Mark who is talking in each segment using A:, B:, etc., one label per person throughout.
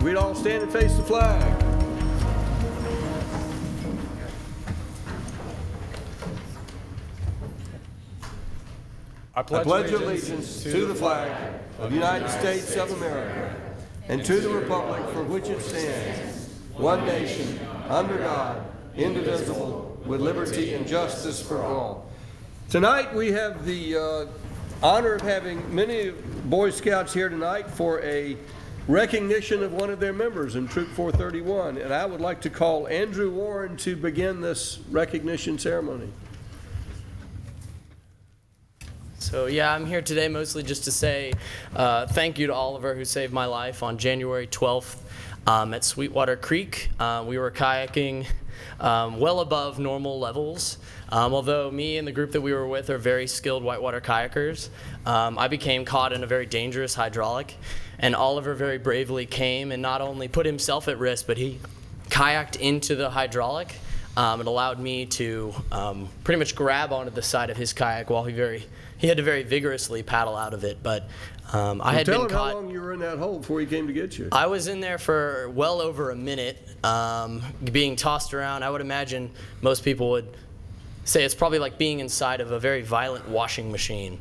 A: we'd all stand and face the flag. I pledge allegiance to the flag of the United States of America and to the republic for which it stands, one nation, under God, indivisible, with liberty and justice for all. Tonight we have the honor of having many Boy Scouts here tonight for a recognition of one of their members in Troop 431, and I would like to call Andrew Warren to begin this recognition ceremony.
B: So yeah, I'm here today mostly just to say thank you to Oliver, who saved my life on January 12th at Sweetwater Creek. We were kayaking well above normal levels. Although me and the group that we were with are very skilled whitewater kayakers, I became caught in a very dangerous hydraulic, and Oliver very bravely came and not only put himself at risk, but he kayaked into the hydraulic. It allowed me to pretty much grab onto the side of his kayak while he had to very vigorously paddle out of it. But I had been caught.
A: Tell him how long you were in that hole before he came to get you.
B: I was in there for well over a minute, being tossed around. I would imagine most people would say it's probably like being inside of a very violent washing machine.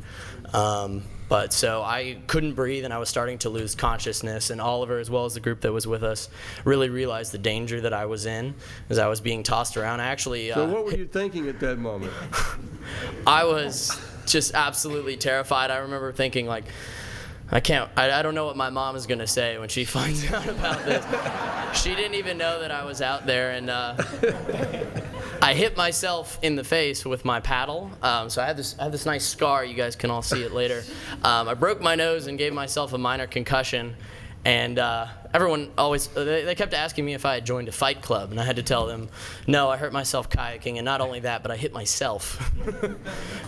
B: But so I couldn't breathe and I was starting to lose consciousness, and Oliver, as well as the group that was with us, really realized the danger that I was in as I was being tossed around. I actually
A: So what were you thinking at that moment?
B: I was just absolutely terrified. I remember thinking, like, I don't know what my mom is going to say when she finds out about this. She didn't even know that I was out there, and I hit myself in the face with my paddle. So I have this nice scar. You guys can all see it later. I broke my nose and gave myself a minor concussion. And everyone always, they kept asking me if I had joined a fight club, and I had to tell them, no, I hurt myself kayaking, and not only that, but I hit myself.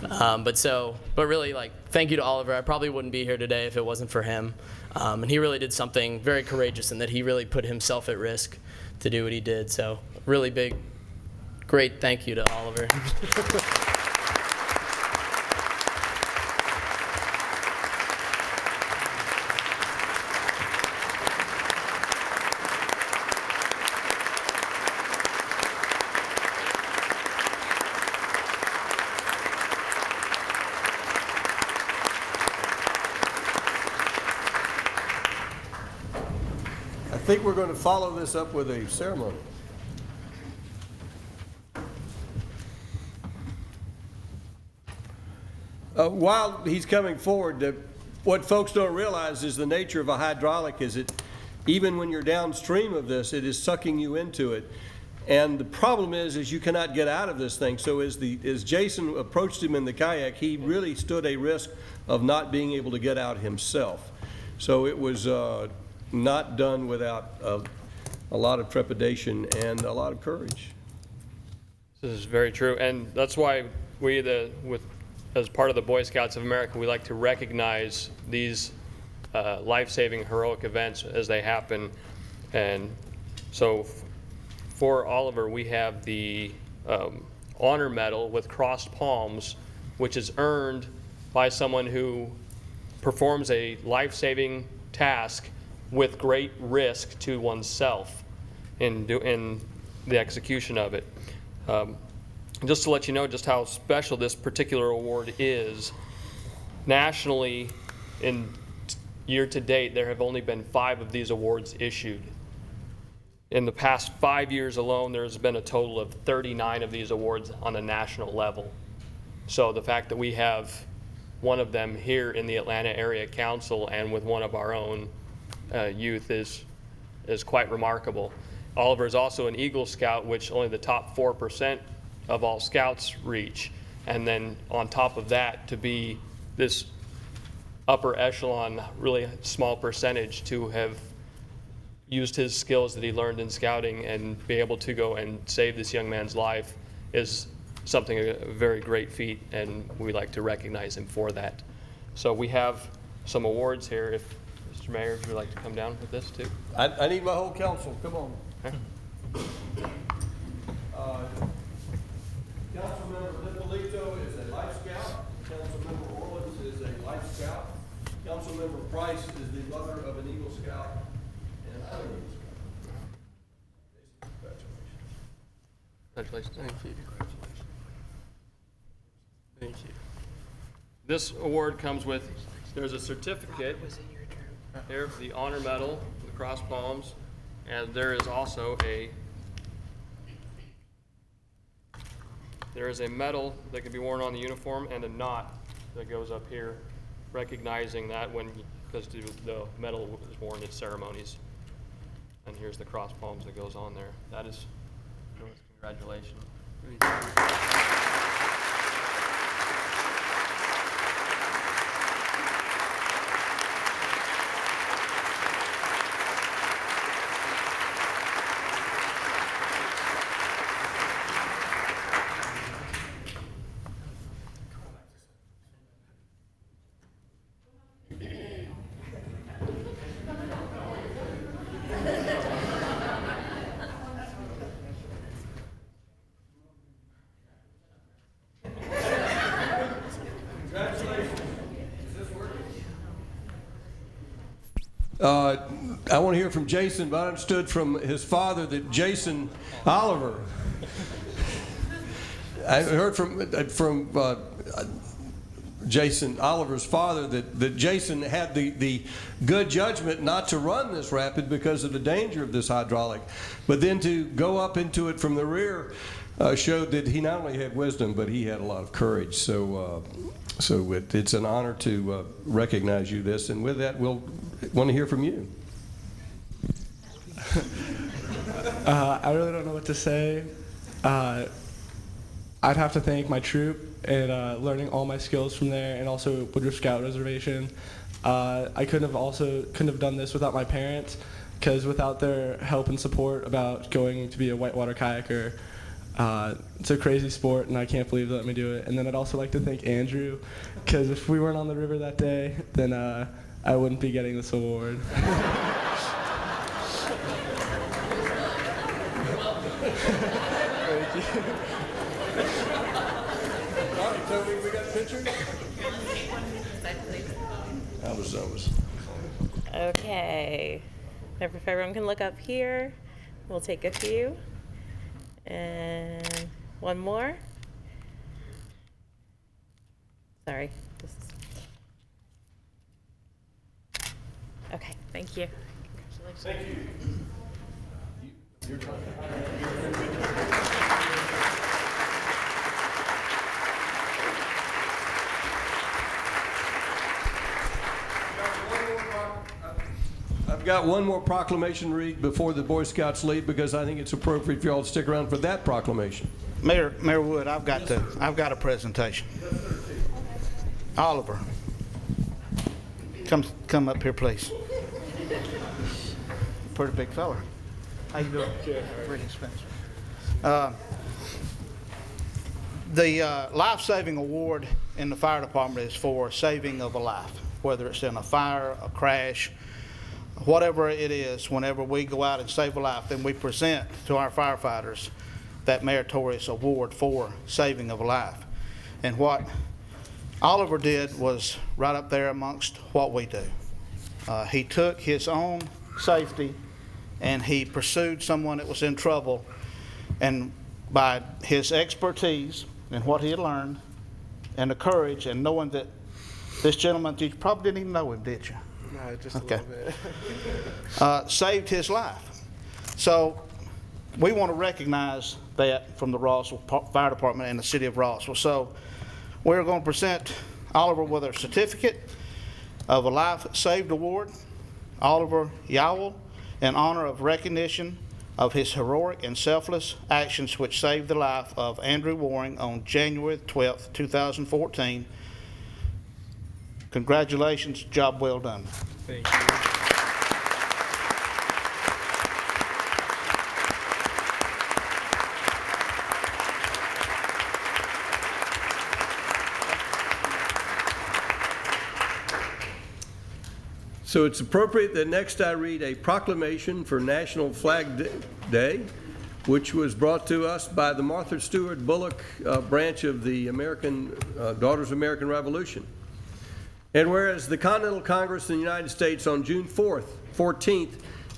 B: But really, like, thank you to Oliver. I probably wouldn't be here today if it wasn't for him. And he really did something very courageous in that he really put himself at risk to do what he did. So really big, great thank you to Oliver.
A: I think we're going to follow this up with a ceremony. While he's coming forward, what folks don't realize is the nature of a hydraulic is it, even when you're downstream of this, it is sucking you into it. And the problem is you cannot get out of this thing. So as Jason approached him in the kayak, he really stood a risk of not being able to get out himself. So it was not done without a lot of trepidation and a lot of courage.
C: This is very true, and that's why we, as part of the Boy Scouts of America, we like to recognize these life-saving heroic events as they happen. And so for Oliver, we have the honor medal with crossed palms, which is earned by someone who performs a life-saving task with great risk to oneself in the execution of it. Just to let you know just how special this particular award is, nationally, in year to date, there have only been 5 of these awards issued. In the past 5 years alone, there's been a total of 39 of these awards on a national level. So the fact that we have one of them here in the Atlanta Area Council and with one of our own youth is quite remarkable. Oliver is also an Eagle Scout, which only the top 4% of all scouts reach. And then on top of that, to be this upper echelon, really small percentage to have used his skills that he learned in scouting and be able to go and save this young man's life is something, a very great feat, and we like to recognize him for that. So we have some awards here. If Mr. Mayor, if you'd like to come down with this too.
A: I need my whole council. Come on.
C: Okay.
A: Councilmember Lipolito is a Life Scout. Councilmember Orleans is a Life Scout. Councilmember Price is the mother of an Eagle Scout. And
C: Congratulations. Thank you. Thank you. This award comes with, there's a certificate here, the honor medal, the cross palms, and there is also there is a medal that can be worn on the uniform and a knot that goes up here, recognizing that because the medal is worn at ceremonies. And here's the cross palms that goes on there. That is, congratulations.
A: I want to hear from Jason, but I understood from his father that Jason Oliver. I heard from Jason Oliver's father that Jason had the good judgment not to run this rapid because of the danger of this hydraulic, but then to go up into it from the rear showed that he not only had wisdom, but he had a lot of courage. So it's an honor to recognize you this, and with that, we'll want to hear from you.
D: I really don't know what to say. I'd have to thank my troop and learning all my skills from there, and also Woodruff Scout Reservation. I couldn't have done this without my parents, because without their help and support about going to be a whitewater kayaker, it's a crazy sport, and I can't believe they let me do it. And then I'd also like to thank Andrew, because if we weren't on the river that day, then I wouldn't be getting this award. Thank you.
A: So we got pictures? That was.
E: Okay. If everyone can look up here, we'll take a few. And one more. Sorry. Okay, thank you. Congratulations.
A: Thank you. Your turn. I've got one more proclamation to read before the Boy Scouts leave, because I think it's appropriate for you all to stick around for that proclamation.
F: Mayor Wood, I've got a presentation. Oliver, come up here, please. Pretty big fella. How you doing? Good. Pretty expensive. The life-saving award in the fire department is for saving of a life, whether it's in a fire, a crash, whatever it is. Whenever we go out and save a life, then we present to our firefighters that meritorious award for saving of a life. And what Oliver did was right up there amongst what we do. He took his own safety and he pursued someone that was in trouble, and by his expertise and what he had learned and the courage and knowing that this gentleman, you probably didn't even know him, did you?
D: No, just a little bit.
F: Saved his life. So we want to recognize that from the Roswell Fire Department and the City of Roswell. So we're going to present Oliver with a certificate of a Life Saved Award, Oliver Yowell, in honor of recognition of his heroic and selfless actions which saved the life of Andrew Waring on January 12th, 2014. Congratulations, job well done.
D: Thank you.
A: So it's appropriate that next I read a proclamation for National Flag Day, which was brought to us by the Martha Stewart Bullock branch of the Daughters of American Revolution. And whereas the Continental Congress in the United States on June 14th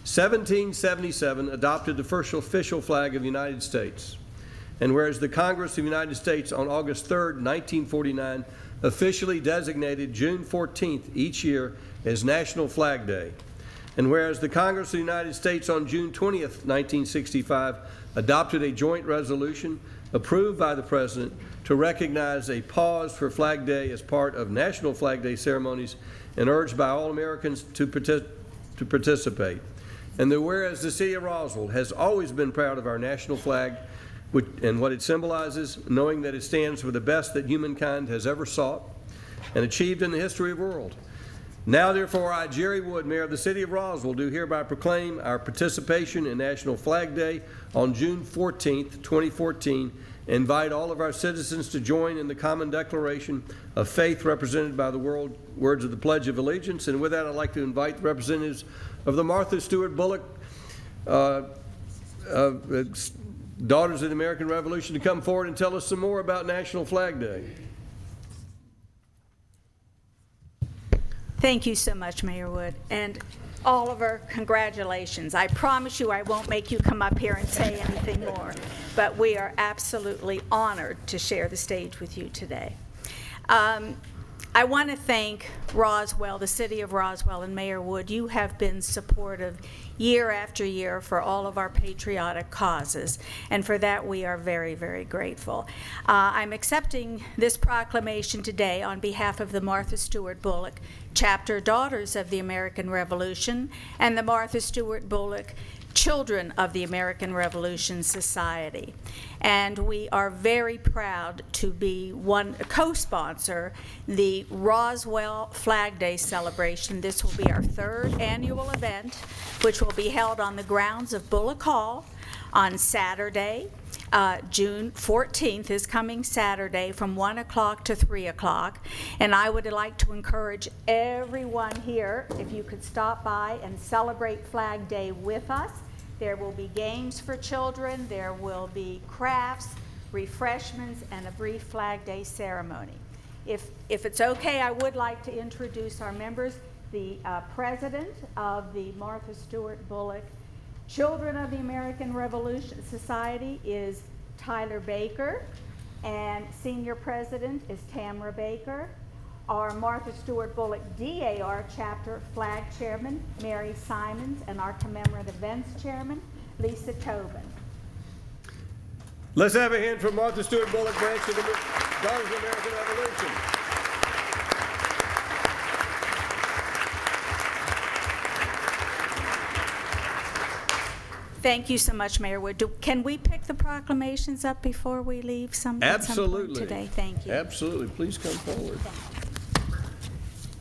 A: 1777 adopted the first official flag of the United States. And whereas the Congress of the United States on August 3rd, 1949, officially designated June 14th each year as National Flag Day. And whereas the Congress of the United States on June 20th, 1965, adopted a joint resolution approved by the President to recognize a pause for Flag Day as part of National Flag Day ceremonies and urged by all Americans to participate. And whereas the city of Roswell has always been proud of our national flag and what it symbolizes, knowing that it stands for the best that humankind has ever sought and achieved in the history of the world. Now, therefore, I, Jerry Wood, Mayor of the City of Roswell, do hereby proclaim our participation in National Flag Day on June 14th, 2014, invite all of our citizens to join in the common declaration of faith represented by the words of the Pledge of Allegiance. And with that, I'd like to invite the representatives of the Martha Stewart Bullock Daughters of the American Revolution to come forward and tell us some more about National Flag Day.
G: Thank you so much, Mayor Wood. And Oliver, congratulations. I promise you I won't make you come up here and say anything more, but we are absolutely honored to share the stage with you today. I want to thank Roswell, the City of Roswell, and Mayor Wood. You have been supportive year after year for all of our patriotic causes, and for that we are very, very grateful. I'm accepting this proclamation today on behalf of the Martha Stewart Bullock Chapter Daughters of the American Revolution and the Martha Stewart Bullock Children of the American Revolution Society. And we are very proud to be co-sponsor the Roswell Flag Day celebration. This will be our third annual event, which will be held on the grounds of Bullock Hall on Saturday. June 14th is coming Saturday from 1 o'clock to 3 o'clock. And I would like to encourage everyone here, if you could stop by and celebrate Flag Day with us. There will be games for children, there will be crafts, refreshments, and a brief Flag Day ceremony. If it's okay, I would like to introduce our members. The president of the Martha Stewart Bullock Children of the American Revolution Society is Tyler Baker, and senior president is Tamara Baker. Our Martha Stewart Bullock DAR chapter flag chairman, Mary Simons, and our commemorative events chairman, Lisa Tobin.
A: Let's have a hand for Martha Stewart Bullock branch of the Daughters of the American Revolution.
G: Thank you so much, Mayor Wood. Can we pick the proclamations up before we leave
A: Absolutely.
G: Today? Thank you.
A: Absolutely. Please come forward.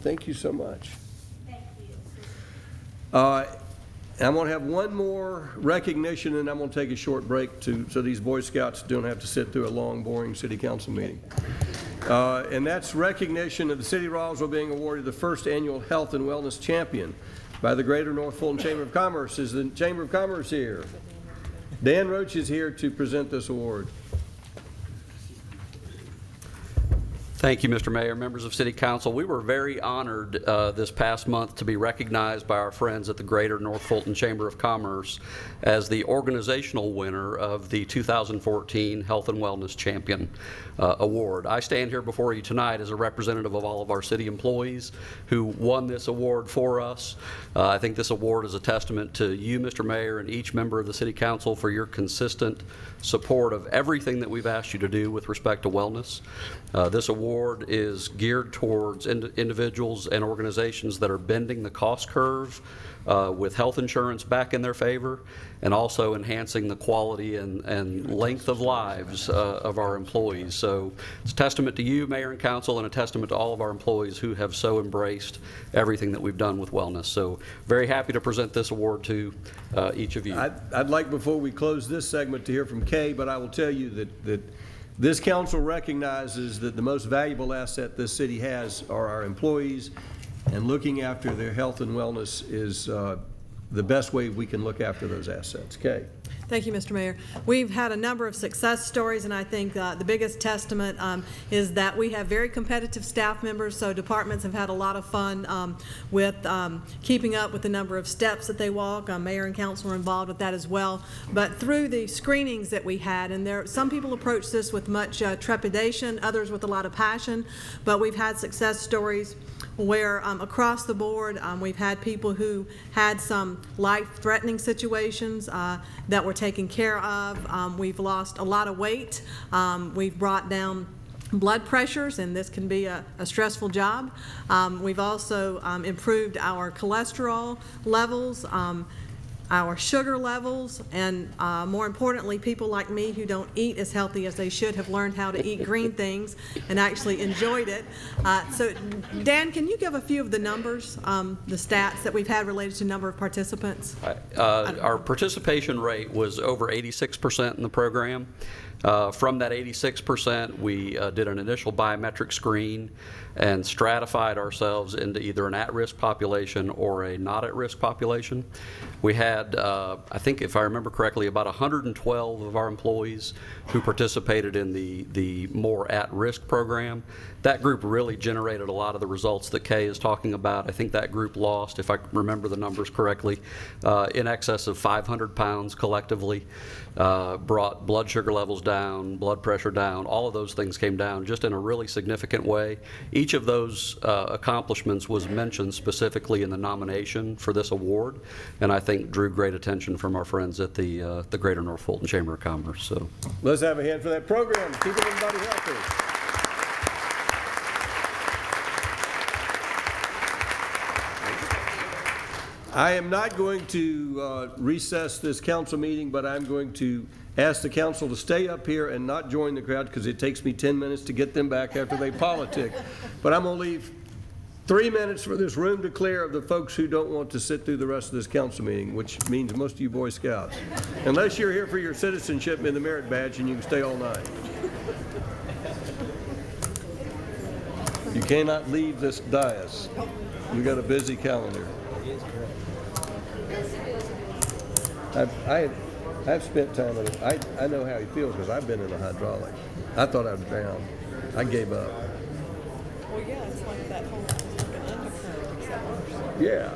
A: Thank you so much.
G: Thank you.
A: I'm going to have one more recognition, and I'm going to take a short break so these Boy Scouts don't have to sit through a long, boring city council meeting. And that's recognition of the City of Roswell being awarded the first annual Health and Wellness Champion by the Greater North Fulton Chamber of Commerce. Is the Chamber of Commerce here? Dan Roach is here to present this award.
H: Thank you, Mr. Mayor, members of City Council. We were very honored this past month to be recognized by our friends at the Greater North Fulton Chamber of Commerce as the organizational winner of the 2014 Health and Wellness Champion Award. I stand here before you tonight as a representative of all of our city employees who won this award for us. I think this award is a testament to you, Mr. Mayor, and each member of the City Council for your consistent support of everything that we've asked you to do with respect to wellness. This award is geared towards individuals and organizations that are bending the cost curve with health insurance back in their favor, and also enhancing the quality and length of lives of our employees. So it's a testament to you, Mayor and Council, and a testament to all of our employees who have so embraced everything that we've done with wellness. So very happy to present this award to each of you.
A: I'd like, before we close this segment, to hear from Kay, but I will tell you that this council recognizes that the most valuable asset this city has are our employees, and looking after their health and wellness is the best way we can look after those assets. Kay.
I: Thank you, Mr. Mayor. We've had a number of success stories, and I think the biggest testament is that we have very competitive staff members, so departments have had a lot of fun with keeping up with the number of steps that they walk. Mayor and council were involved with that as well. But through the screenings that we had, and some people approach this with much trepidation, others with a lot of passion, but we've had success stories where across the board we've had people who had some life-threatening situations that were taken care of. We've lost a lot of weight. We've brought down blood pressures, and this can be a stressful job. We've also improved our cholesterol levels, our sugar levels, and more importantly, people like me who don't eat as healthy as they should have learned how to eat green things and actually enjoyed it. So Dan, can you give a few of the numbers, the stats that we've had related to number of participants?
H: Our participation rate was over 86% in the program. From that 86%, we did an initial biometric screen and stratified ourselves into either an at-risk population or a not at-risk population. We had, I think if I remember correctly, about 112 of our employees who participated in the more at-risk program. That group really generated a lot of the results that Kay is talking about. I think that group lost, if I remember the numbers correctly, in excess of 500 pounds collectively, brought blood sugar levels down, blood pressure down. All of those things came down just in a really significant way. Each of those accomplishments was mentioned specifically in the nomination for this award, and I think drew great attention from our friends at the Greater North Fulton Chamber of Commerce. So
A: let's have a hand for that program, keeping everybody healthy. I am not going to recess this council meeting, but I'm going to ask the council to stay up here and not join the crowd because it takes me 10 minutes to get them back after they politic. But I'm going to leave 3 minutes for this room to clear of the folks who don't want to sit through the rest of this council meeting, which means most of you Boy Scouts. Unless you're here for your citizenship and the merit badge, and you can stay all night. You cannot leave this dais. You got a busy calendar. I've spent time in it. I know how he feels because I've been in a hydraulic. I thought I was drowned. I gave up.
I: Well, yeah, it's like that whole undercurrent except worse.
A: Yeah.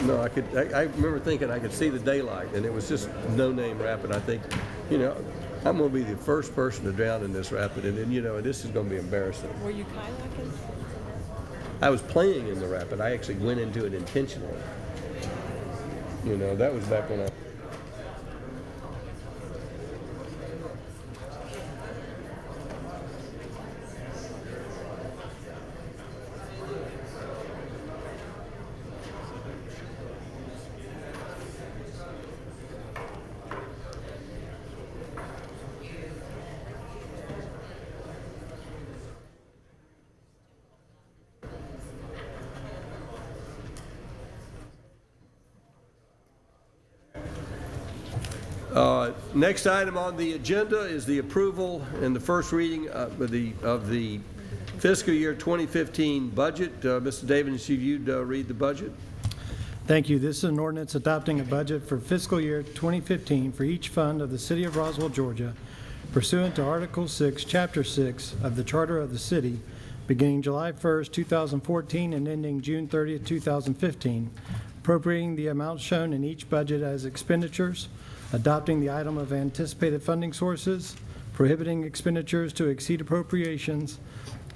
A: No, I remember thinking I could see the daylight, and it was just no-name rapid. I think, you know, I'm going to be the first person to drown in this rapid, and you know, this is going to be embarrassing.
I: Were you kayaking?
A: I was playing in the rapid. I actually went into it intentionally. You know, that was back when I... Next item on the agenda is the approval and the first reading of the fiscal year 2015 budget. Mr. Davis, you'd read the budget.
J: Thank you. This is an ordinance adopting a budget for fiscal year 2015 for each fund of the City of Roswell, Georgia, pursuant to Article 6, Chapter 6 of the Charter of the City, beginning July 1st, 2014 and ending June 30th, 2015, appropriating the amounts shown in each budget as expenditures, adopting the item of anticipated funding sources, prohibiting expenditures to exceed appropriations,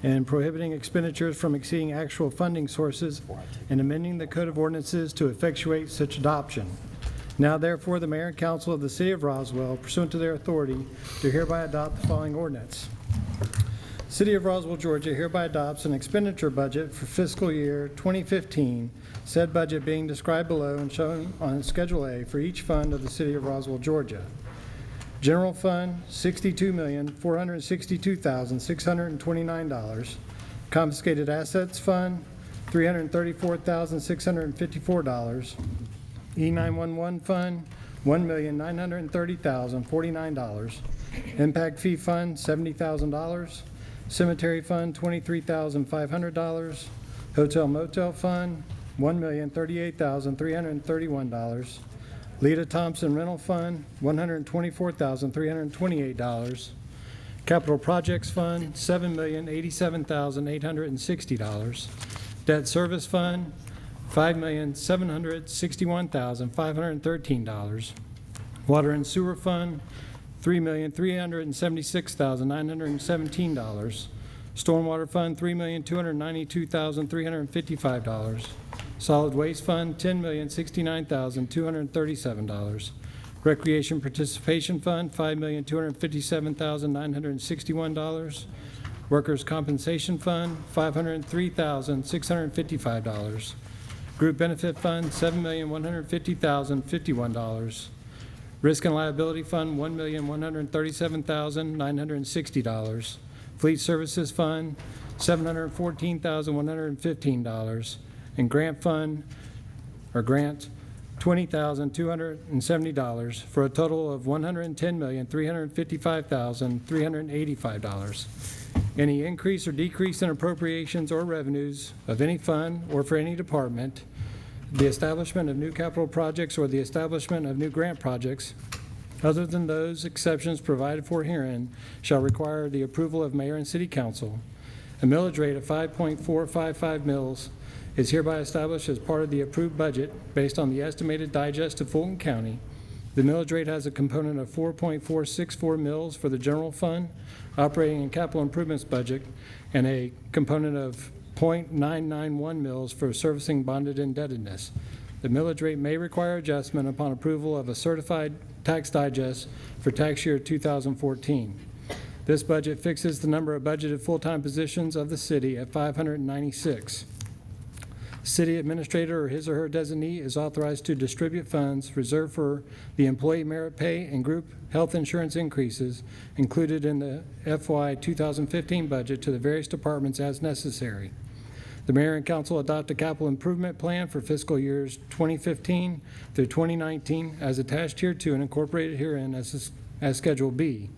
J: and prohibiting expenditures from exceeding actual funding sources, and amending the Code of Ordinances to effectuate such adoption. Now therefore, the Mayor and Council of the City of Roswell, pursuant to their authority, do hereby adopt the following ordinance. City of Roswell, Georgia hereby adopts an expenditure budget for fiscal year 2015, said budget being described below and shown on Schedule A for each fund of the City of Roswell, Georgia. General Fund, $62,462,629. Confiscated Assets Fund, $334,654. E911 Fund, $1,930,049. Impact Fee Fund, $70,000. Cemetery Fund, $23,500. Hotel Motel Fund, $1,038,331. Lita Thompson Rental Fund, $124,328. Capital Projects Fund, $7,087,860. Debt Service Fund, $5,761,513. Water and Sewer Fund, $3,376,917. Stormwater Fund, $3,292,355. Solid Waste Fund, $10,069,237. Recreation Participation Fund, $5,257,961. Workers' Compensation Fund, $503,655. Group Benefit Fund, $7,150,051. Risk and Liability Fund, $1,137,960. Fleet Services Fund, $714,115. And Grant Fund, or Grant, $20,270, for a total of $110,355,385. Any increase or decrease in appropriations or revenues of any fund or for any department, the establishment of new capital projects or the establishment of new grant projects, other than those exceptions provided for herein, shall require the approval of mayor and city council. A millage rate of 5.455 mils is hereby established as part of the approved budget based on the estimated digest of Fulton County. The millage rate has a component of 4.464 mils for the general fund, operating and capital improvements budget, and a component of 0.991 mils for servicing bonded indebtedness. The millage rate may require adjustment upon approval of a certified tax digest for tax year 2014. This budget fixes the number of budgeted full-time positions of the city at 596. City administrator or his or her designee is authorized to distribute funds reserved for the employee merit pay and group health insurance increases included in the FY 2015 budget to the various departments as necessary. The mayor and council adopt a capital improvement plan for fiscal years 2015 through 2019 as attached hereto and incorporated herein as Schedule B.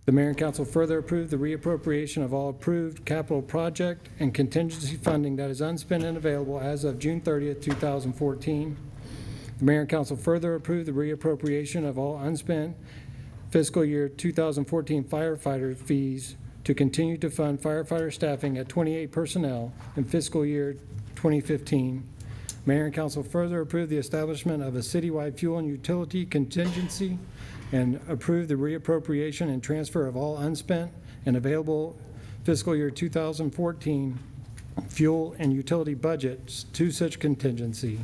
J: The mayor and council further approve the reappropriation of all approved capital project and contingency funding that is unspent and available as of June 30th, 2014. The mayor and council further approve the reappropriation of all unspent fiscal year 2014 firefighter fees to continue to fund firefighter staffing at 28 personnel in fiscal year 2015. Mayor and council further approve the establishment of a citywide fuel and utility contingency and approve the reappropriation and transfer of all unspent and available fiscal year 2014 fuel and utility budgets to such contingency.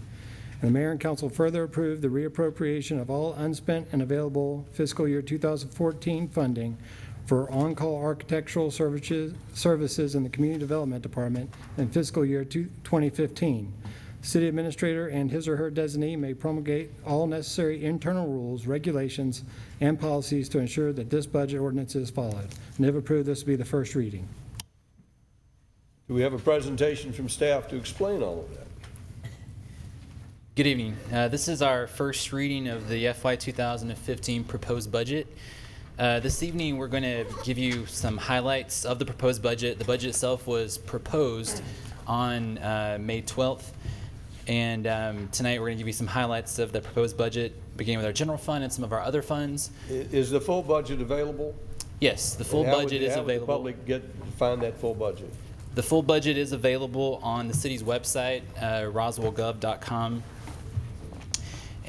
J: And the mayor and council further approve the reappropriation of all unspent and available fiscal year 2014 funding for on-call architectural services in the Community Development Department in fiscal year 2015. City administrator and his or her designee may promulgate all necessary internal rules, regulations, and policies to ensure that this budget ordinance is followed. And if approved, this will be the first reading.
A: Do we have a presentation from staff to explain all of that?
K: Good evening. This is our first reading of the FY 2015 proposed budget. This evening we're going to give you some highlights of the proposed budget. The budget itself was proposed on May 12th. And tonight we're going to give you some highlights of the proposed budget, beginning with our general fund and some of our other funds.
A: Is the full budget available?
K: Yes, the full budget is available.
A: How would the public find that full budget?
K: The full budget is available on the city's website, roswellgov.com.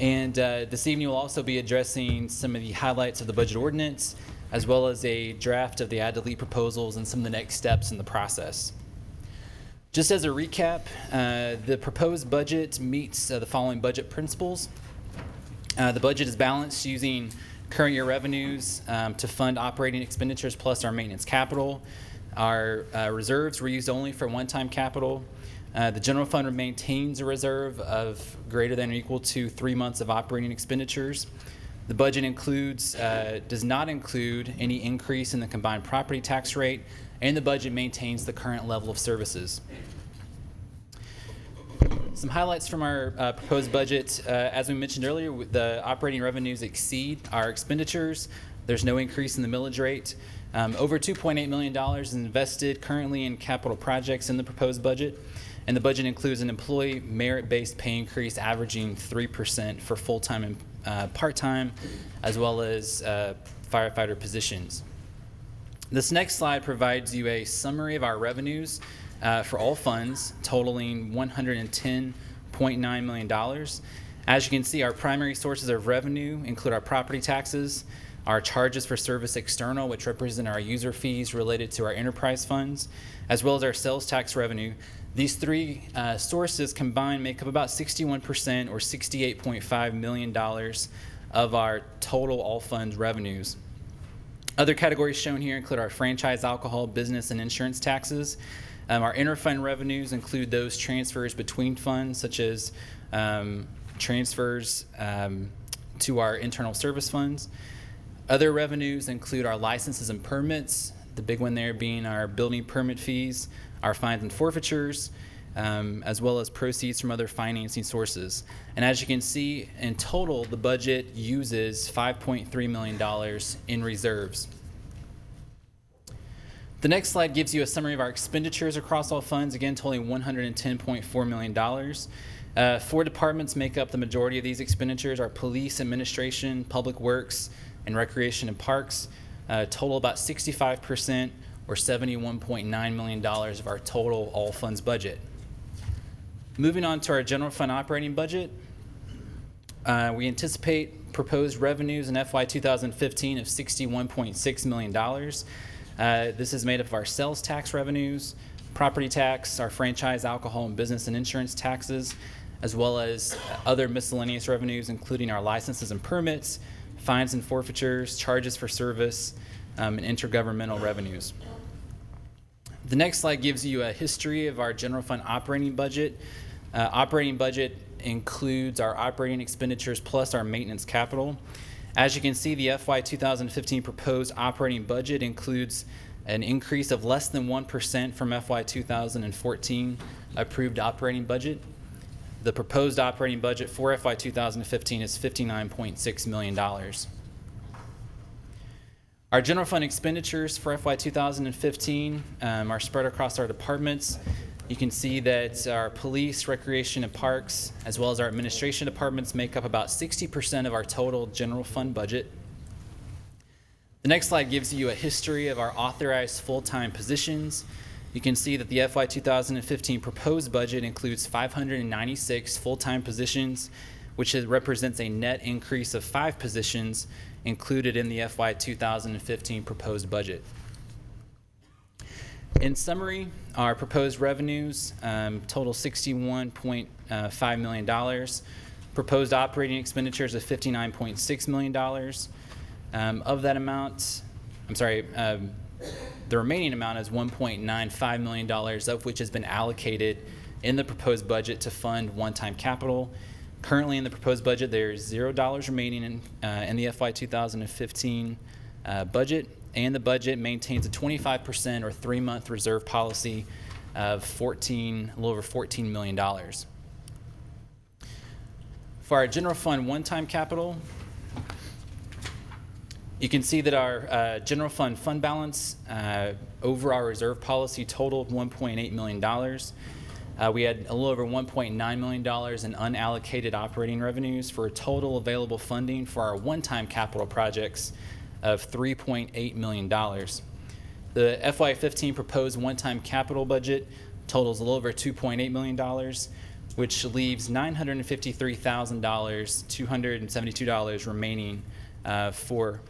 K: And this evening we'll also be addressing some of the highlights of the budget ordinance, as well as a draft of the add-delete proposals and some of the next steps in the process. Just as a recap, the proposed budget meets the following budget principles. The budget is balanced using current year revenues to fund operating expenditures plus our maintenance capital. Our reserves were used only for one-time capital. The general fund maintains a reserve of greater than or equal to 3 months of operating expenditures. The budget does not include any increase in the combined property tax rate, and the budget maintains the current level of services. Some highlights from our proposed budget. As we mentioned earlier, the operating revenues exceed our expenditures. There's no increase in the millage rate. Over $2.8 million is invested currently in capital projects in the proposed budget. and the budget includes an employee merit-based pay increase averaging 3% for full-time and part-time, as well as firefighter positions. This next slide provides you a summary of our revenues for all funds, totaling $110.9 million. As you can see, our primary sources of revenue include our property taxes, our charges for service external, which represent our user fees related to our enterprise funds, as well as our sales tax revenue. These three sources combined make up about 61% or $68.5 million of our total all funds revenues. Other categories shown here include our franchise, alcohol, business, and insurance taxes. Our interfund revenues include those transfers between funds, such as transfers to our internal service funds. Other revenues include our licenses and permits, the big one there being our building permit fees, our fines and forfeitures, as well as proceeds from other financing sources. And as you can see, in total, the budget uses $5.3 million in reserves. The next slide gives you a summary of our expenditures across all funds, again totaling $110.4 million. Four departments make up the majority of these expenditures: our police, administration, public works, and recreation and parks, total about 65% or $71.9 million of our total all funds budget. Moving on to our general fund operating budget, we anticipate proposed revenues in FY 2015 of $61.6 million. This is made up of our sales tax revenues, property tax, our franchise, alcohol, and business and insurance taxes, as well as other miscellaneous revenues, including our licenses and permits, fines and forfeitures, charges for service, and intergovernmental revenues. The next slide gives you a history of our general fund operating budget. Operating budget includes our operating expenditures plus our maintenance capital. As you can see, the FY 2015 proposed operating budget includes an increase of less than 1% from FY 2014 approved operating budget. The proposed operating budget for FY 2015 is $59.6 million. Our general fund expenditures for FY 2015 are spread across our departments. You can see that our police, recreation, and parks, as well as our administration departments, make up about 60% of our total general fund budget. The next slide gives you a history of our authorized full-time positions. You can see that the FY 2015 proposed budget includes 596 full-time positions, which represents a net increase of 5 positions included in the FY 2015 proposed budget. In summary, our proposed revenues total $61.5 million, proposed operating expenditures of $59.6 million. Of that amount, the remaining amount is $1.95 million, of which has been allocated in the proposed budget to fund one-time capital. Currently in the proposed budget, there's $0 remaining in the FY 2015 budget, and the budget maintains a 25% or 3-month reserve policy of a little over $14 million. For our general fund one-time capital, you can see that our general fund balance over our reserve policy totaled $1.8 million. We had a little over $1.9 million in unallocated operating revenues for a total available funding for our one-time capital projects of $3.8 million. The FY15 proposed one-time capital budget totals a little over $2.8 million, which leaves $953,272 remaining for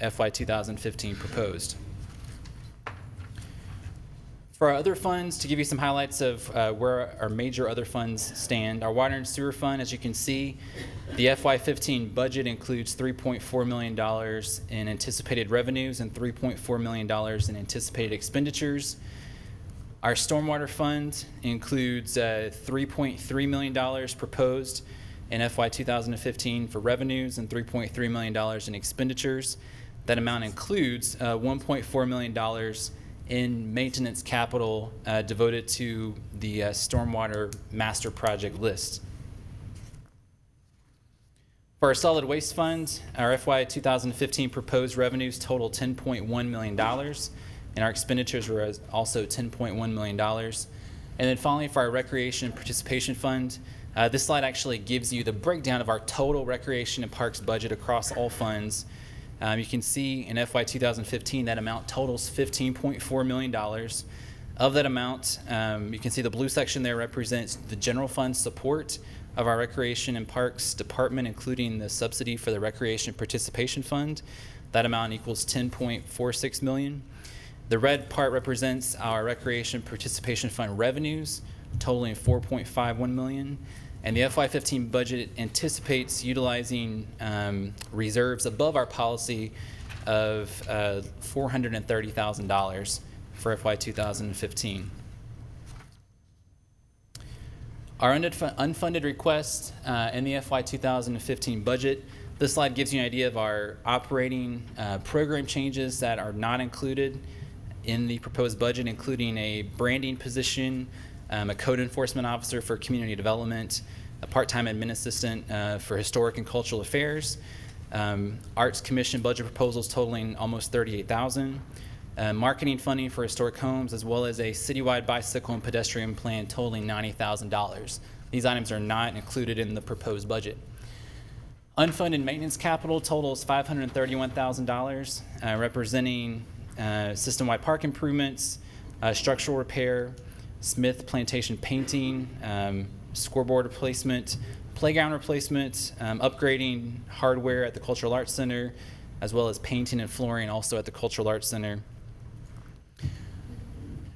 K: FY 2015 proposed. For our other funds, to give you some highlights of where our major other funds stand, our water and sewer fund, as you can see, the FY15 budget includes $3.4 million in anticipated revenues and $3.4 million in anticipated expenditures. Our stormwater fund includes $3.3 million proposed in FY 2015 for revenues and $3.3 million in expenditures. That amount includes $1.4 million in maintenance capital devoted to the stormwater master project list. For our solid waste fund, our FY 2015 proposed revenues total $10.1 million, and our expenditures were also $10.1 million. And then finally, for our Recreation and Participation Fund, this slide actually gives you the breakdown of our total recreation and parks budget across all funds. You can see in FY 2015 that amount totals $15.4 million. Of that amount, you can see the blue section there represents the general fund support of our Recreation and Parks Department, including the subsidy for the Recreation Participation Fund. That amount equals $10.46 million. The red part represents our Recreation Participation Fund revenues, totaling $4.51 million. And the FY15 budget anticipates utilizing reserves above our policy of $430,000 for FY 2015. Our unfunded requests in the FY 2015 budget, this slide gives you an idea of our operating program changes that are not included in the proposed budget, including a branding position, a code enforcement officer for community development, a part-time admin assistant for historic and cultural affairs, Arts Commission budget proposals totaling almost $38,000, marketing funding for historic homes, as well as a citywide bicycle and pedestrian plan totaling $90,000. These items are not included in the proposed budget. Unfunded maintenance capital totals $531,000, representing system-wide park improvements, structural repair, Smith Plantation painting, scoreboard replacement, playground replacement, upgrading hardware at the Cultural Arts Center, as well as painting and flooring also at the Cultural Arts Center.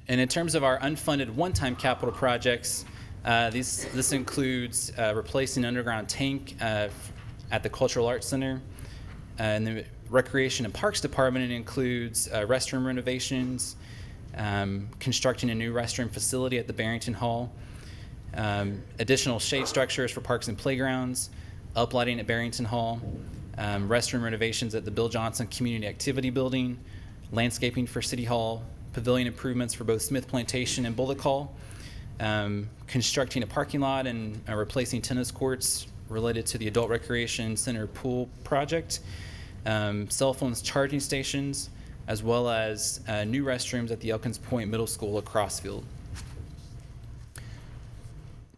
K: And in terms of our unfunded one-time capital projects, this includes replacing an underground tank at the Cultural Arts Center. And the Recreation and Parks Department, it includes restroom renovations, constructing a new restroom facility at the Barrington Hall, additional shade structures for parks and playgrounds, uplighting at Barrington Hall, restroom renovations at the Bill Johnson Community Activity Building, landscaping for City Hall, pavilion improvements for both Smith Plantation and Bullock Hall, constructing a parking lot and replacing tennis courts related to the Adult Recreation Center pool project, cell phones charging stations, as well as new restrooms at the Elkins Point Middle School at Crossville.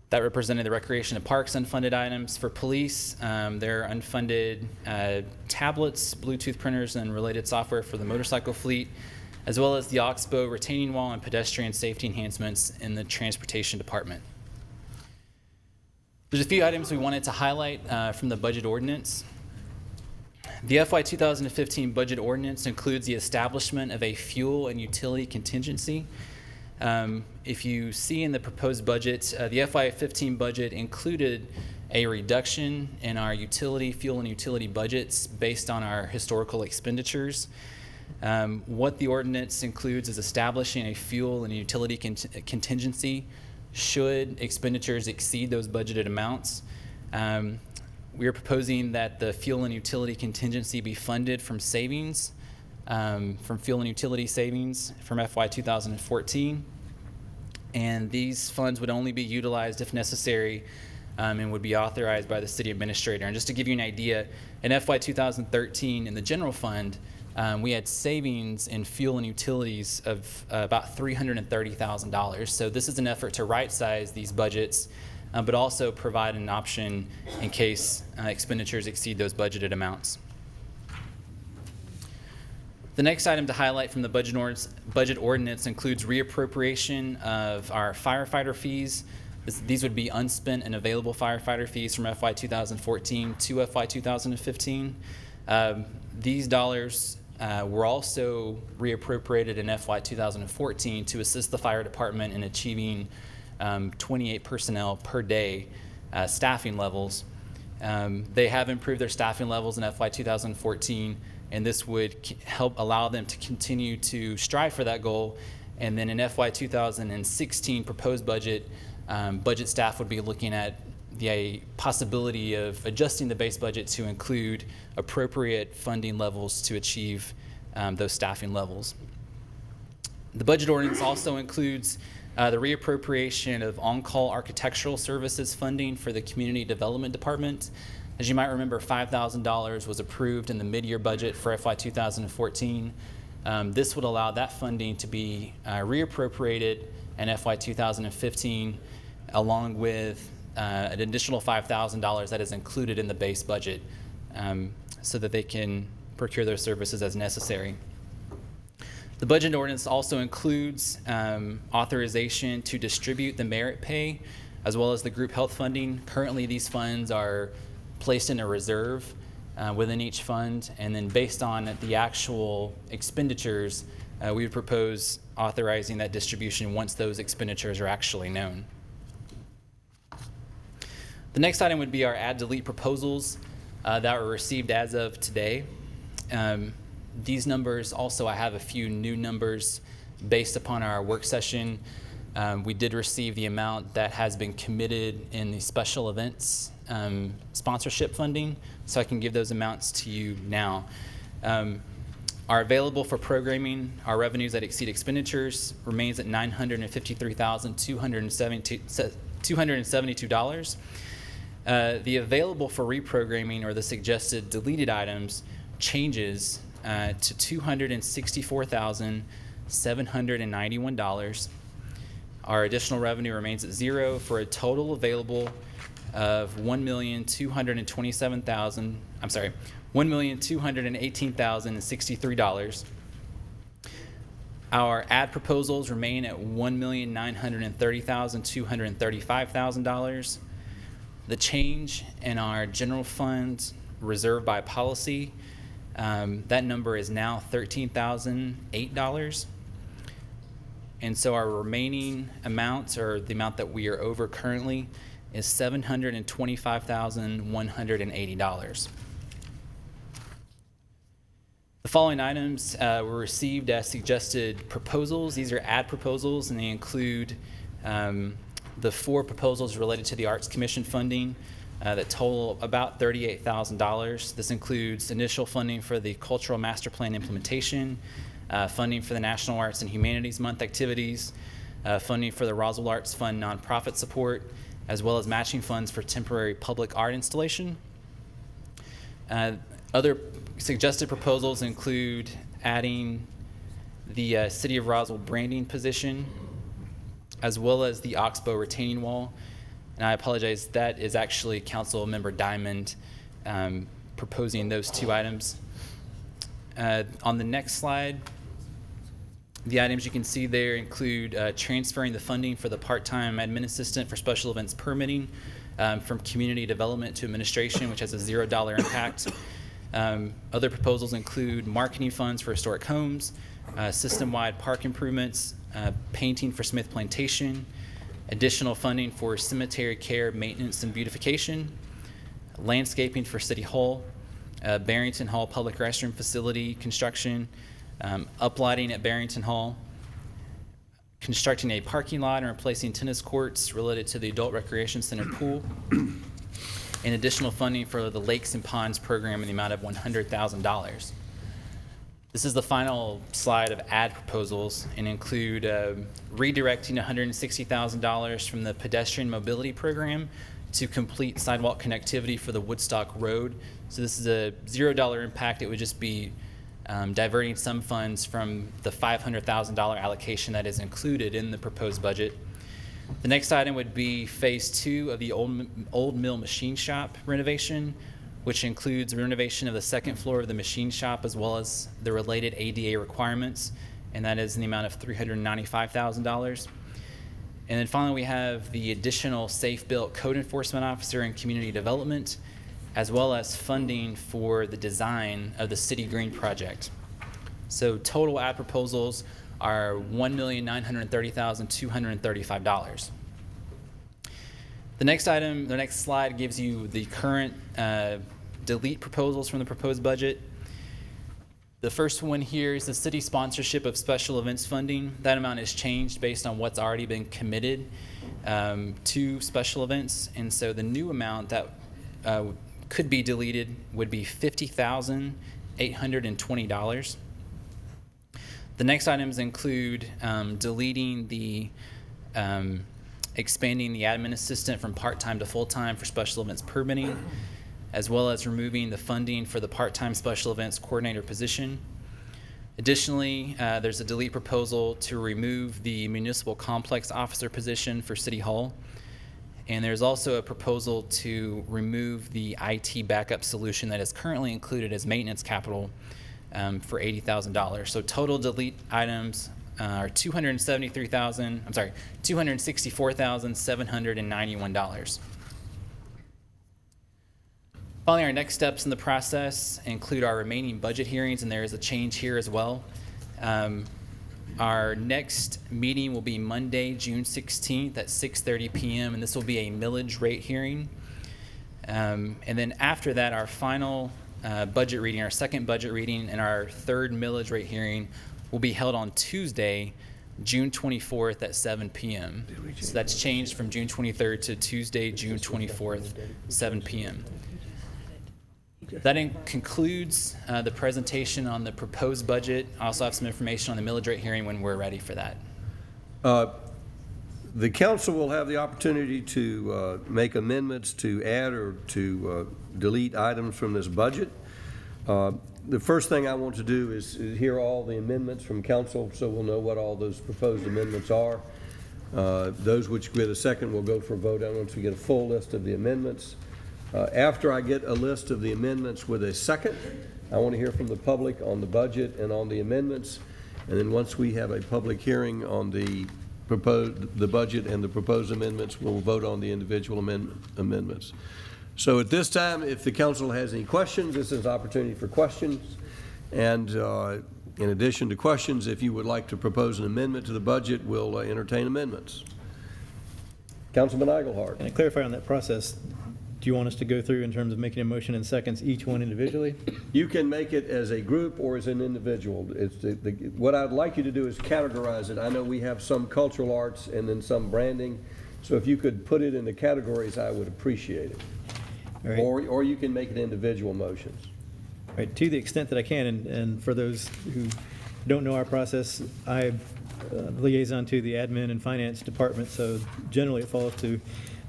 K: That represented the Recreation and Parks unfunded items. For police, their unfunded tablets, Bluetooth printers, and related software for the motorcycle fleet, as well as the Oxbow retaining wall and pedestrian safety enhancements in the Transportation Department. There's a few items we wanted to highlight from the budget ordinance. The FY 2015 budget ordinance includes the establishment of a fuel and utility contingency. If you see in the proposed budget, the FY15 budget included a reduction in our fuel and utility budgets based on our historical expenditures. What the ordinance includes is establishing a fuel and utility contingency should expenditures exceed those budgeted amounts. We are proposing that the fuel and utility contingency be funded from savings, from fuel and utility savings from FY 2014. And these funds would only be utilized if necessary and would be authorized by the city administrator. And just to give you an idea, in FY 2013 in the general fund, we had savings in fuel and utilities of about $330,000. So this is an effort to right-size these budgets, but also provide an option in case expenditures exceed those budgeted amounts. The next item to highlight from the budget ordinance includes reappropriation of our firefighter fees. These would be unspent and available firefighter fees from FY 2014 to FY 2015. These dollars were also reappropriated in FY 2014 to assist the fire department in achieving 28 personnel per day staffing levels. They have improved their staffing levels in FY 2014, and this would help allow them to continue to strive for that goal. And then in FY 2016 proposed budget, budget staff would be looking at the possibility of adjusting the base budget to include appropriate funding levels to achieve those staffing levels. The budget ordinance also includes the reappropriation of on-call architectural services funding for the Community Development Department. As you might remember, $5,000 was approved in the mid-year budget for FY 2014. This would allow that funding to be reappropriated in FY 2015, along with an additional $5,000 that is included in the base budget, so that they can procure those services as necessary. The budget ordinance also includes authorization to distribute the merit pay as well as the group health funding. Currently, these funds are placed in a reserve within each fund, and then based on the actual expenditures, we would propose authorizing that distribution once those expenditures are actually known. The next item would be our add-delete proposals that were received as of today. These numbers also, I have a few new numbers based upon our work session. We did receive the amount that has been committed in the special events sponsorship funding, so I can give those amounts to you now. Are available for programming, our revenues that exceed expenditures remains at $953,272. The available for reprogramming or the suggested deleted items changes to $264,791. Our additional revenue remains at zero for a total available of $1,218,063. Our ad proposals remain at $1,930,235,000. The change in our general fund reserved by policy, that number is now $13,008. And so our remaining amounts, or the amount that we are over currently, is $725,180. The following items were received as suggested proposals. These are ad proposals, and they include the 4 proposals related to the Arts Commission funding that total about $38,000. This includes initial funding for the Cultural Master Plan implementation, funding for the National Arts and Humanities Month activities, funding for the Roswell Arts Fund nonprofit support, as well as matching funds for temporary public art installation. Other suggested proposals include adding the City of Roswell branding position, as well as the Oxbow retaining wall. And I apologize, that is actually Council Member Diamond proposing those 2 items. On the next slide, the items you can see there include transferring the funding for the part-time admin assistant for special events permitting from community development to administration, which has a $0 impact. Other proposals include marketing funds for historic homes, system-wide park improvements, painting for Smith Plantation, additional funding for cemetery care, maintenance, and beautification, landscaping for City Hall, Barrington Hall public restroom facility construction, uplighting at Barrington Hall, constructing a parking lot and replacing tennis courts related to the Adult Recreation Center pool, and additional funding for the Lakes and Ponds program in the amount of $100,000. This is the final slide of ad proposals and include redirecting $160,000 from the pedestrian mobility program to complete sidewalk connectivity for the Woodstock Road. So this is a $0 impact. It would just be diverting some funds from the $500,000 allocation that is included in the proposed budget. The next item would be phase 2 of the old mill machine shop renovation, which includes renovation of the second floor of the machine shop as well as the related ADA requirements, and that is in the amount of $395,000. And then finally, we have the additional safe-built code enforcement officer and community development, as well as funding for the design of the City Green project. So total ad proposals are $1,930,235. The next item, the next slide gives you the current delete proposals from the proposed budget. The first one here is the city sponsorship of special events funding. That amount has changed based on what's already been committed to special events. And so the new amount that could be deleted would be $50,820. The next items include deleting the expanding the admin assistant from part-time to full-time for special events permitting, as well as removing the funding for the part-time special events coordinator position. Additionally, there's a delete proposal to remove the municipal complex officer position for City Hall. And there's also a proposal to remove the IT backup solution that is currently included as maintenance capital for $80,000. So total delete items are $264,791. Finally, our next steps in the process include our remaining budget hearings, and there is a change here as well. Our next meeting will be Monday, June 16th at 6:30 p.m., and this will be a millage rate hearing. And then after that, our final budget reading, our second budget reading, and our third millage rate hearing will be held on Tuesday, June 24th at 7 p.m. So that's changed from June 23rd to Tuesday, June 24th, 7 p.m. That concludes the presentation on the proposed budget. I also have some information on the millage rate hearing when we're ready for that.
A: The council will have the opportunity to make amendments to add or to delete items from this budget. The first thing I want to do is hear all the amendments from council so we'll know what all those proposed amendments are. Those which get a second will go for a vote on once we get a full list of the amendments. After I get a list of the amendments with a second, I want to hear from the public on the budget and on the amendments. And then once we have a public hearing on the budget and the proposed amendments, we'll vote on the individual amendments. So at this time, if the council has any questions, this is an opportunity for questions. And in addition to questions, if you would like to propose an amendment to the budget, we'll entertain amendments. Councilman Eichelhardt.
L: And to clarify on that process, do you want us to go through in terms of making a motion in seconds, each one individually?
A: You can make it as a group or as an individual. It's what I'd like you to do is categorize it. I know we have some cultural arts and then some branding. So if you could put it in the categories, I would appreciate it. Right. Or you can make it individual motions.
L: Right. To the extent that I can, and for those who don't know our process, I'm liaison to the admin and finance department, so generally it falls to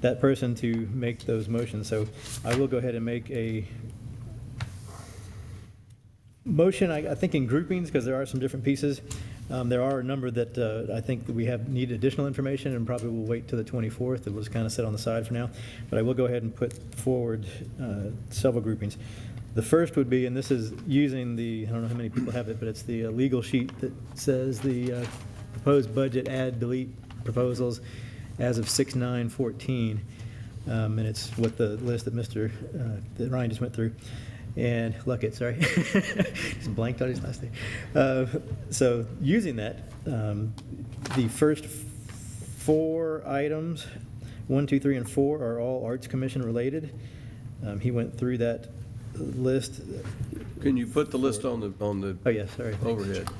L: that person to make those motions. So I will go ahead and make a motion, I think in groupings, because there are some different pieces. There are a number that I think that we need additional information, and probably will wait till the 24th. It was kind of set on the side for now, but I will go ahead and put forward several groupings. The first would be, and this is using I don't know how many people have it, but it's the legal sheet that says the proposed budget add delete proposals as of 6/9/14, and it's what the list that that Ryan just went through. And Luckett, sorry, just blanked on his last name. So using that, the first 4 items, 1, 2, 3, and 4, are all Arts Commission related. He went through that list.
A: Can you put the list on the
L: oh yes, sorry,
A: overhead?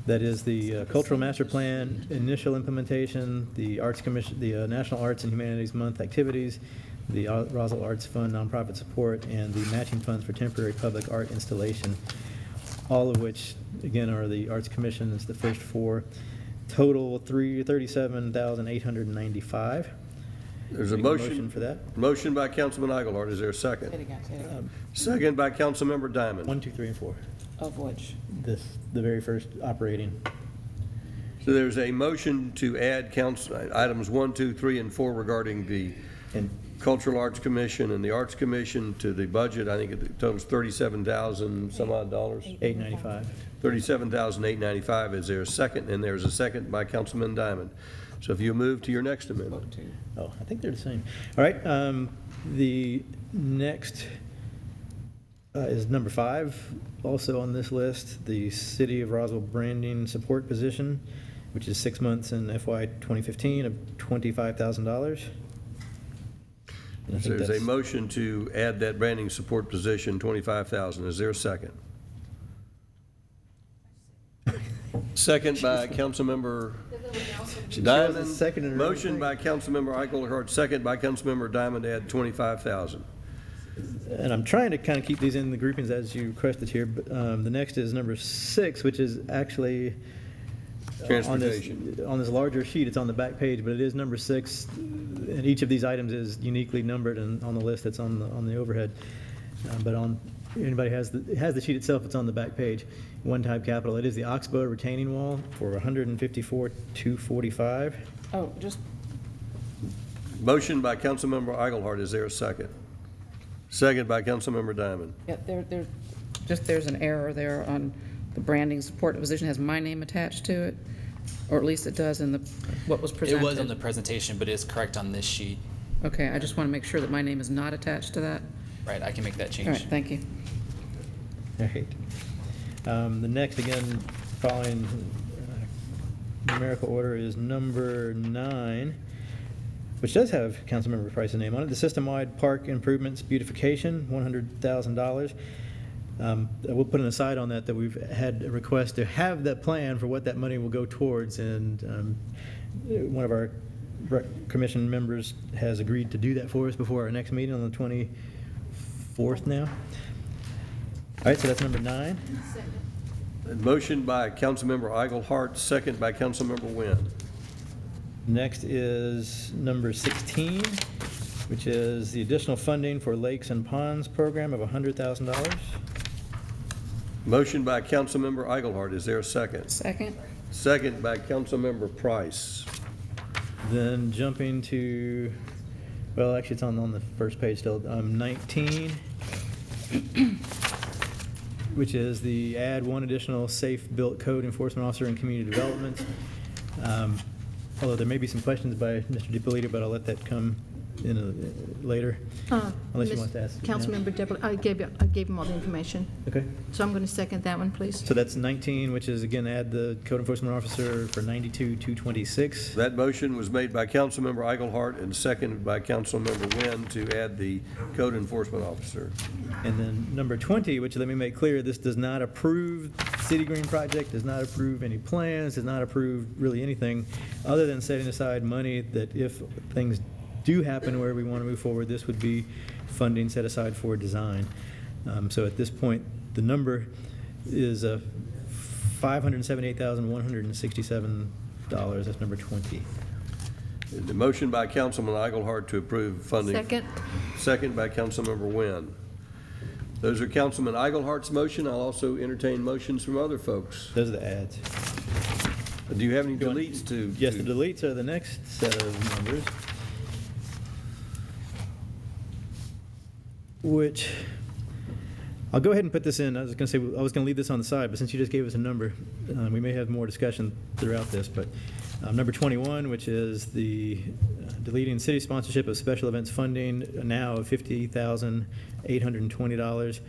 L: That is the Cultural Master Plan, initial implementation, the Arts Commission, the National Arts and Humanities Month activities, the Roswell Arts Fund nonprofit support, and the matching funds for temporary public art installation, all of which, again, are the Arts Commission. It's the first 4. Total $37,895.
A: There's a motion
L: for that.
A: Motion by Councilman Eichelhardt. Is there a second? Second by Councilmember Diamond.
L: 1, 2, 3, and 4.
M: Of which?
L: The very first operating.
A: So there's a motion to add items 1, 2, 3, and 4 regarding the Cultural Arts Commission and the Arts Commission to the budget. I think it totals $37,000 some odd dollars.
L: $895.
A: $37,895. Is there a second? And there's a second by Councilman Diamond. So if you move to your next amendment.
L: Oh, I think they're the same. All right. The next is number 5, also on this list, the City of Roswell branding support position, which is 6 months in FY 2015 of $25,000.
A: There's a motion to add that branding support position, $25,000. Is there a second? Second by Councilmember Diamond. Motion by Councilmember Eichelhardt, second by Councilmember Diamond to add $25,000.
L: And I'm trying to kind of keep these in the groupings as you requested here, but the next is number 6, which is actually
A: transportation.
L: On this larger sheet. It's on the back page, but it is number 6, and each of these items is uniquely numbered and on the list that's on the overhead. But on anybody has the sheet itself, it's on the back page. One-time capital, it is the Oxbow retaining wall for $154,245.
M: Oh, just,
A: Motion by Councilmember Eichelhardt. Is there a second? Second by Councilmember Diamond.
M: yeah, there's an error there on the branding support position has my name attached to it, or at least it does in what was presented.
K: It was on the presentation, but it is correct on this sheet.
M: Okay, I just want to make sure that my name is not attached to that.
K: Right, I can make that change.
M: All right, thank you.
L: All right. The next, again, following numerical order is number 9, which does have Councilmember Price's name on it. The system-wide park improvements beautification, $100,000. We'll put an aside on that we've had a request to have that plan for what that money will go towards, and one of our commission members has agreed to do that for us before our next meeting on the 24th now. All right, so that's number 9.
A: Motion by Councilmember Eichelhardt, second by Councilmember Wynn.
L: Next is number 16, which is the additional funding for Lakes and Ponds program of $100,000.
A: Motion by Councilmember Eichelhardt. Is there a second?
M: Second.
A: Second by Councilmember Price.
L: Then jumping to, well, actually it's on the first page still, 19, which is the add one additional safe-built code enforcement officer in community development. Although there may be some questions by Mr. DiPolito, but I'll let that come in later, unless you want to ask.
N: Councilmember Deputy, I gave him all the information.
L: Okay.
N: So I'm going to second that one, please.
L: So that's 19, which is, again, add the code enforcement officer for $92,226.
A: That motion was made by Councilmember Eichelhardt and seconded by Councilmember Wynn to add the code enforcement officer.
L: And then number 20, which let me make clear, this does not approve City Green project, does not approve any plans, does not approve really anything other than setting aside money that if things do happen where we want to move forward, this would be funding set aside for design. So at this point, the number is $578,167. That's number 20.
A: The motion by Councilman Eichelhardt to approve funding.
N: Second.
A: Second by Councilmember Wynn. Those are Councilman Eichelhardt's motion. I'll also entertain motions from other folks.
L: Those are the adds.
A: Do you have any deletes to?
L: Yes, the deletes are the next set of numbers, which I'll go ahead and put this in. I was going to say I was going to leave this on the side, but since you just gave us a number, we may have more discussion throughout this. But number 21, which is the deleting city sponsorship of special events funding, now of $50,820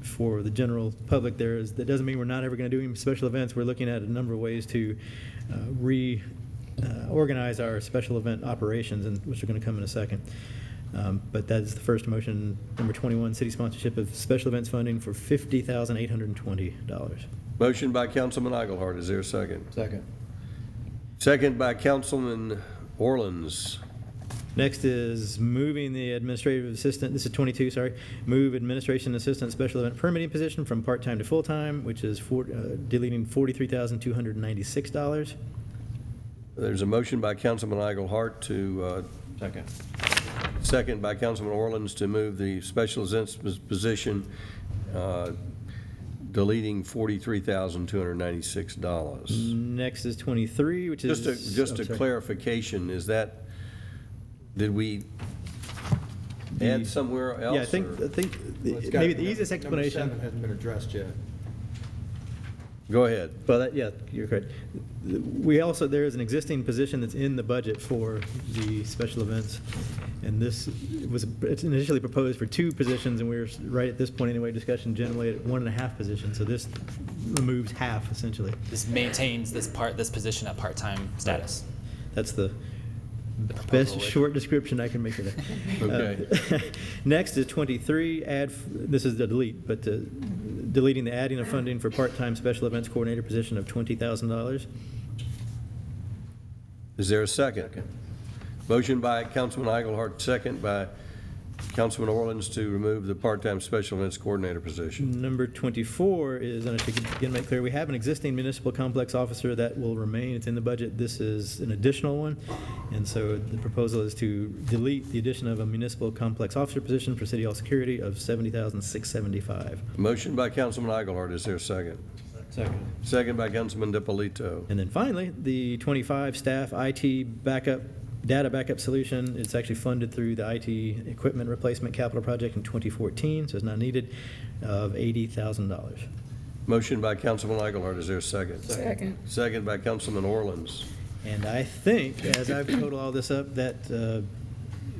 L: for the general public. That doesn't mean we're not ever going to do any special events. We're looking at a number of ways to reorganize our special event operations, and which are going to come in a second. But that's the first motion, number 21, city sponsorship of special events funding for $50,820.
A: Motion by Councilman Eichelhardt. Is there a second?
L: Second.
A: Second by Councilman Orleans.
L: Next is moving the administrative assistant, this is 22, sorry, move administration assistant special event permitting position from part-time to full-time, which is deleting $43,296.
A: There's a motion by Councilman Eichelhardt to
L: Second.
A: Second by Councilman Orleans to move the special events position, deleting $43,296.
L: Next is 23, which is
A: just a clarification. Is that, did we add somewhere else?
L: Yeah, I think maybe the easiest explanation.
J: Number 7 hasn't been addressed yet.
A: Go ahead.
L: Well, yeah, you're correct. We also, there is an existing position that's in the budget for the special events, and it's initially proposed for 2 positions, and we're right at this point anyway, discussion generally at 1.5 positions. So this removes half essentially.
K: This maintains this position at part-time status.
L: That's the best short description I can make of it.
A: Okay.
L: Next is 23, this is the delete, but deleting the adding of funding for part-time special events coordinator position of $20,000.
A: Is there a second? Motion by Councilman Eichelhardt, second by Councilman Orleans to remove the part-time special events coordinator position.
L: Number 24 is, and I should again make clear, we have an existing municipal complex officer that will remain. It's in the budget. This is an additional one. And so the proposal is to delete the addition of a municipal complex officer position for City Hall security of $70,675.
A: Motion by Councilman Eichelhardt. Is there a second?
L: Second.
A: Second by Councilman DiPolito.
L: And then finally, the 25 staff IT backup, data backup solution. It's actually funded through the IT equipment replacement capital project in 2014, so it's not needed, of $80,000.
A: Motion by Councilman Eichelhardt. Is there a second?
M: Second.
A: Second by Councilman Orleans.
L: And I think, as I've totaled all this up, that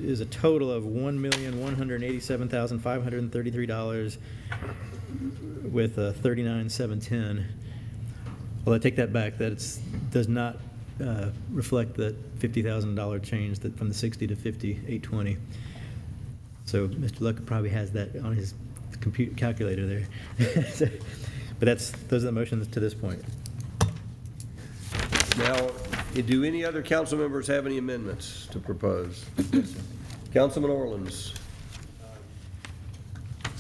L: is a total of $1,187,533 with $39,710. Well, I take that back. That does not reflect that $50,000 change that from the 60 to 50, 820. So Mr. Luck probably has that on his computer calculator there. But those are the motions to this point.
A: Now, do any other council members have any amendments to propose? Councilman Orleans.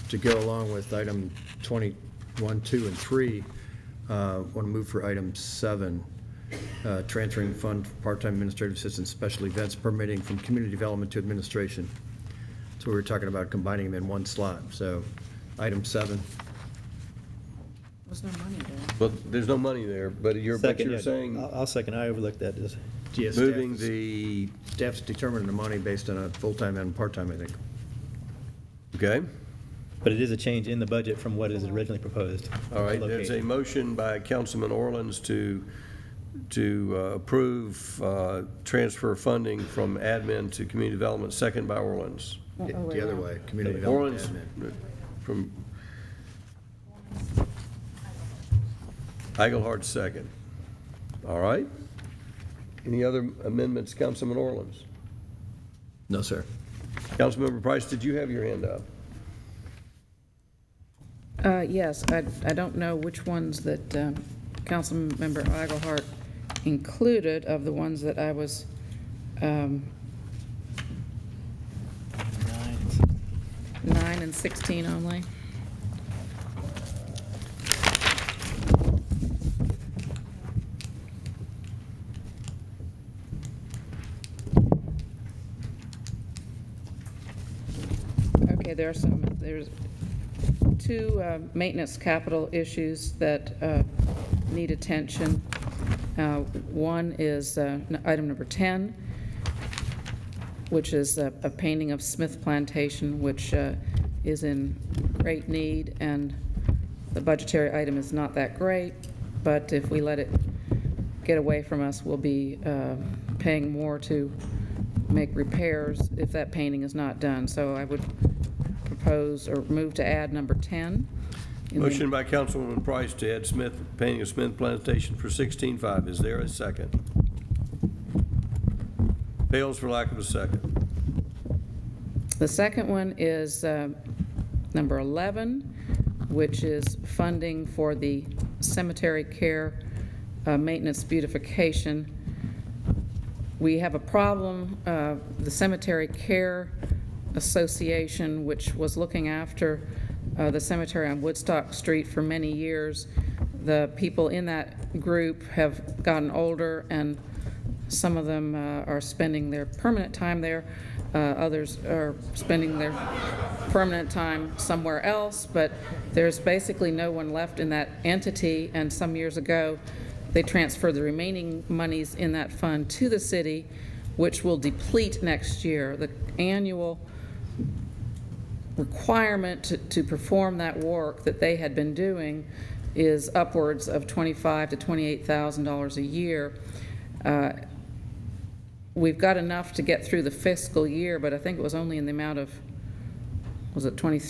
O: To go along with item 21, 2, and 3, want to move for item 7, transferring fund for part-time administrative assistance, special events permitting from community development to administration. So we were talking about combining them in one slot. So item 7.
M: There's no money there.
A: Well, there's no money there, but you're saying
L: I'll second. I overlooked that.
O: Yes,
A: moving the
O: staff's determining the money based on a full-time and part-time, I think.
A: Okay.
L: But it is a change in the budget from what is originally proposed.
A: All right. There's a motion by Councilman Orleans to approve transfer funding from admin to community development. Second by Orleans.
O: The other way, community development.
A: Orleans from Eichelhardt second. All right. Any other amendments, Councilman Orleans?
O: No, sir.
A: Councilmember Price, did you have your hand up?
M: Yes, I don't know which ones that Councilmember Eichelhardt included of the ones that I was 9 and 16 only. Okay, there's 2 maintenance capital issues that need attention. One is item number 10, which is a painting of Smith Plantation, which is in great need, and the budgetary item is not that great, but if we let it get away from us, we'll be paying more to make repairs if that painting is not done. So I would propose or move to add number 10.
A: Motion by Councilwoman Price to add painting of Smith Plantation for 16.5. Is there a second? Fails for lack of a second.
M: The second one is number 11, which is funding for the cemetery care maintenance beautification. We have a problem. The Cemetery Care Association, which was looking after the cemetery on Woodstock Street for many years, the people in that group have gotten older, and some of them are spending their permanent time there. Others are spending their permanent time somewhere else, but there's basically no one left in that entity, and some years ago they transferred the remaining monies in that fund to the city, which will deplete next year. The annual requirement to perform that work that they had been doing is upwards of $25,000 to $28,000 a year. We've got enough to get through the fiscal year, but I think it was only in the amount of, was it 20,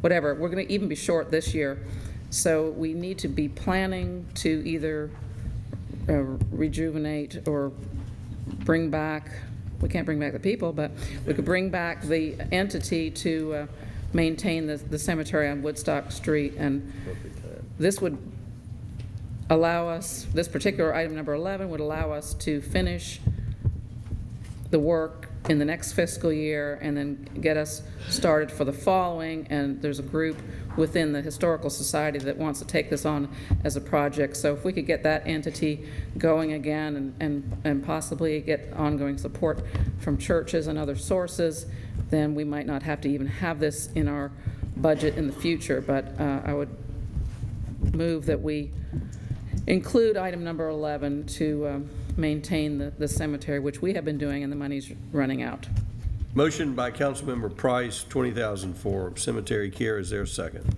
M: whatever. We're going to even be short this year. So we need to be planning to either rejuvenate or bring back, we can't bring back the people, but we could bring back the entity to maintain the cemetery on Woodstock Street. And this would allow us, this particular item number 11 would allow us to finish the work in the next fiscal year and then get us started for the following. And there's a group within the Historical Society that wants to take this on as a project. So if we could get that entity going again and possibly get ongoing support from churches and other sources, then we might not have to even have this in our budget in the future. But I would move that we include item number 11 to maintain the cemetery, which we have been doing, and the money's running out.
A: Motion by Councilmember Price, $20,000 for cemetery care. Is there a second?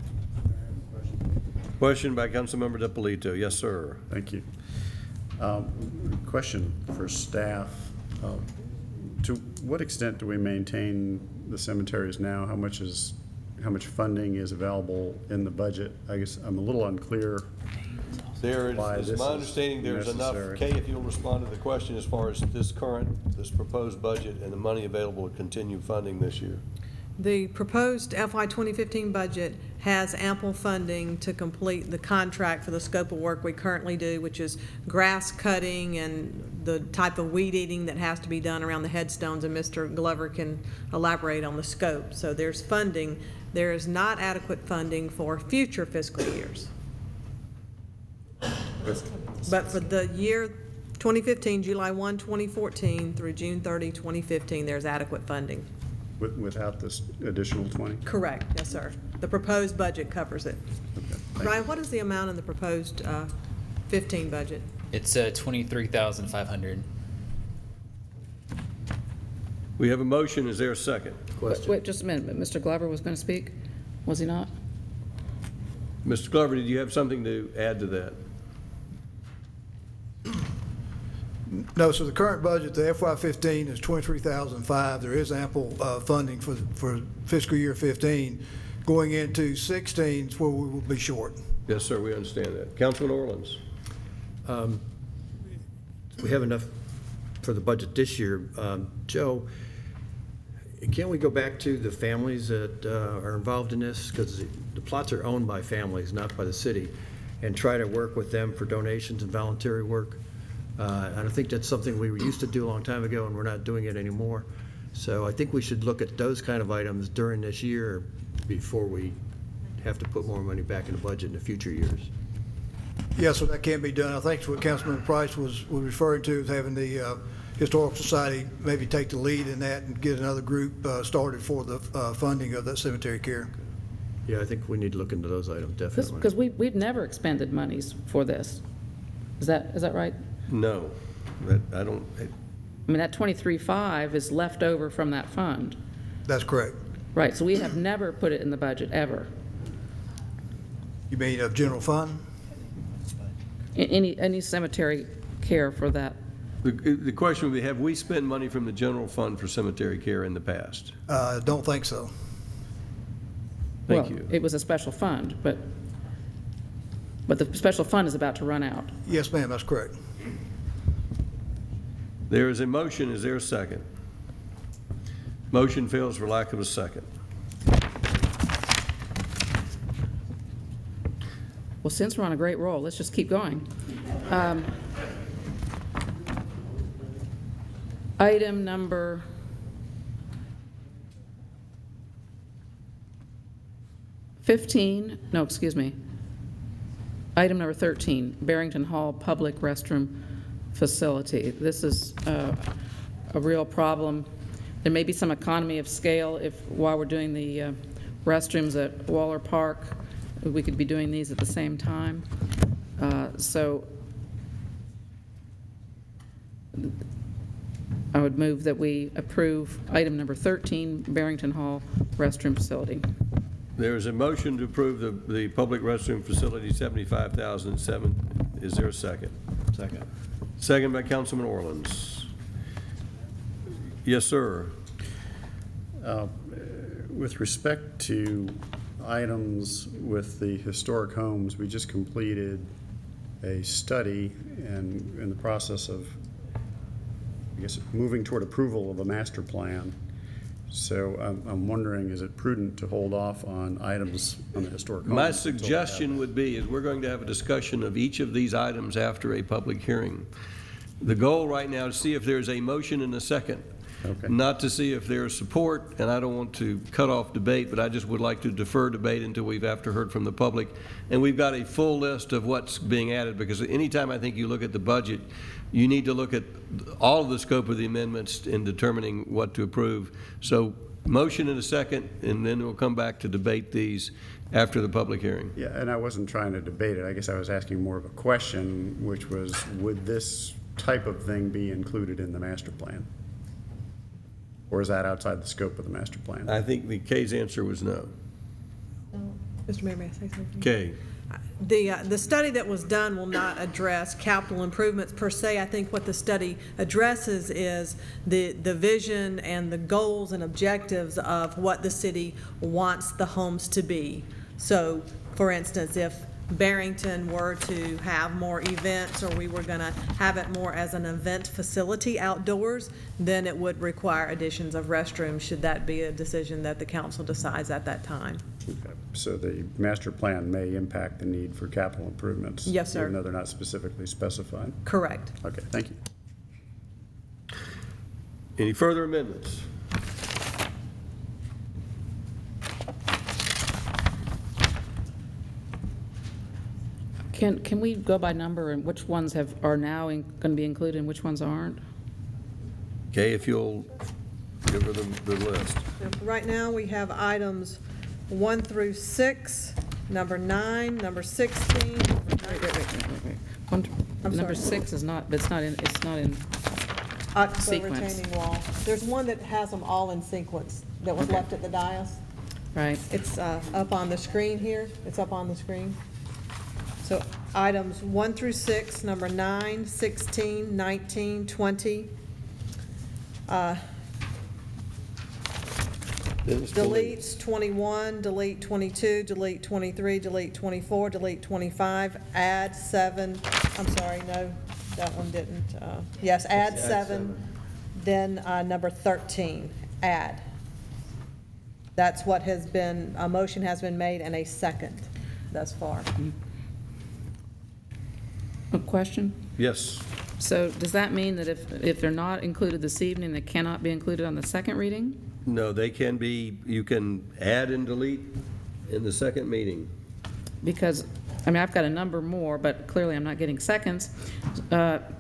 A: Question by Councilmember DiPolito. Yes, sir.
P: Thank you. Question for staff. To what extent do we maintain the cemeteries now? How much funding is available in the budget? I guess I'm a little unclear.
A: It's my understanding there's enough. Kay, if you'll respond to the question as far as this proposed budget and the money available to continue funding this year.
I: The proposed FY 2015 budget has ample funding to complete the contract for the scope of work we currently do, which is grass cutting and the type of weed eating that has to be done around the headstones, and Mr. Glover can elaborate on the scope. So there's funding. There is not adequate funding for future fiscal years. But for the year 2015, July 1, 2014 through June 30, 2015, there's adequate funding.
P: Without this additional 20?
I: Correct, yes, sir. The proposed budget covers it.
P: Okay,
I: Brian, what is the amount in the proposed 15 budget?
K: It's $23,500.
A: We have a motion. Is there a second?
M: Question. Wait just a minute. Mr. Glover was going to speak? Was he not?
A: Mr. Glover, did you have something to add to that?
Q: No, so the current budget, the FY15 is $23,500. There is ample funding for fiscal year 15. Going into 16 is where we will be short.
A: Yes, sir, we understand that. Councilman Orleans.
O: We have enough for the budget this year. Joe, can't we go back to the families that are involved in this? Because the plots are owned by families, not by the city, and try to work with them for donations and voluntary work. I think that's something we used to do a long time ago, and we're not doing it anymore. So I think we should look at those kind of items during this year before we have to put more money back in the budget in the future years.
Q: Yes, so that can be done. I think what Councilman Price was referring to is having the Historical Society maybe take the lead in that and get another group started for the funding of that cemetery care.
O: Yeah, I think we need to look into those items, definitely.
M: Because we've never expended monies for this. Is that right?
A: No, I don't.
M: I mean, that 23.5 is left over from that fund.
Q: That's correct.
M: Right, so we have never put it in the budget, ever.
Q: You mean of general fund?
M: Any cemetery care for that?
A: The question would be, have we spent money from the general fund for cemetery care in the past?
Q: Don't think so.
A: Thank you.
M: It was a special fund, but the special fund is about to run out.
Q: Yes, ma'am, that's correct.
A: There is a motion. Is there a second? Motion fails for lack of a second.
M: Well, since we're on a great roll, let's just keep going. Item number 15, no, excuse me. Item number 13, Barrington Hall Public Restroom Facility. This is a real problem. There may be some economy of scale if while we're doing the restrooms at Waller Park, we could be doing these at the same time. So I would move that we approve item number 13, Barrington Hall Restroom Facility.
A: There is a motion to approve the public restroom facility, $75,007. Is there a second?
O: Second.
A: Second by Councilman Orleans. Yes, sir.
P: With respect to items with the historic homes, we just completed a study and in the process of, I guess, moving toward approval of a master plan. So I'm wondering, is it prudent to hold off on items on the historic homes?
A: My suggestion would be is we're going to have a discussion of each of these items after a public hearing. The goal right now is to see if there's a motion and a second Okay. Not to see if there's support, and I don't want to cut off debate, but I just would like to defer debate until we've heard from the public. And we've got a full list of what's being added, because anytime I think you look at the budget, you need to look at all of the scope of the amendments in determining what to approve. So motion in a second, and then we'll come back to debate these after the public hearing.
P: Yeah, and I wasn't trying to debate it. I guess I was asking more of a question, which was, would this type of thing be included in the master plan? Or is that outside the scope of the master plan?
A: I think the Kay's answer was no.
I: Mr. Mayor, may I say something?
A: Kay.
I: The study that was done will not address capital improvements per se. I think what the study addresses is the vision and the goals and objectives of what the city wants the homes to be. So, for instance, if Barrington were to have more events, or we were going to have it more as an event facility outdoors, then it would require additions of restrooms, should that be a decision that the council decides at that time.
P: Okay. So the master plan may impact the need for capital improvements?
I: Yes, sir.
P: Even though they're not specifically specified?
I: Correct.
P: Okay, thank you.
A: Any further amendments?
M: Can we go by number and which ones are now going to be included and which ones aren't?
A: Okay, if you'll give her the list.
I: Right now, we have items 1 through 6, number 9, number 16.
M: Number
I: sorry.
M: 6 is not, it's not in
I: Aqua
M: sequence.
I: retaining wall. There's one that has them all in sequence that was left at the dais.
M: Right.
I: It's up on the screen here. It's up on the screen. So items 1 through 6, number 9, 16, 19, 20. Deletes 21, delete 22, delete 23, delete 24, delete 25, add 7. I'm sorry, no, that one didn't. Yes, add 7. Then number 13, add. That's what has been, a motion has been made and a second thus far.
M: A question?
A: Yes.
M: So does that mean that if they're not included this evening, they cannot be included on the second reading?
A: No, they can be, you can add and delete in the second meeting.
M: Because, I mean, I've got a number more, but clearly I'm not getting seconds. But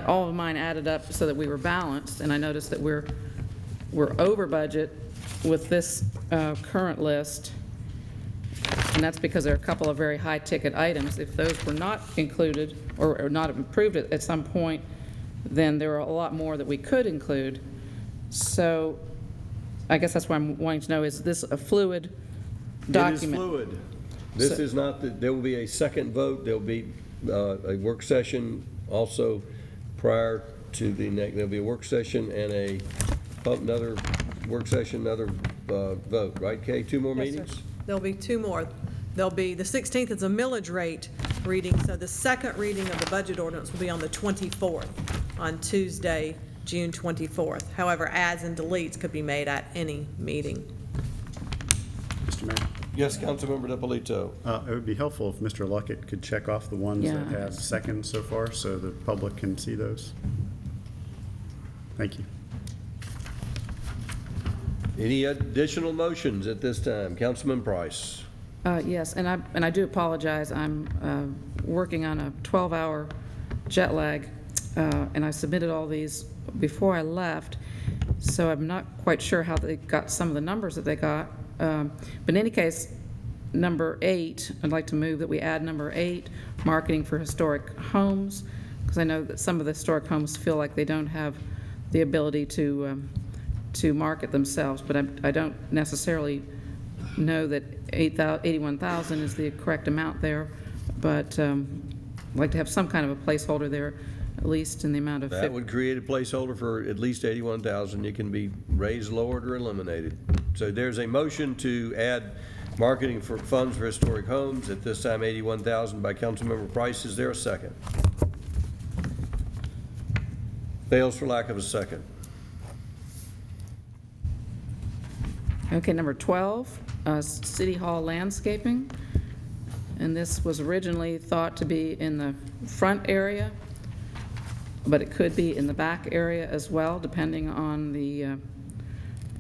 M: all of mine added up so that we were balanced, and I noticed that we're over budget with this current list. And that's because there are a couple of very high-ticket items. If those were not included or not approved at some point, then there are a lot more that we could include. So I guess that's what I'm wanting to know, is this a fluid document?
A: It is fluid. This is not, there will be a second vote. There will be a work session also prior to the next, there'll be a work session and another work session, another vote, right, Kay? 2 more
I: Yes,
A: meetings?
I: sir. There'll be 2 more. There'll be, the 16th is a millage rate reading, so the second reading of the budget ordinance will be on the 24th, on Tuesday, June 24th. However, adds and deletes could be made at any meeting.
P: Mr. Mayor?
A: Yes, Councilmember Napolito.
P: It would be helpful if Mr. Luckett could check off the ones that have seconds so far so the public can see those. Thank you.
A: Any additional motions at this time? Councilman Price.
M: Yes, and I do apologize. I'm working on a 12-hour jet lag, and I submitted all these before I left, so I'm not quite sure how they got some of the numbers that they got. But in any case, number 8, I'd like to move that we add number 8, marketing for historic homes, because I know that some of the historic homes feel like they don't have the ability to market themselves, but I don't necessarily know that 81,000 is the correct amount there, but I'd like to have some kind of a placeholder there, at least in the amount of...
A: That would create a placeholder for at least 81,000. It can be raised, lowered, or eliminated. So there's a motion to add marketing for funds for historic homes, at this time 81,000 by Councilmember Price. Is there a second? Fails for lack of a second.
M: Okay, number 12, City Hall landscaping. And this was originally thought to be in the front area. but it could be in the back area as well, depending on the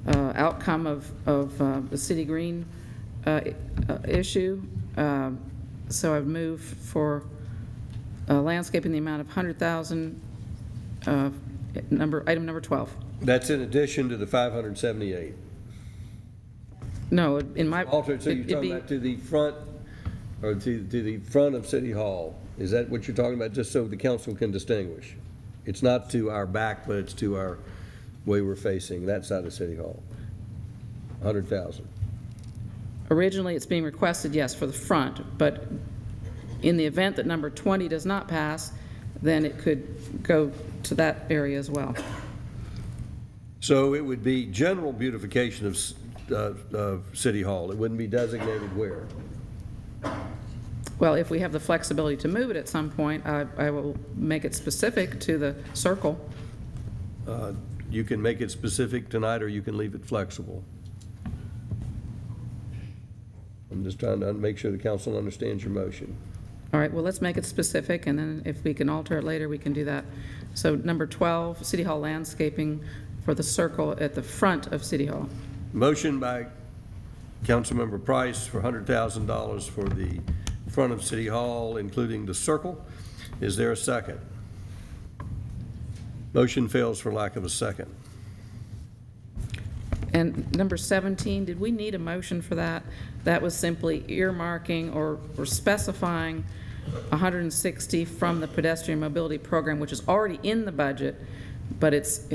M: outcome of the city green issue. So I've moved for landscaping the amount of $100,000, item number 12.
A: That's in addition to the 578.
M: No, in my...
A: Altered, so you're talking about to the front, or to the front of City Hall. Is that what you're talking about, just so the council can distinguish? It's not to our back, but it's to our way we're facing, that side of City Hall. 100,000.
M: Originally, it's being requested, yes, for the front, but in the event that number 20 does not pass, then it could go to that area as well.
A: So it would be general beautification of City Hall. It wouldn't be designated where?
M: Well, if we have the flexibility to move it at some point, I will make it specific to the circle.
A: You can make it specific tonight, or you can leave it flexible. I'm just trying to make sure the council understands your motion.
M: All right, well, let's make it specific, and then if we can alter it later, we can do that. So number 12, City Hall landscaping for the circle at the front of City Hall.
A: Motion by Councilmember Price for $100,000 for the front of City Hall, including the circle. Is there a second? Motion fails for lack of a second.
M: And number 17, did we need a motion for that? That was simply earmarking or specifying 160 from the pedestrian mobility program, which is already in the budget, but it's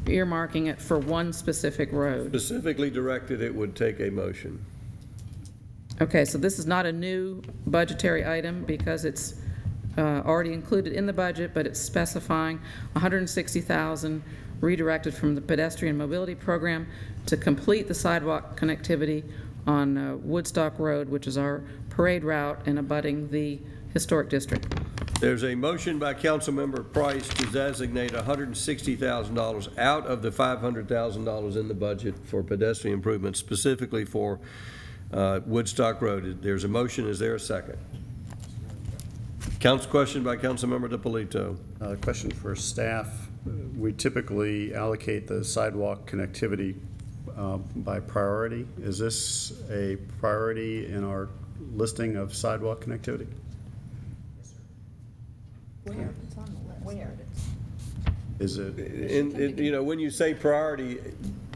M: earmarking it for one specific road.
A: Specifically directed, it would take a motion.
M: Okay, so this is not a new budgetary item because it's already included in the budget, but it's specifying 160,000 redirected from the pedestrian mobility program to complete the sidewalk connectivity on Woodstock Road, which is our parade route and abutting the historic district.
A: There's a motion by Councilmember Price to designate $160,000 out of the $500,000 in the budget for pedestrian improvements, specifically for Woodstock Road. There's a motion. Is there a second? Question by Councilmember DiPolito.
P: Question for staff. We typically allocate the sidewalk connectivity by priority. Is this a priority in our listing of sidewalk connectivity?
G: Where? It's on the list. Where?
P: Is it?
A: You know, when you say priority,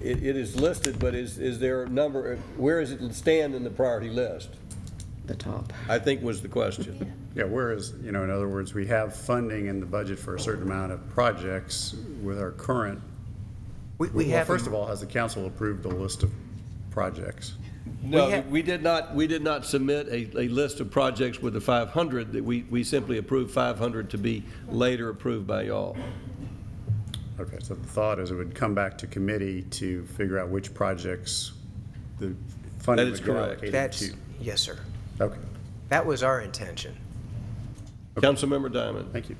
A: it is listed, but is there a number? Where does it stand in the priority list?
M: The top,
A: I think, was the question.
P: Yeah, whereas, you know, in other words, we have funding in the budget for a certain amount of projects with our current.
R: We have.
P: First of all, has the council approved a list of projects?
A: No, we did not submit a list of projects with the 500. That we simply approved 500 to be later approved by y'all.
P: Okay, so the thought is it would come back to committee to figure out which projects the funding would get allocated to.
R: Yes, sir.
P: Okay.
R: That was our intention.
A: Councilmember Diamond.
P: Thank you.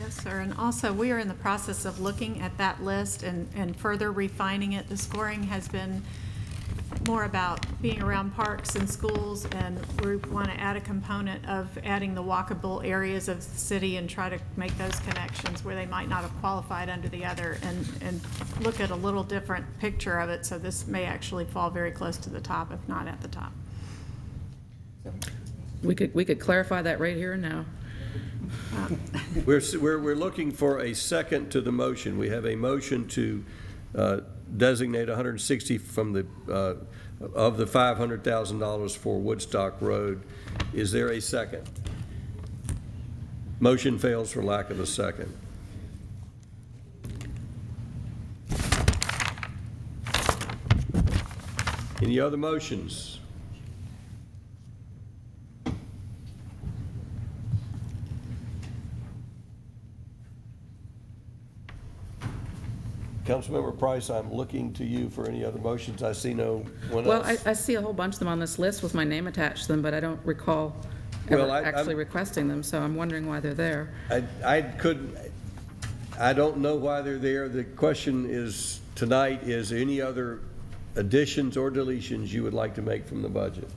S: Yes, sir. And also, we are in the process of looking at that list and further refining it. The scoring has been more about being around parks and schools, and we want to add a component of adding the walkable areas of the city and try to make those connections where they might not have qualified under the other, and look at a little different picture of it. So this may actually fall very close to the top, if not at the top.
M: we could clarify that right here and now.
A: We're looking for a second to the motion. We have a motion to designate 160 from the of the $500,000 for Woodstock Road. Is there a second? Motion fails for lack of a second. Any other motions? Councilmember Price, I'm looking to you for any other motions. I see no one else.
M: Well, I see a whole bunch of them on this list with my name attached to them, but I don't recall ever actually requesting them, so I'm wondering why they're there.
A: I don't know why they're there. The question is, tonight, is any other additions or deletions you would like to make from the budget?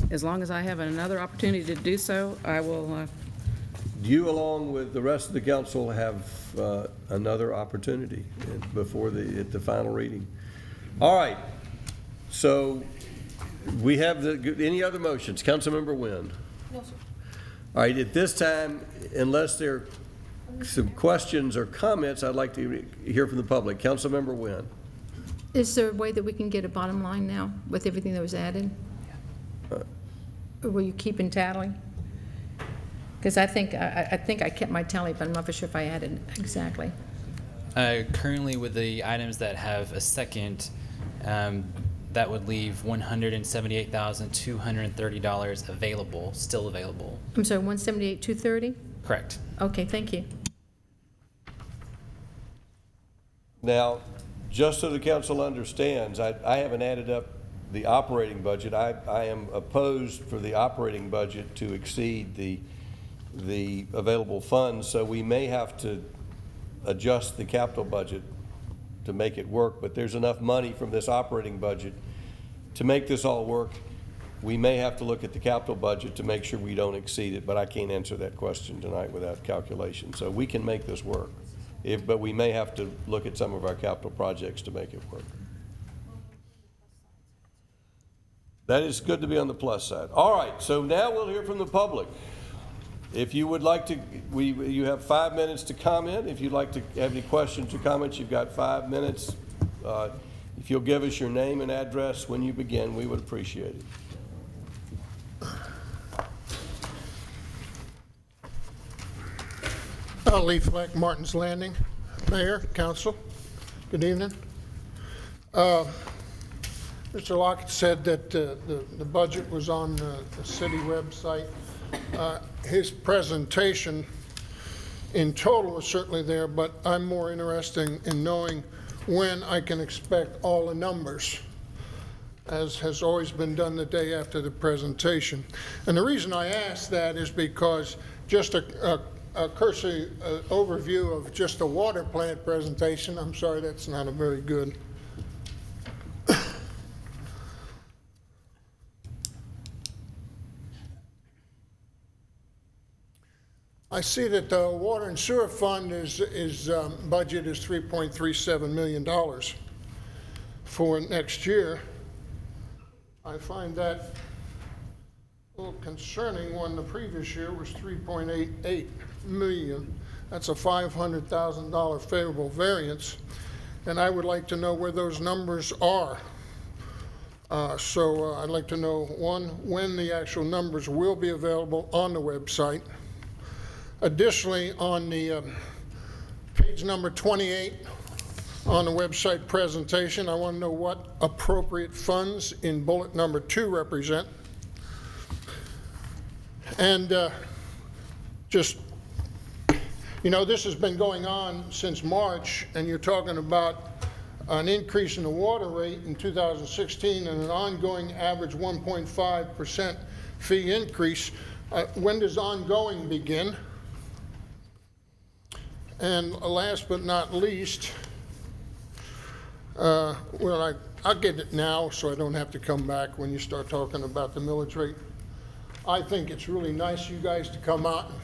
M: As long as I have another opportunity to do so, I will
A: you, along with the rest of the council, have another opportunity before at the final reading. All right, so we have any other motions? Councilmember Wynn?
N: No, sir.
A: All right, at this time, unless there are some questions or comments, I'd like to hear from the public. Councilmember Wynn?
N: Is there a way that we can get a bottom line now with everything that was added? Or will you keep in tally? Because I think I kept my tally, but I'm not for sure if I added exactly.
K: Currently, with the items that have a second, that would leave $178,230 available, still available.
N: I'm sorry, 178,230?
K: Correct.
N: Okay, thank you.
A: Now, just so the council understands, I haven't added up the operating budget. I am opposed for the operating budget to exceed the available funds, so we may have to adjust the capital budget to make it work, but there's enough money from this operating budget to make this all work. We may have to look at the capital budget to make sure we don't exceed it, but I can't answer that question tonight without calculation. So we can make this work, but we may have to look at some of our capital projects to make it work. That is good to be on the plus side. All right, so now we'll hear from the public. If you would like to, you have 5 minutes to comment. If you'd like to have any questions or comments, you've got 5 minutes. If you'll give us your name and address when you begin, we would appreciate it.
T: Lee Fleck, Martin's Landing. Mayor, Council, good evening. Mr. Lockett said that the budget was on the city website. His presentation in total is certainly there, but I'm more interested in knowing when I can expect all the numbers, as has always been done the day after the presentation. And the reason I ask that is because just a cursory overview of just a water plant presentation, I'm sorry, that's not a very good. I see that the water and sewer fund budget is $3.37 million for next year. I find that a little concerning when the previous year was $3.88 million. That's a $500,000 favorable variance, and I would like to know where those numbers are. So I'd like to know, one, when the actual numbers will be available on the website. Additionally, on the page number 28 on the website presentation, I want to know what appropriate funds in bullet number 2 represent. And just, you know, this has been going on since March, and you're talking about an increase in the water rate in 2016 and an ongoing average 1.5% fee increase. When does ongoing begin? And last but not least, well, I'll get it now so I don't have to come back when you start talking about the millage rate. I think it's really nice you guys to come out and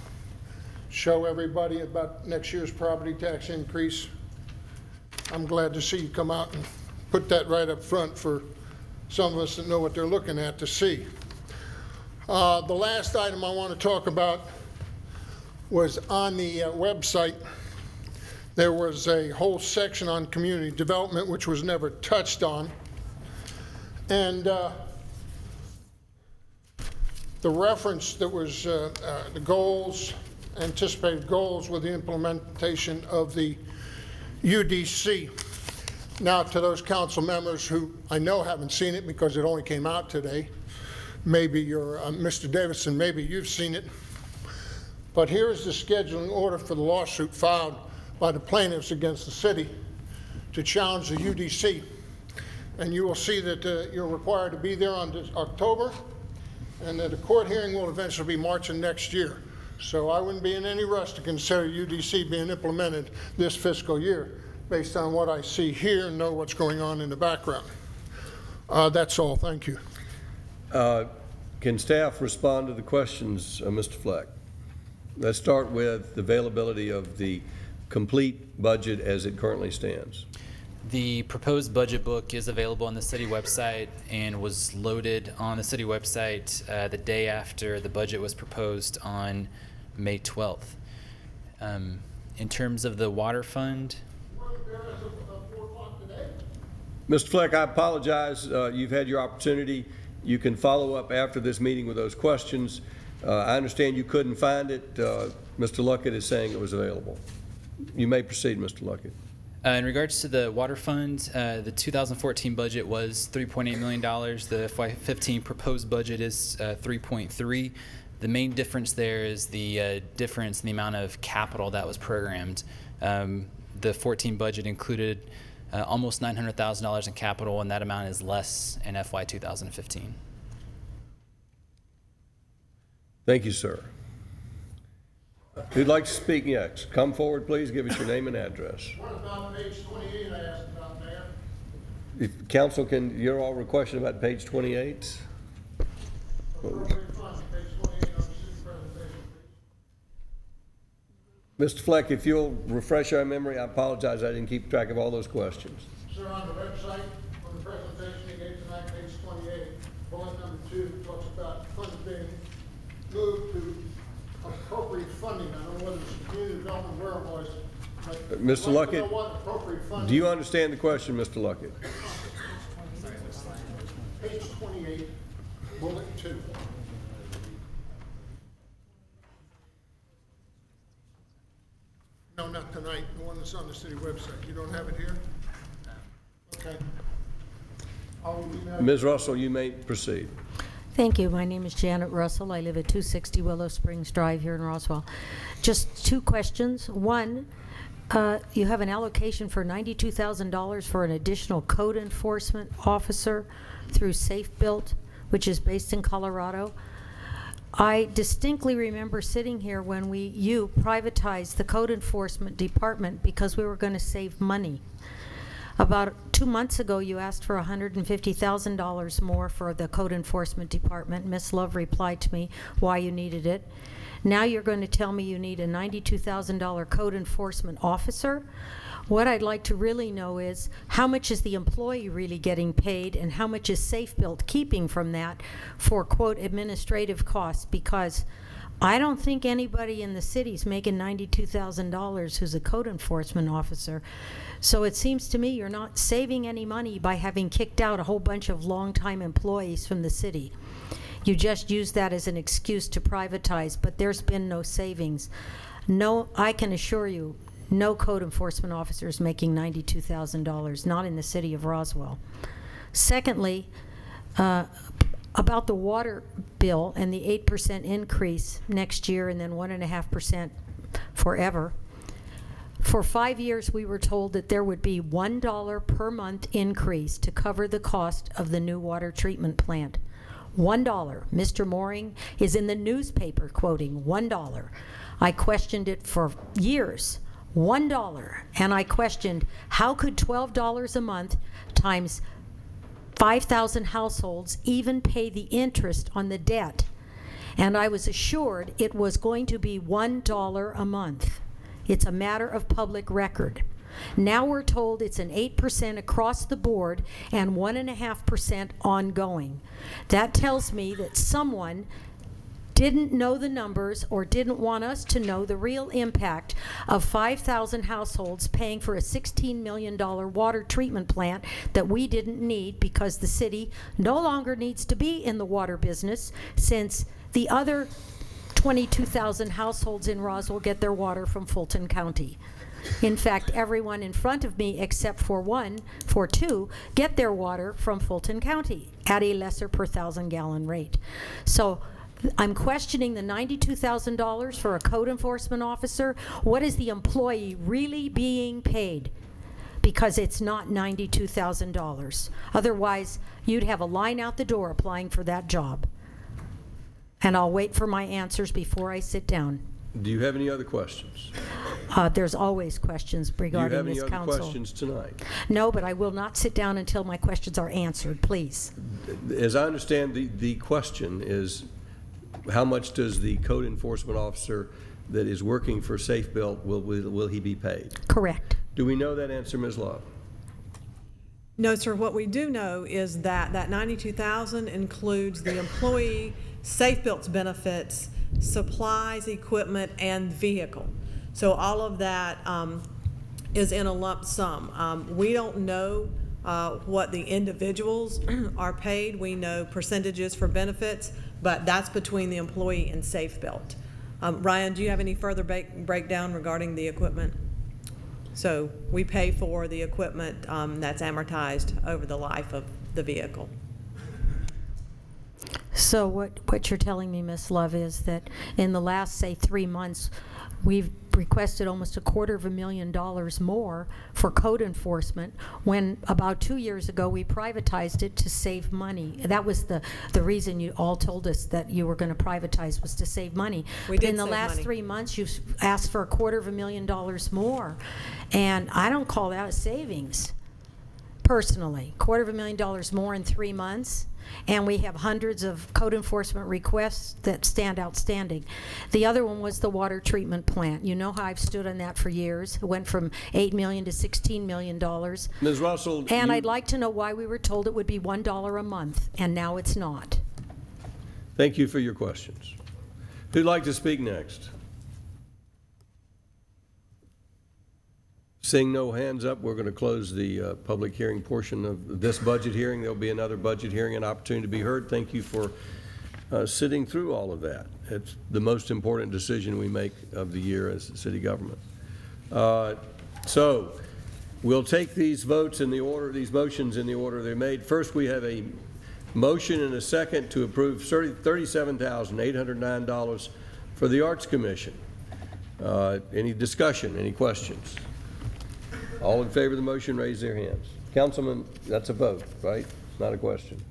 T: show everybody about next year's property tax increase. I'm glad to see you come out and put that right up front for some of us that know what they're looking at to see. The last item I want to talk about was on the website. There was a whole section on community development which was never touched on. And the reference that was the goals, anticipated goals with the implementation of the UDC. Now, to those council members who I know haven't seen it because it only came out today, maybe you're, Mr. Davidson, maybe you've seen it, but here is the scheduling order for the lawsuit filed by the plaintiffs against the city to challenge the UDC. And you will see that you're required to be there on October, and that the court hearing will eventually be March of next year. So I wouldn't be in any rush to consider UDC being implemented this fiscal year based on what I see here and know what's going on in the background. That's all. Thank you.
A: Can staff respond to the questions, Mr. Fleck? Let's start with the availability of the complete budget as it currently stands.
K: The proposed budget book is available on the city website and was loaded on the city website the day after the budget was proposed on May 12th. In terms of the water fund,
A: Mr. Fleck, I apologize. You've had your opportunity. You can follow up after this meeting with those questions. I understand you couldn't find it. Mr. Luckett is saying it was available. You may proceed, Mr. Luckett.
K: in regards to the water fund, the 2014 budget was $3.8 million. The FY15 proposed budget is 3.3. The main difference there is the difference in the amount of capital that was programmed. The 14 budget included almost $900,000 in capital, and that amount is less in FY 2015.
A: Thank you, sir. Who'd like to speak next? Come forward, please. Give us your name and address.
T: What about page 28 I asked about, Mayor?
A: If council can, you're all requesting about page 28? Mr. Fleck, if you'll refresh our memory, I apologize, I didn't keep track of all those questions.
T: Sir, on the website, on the presentation you gave tonight, page 28, bullet number 2 talks about funds being moved to appropriate funding. I don't know whether it's community development, where it was. But
A: Mr.
T: I'd like to know
A: Luckett,
T: what appropriate funding.
A: do you understand the question, Mr. Luckett?
T: Page 28, bullet 2. No, not tonight, the one that's on the city website. You don't have it here? Okay. I'll email you.
A: Ms. Russell, you may proceed.
S: Thank you. My name is Janet Russell. I live at 260 Willow Springs Drive here in Roswell. Just two questions. One, you have an allocation for $92,000 for an additional code enforcement officer through Safe Built, which is based in Colorado. I distinctly remember sitting here when you privatized the code enforcement department because we were going to save money. About 2 months ago, you asked for $150,000 more for the code enforcement department. Ms. Love replied to me why you needed it. Now you're going to tell me you need a $92,000 code enforcement officer. What I'd like to really know is how much is the employee really getting paid and how much is Safe Built keeping from that for, quote, administrative costs, because I don't think anybody in the city's making $92,000 who's a code enforcement officer. So it seems to me you're not saving any money by having kicked out a whole bunch of longtime employees from the city. You just use that as an excuse to privatize, but there's been no savings. No, I can assure you, no code enforcement officer is making $92,000, not in the city of Roswell. Secondly, about the water bill and the 8% increase next year and then 1.5% forever. For 5 years, we were told that there would be $1 per month increase to cover the cost of the new water treatment plant. $1. Mr. Mooring is in the newspaper quoting $1. I questioned it for years. $1. And I questioned how could $12 a month times 5,000 households even pay the interest on the debt. And I was assured it was going to be $1 a month. It's a matter of public record. Now we're told it's an 8% across the board and 1.5% ongoing. That tells me that someone didn't know the numbers or didn't want us to know the real impact of 5,000 households paying for a $16 million water treatment plant that we didn't need because the city no longer needs to be in the water business, since the other 22,000 households in Roswell get their water from Fulton County. In fact, everyone in front of me except for two, get their water from Fulton County at a lesser per 1,000-gallon rate. So I'm questioning the $92,000 for a code enforcement officer. What is the employee really being paid? Because it's not $92,000. Otherwise, you'd have a line out the door applying for that job. And I'll wait for my answers before I sit down.
A: Do you have any other questions?
S: There's always questions regarding this council.
A: Do you have any other questions tonight?
S: No, but I will not sit down until my questions are answered, please.
A: As I understand, the question is, how much does the code enforcement officer that is working for Safe Built, will he be paid?
S: Correct.
A: Do we know that answer, Ms. Love?
I: No, sir. What we do know is that that $92,000 includes the employee Safe Built's benefits, supplies, equipment, and vehicle. So all of that is in a lump sum. We don't know what the individuals are paid. We know percentages for benefits, but that's between the employee and Safe Built. Ryan, do you have any further breakdown regarding the equipment? So we pay for the equipment that's amortized over the life of the vehicle.
S: So what you're telling me, Ms. Love, is that in the last, say, 3 months, we've requested almost $250,000 more for code enforcement, when about 2 years ago we privatized it to save money. That was the reason you all told us that you were going to privatize, was to save money.
I: We
S: But
I: did
S: in the
I: save
S: last
I: money.
S: 3 months, you've asked for $250,000 more, and I don't call that a savings. Personally, $250,000 more in 3 months, and we have hundreds of code enforcement requests that stand outstanding. The other one was the water treatment plant. You know how I've stood on that for years. It went from $8 million to $16 million.
A: Ms. Russell,
S: And I'd like to know why we were told it would be $1 a month, and now it's not.
A: Thank you for your questions. Who'd like to speak next? Seeing no hands up, we're going to close the public hearing portion of this budget hearing. There'll be another budget hearing and opportunity to be heard. Thank you for sitting through all of that. It's the most important decision we make of the year as a city government. So we'll take these votes in the order, these motions in the order they're made. First, we have a motion and a second to approve $37,809 for the Arts Commission. Any discussion, any questions? All in favor of the motion, raise their hands. Councilman, that's a vote, right? It's not a question.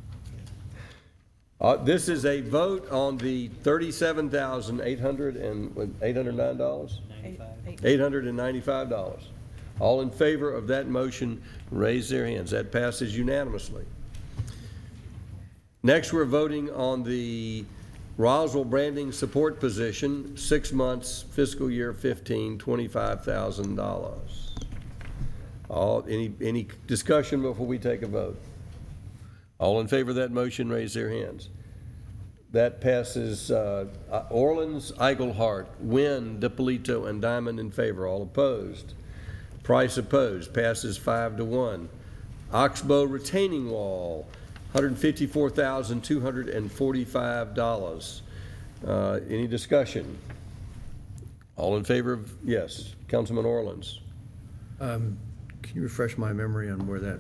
A: This is a vote on the $895. All in favor of that motion, raise their hands. That passes unanimously. Next, we're voting on the Roswell branding support position, 6 months, fiscal year 15, $25,000. Any discussion before we take a vote? All in favor of that motion, raise their hands. That passes. Orleans, Eaglehart, Wynn, DiPolito, and Diamond in favor. All opposed. Price opposed. Passes 5-1. Oxbow retaining wall, $154,245. Any discussion? All in favor of, yes. Councilman Orleans.
O: Can you refresh my memory on where that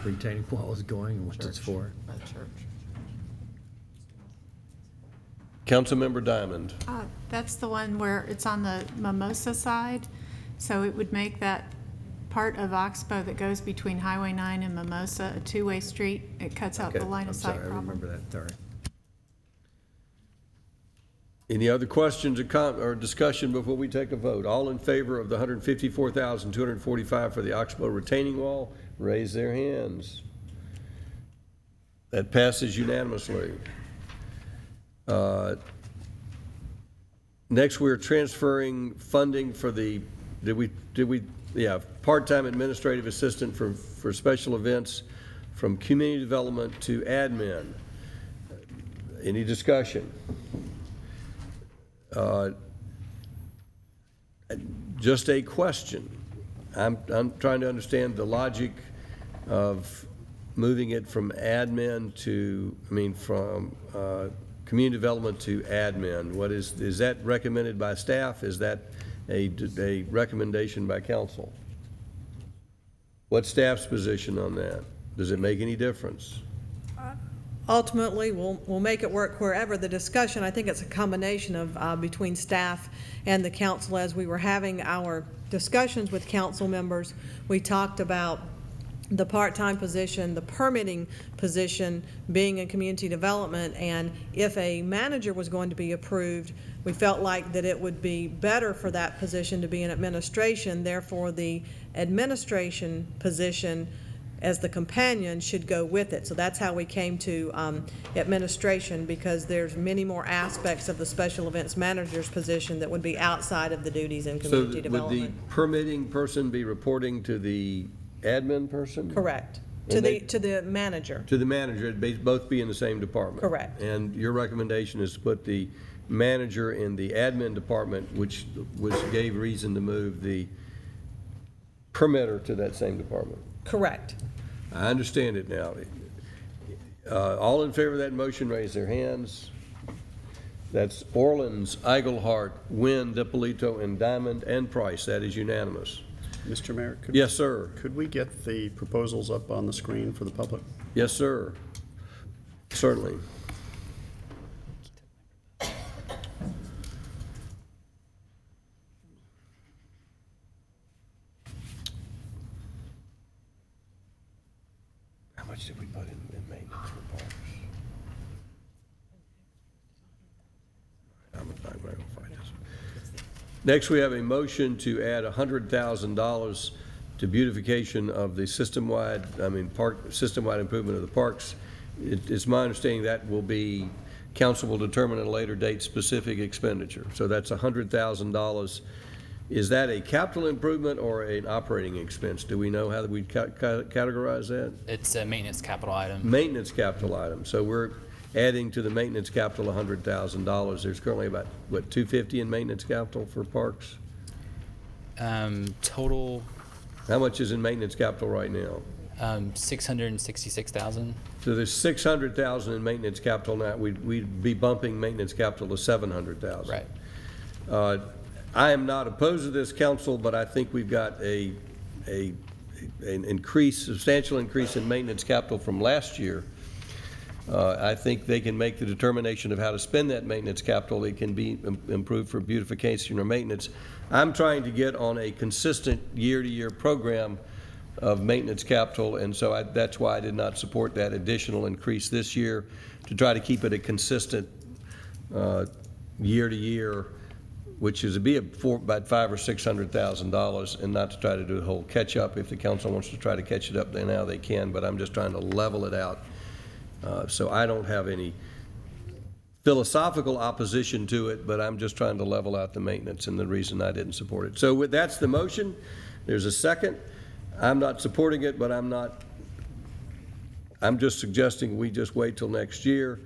O: retaining wall is going and what it's for?
A: Councilmember Diamond.
S: That's the one where it's on the Mimosa side, so it would make that part of Oxbow that goes between Highway 9 and Mimosa a two-way street. It cuts out the line of sight problem.
O: I remember that, sorry.
A: Any other questions or discussion before we take a vote? All in favor of the $154,245 for the Oxbow retaining wall, raise their hands. That passes unanimously. Next, we're transferring funding for the, part-time administrative assistant for special events from community development to admin. Any discussion? Just a question. I'm trying to understand the logic of moving it from admin to, from community development to admin. What is that recommended by staff? Is that a recommendation by council? What's staff's position on that? Does it make any difference?
I: Ultimately, we'll make it work wherever. The discussion, I think it's a combination of between staff and the council. As we were having our discussions with council members, we talked about the part-time position, the permitting position being in community development, and if a manager was going to be approved, we felt like that it would be better for that position to be in administration. Therefore, the administration position as the companion should go with it. So that's how we came to administration, because there's many more aspects of the special events manager's position that would be outside of the duties in community
A: Would
I: development.
A: the permitting person be reporting to the admin person?
I: Correct.
A: And
I: To the manager.
A: To the manager, it'd both be in the same department?
I: Correct.
A: And your recommendation is to put the manager in the admin department, which gave reason to move the permitter to that same department?
I: Correct.
A: I understand it now. All in favor of that motion, raise their hands. That's Orleans, Eigelhart, Wynn, DiPolito, and Diamond, and Price. That is unanimous.
P: Mr. Mayor?
A: Yes, sir.
P: Could we get the proposals up on the screen for the public?
A: Yes, sir. Certainly. How much did we put in maintenance for parks? I'm gonna find this. Next, we have a motion to add $100,000 to beautification of the system-wide improvement of the parks. It's my understanding that will be, council will determine at a later date specific expenditure. So that's $100,000. Is that a capital improvement or an operating expense? Do we know how we categorize that?
K: It's a maintenance capital item.
A: Maintenance capital item. So we're adding to the maintenance capital $100,000. There's currently about, what, $250 in maintenance capital for parks?
K: Total.
A: How much is in maintenance capital right now?
K: $666,000.
A: So there's $600,000 in maintenance capital now. We'd be bumping maintenance capital to $700,000.
K: Right.
A: I am not opposed to this, council, but I think we've got an substantial increase in maintenance capital from last year. I think they can make the determination of how to spend that maintenance capital. It can be improved for beautification or maintenance. I'm trying to get on a consistent year-to-year program of maintenance capital, and so that's why I did not support that additional increase this year, to try to keep it a consistent year-to-year, which is about $500,000 or $600,000, and not to try to do a whole catch-up. If the council wants to try to catch it up, then now they can, but I'm just trying to level it out. So I don't have any philosophical opposition to it, but I'm just trying to level out the maintenance, and the reason I didn't support it. So that's the motion. There's a second. I'm not supporting it, but I'm just suggesting we just wait till next year.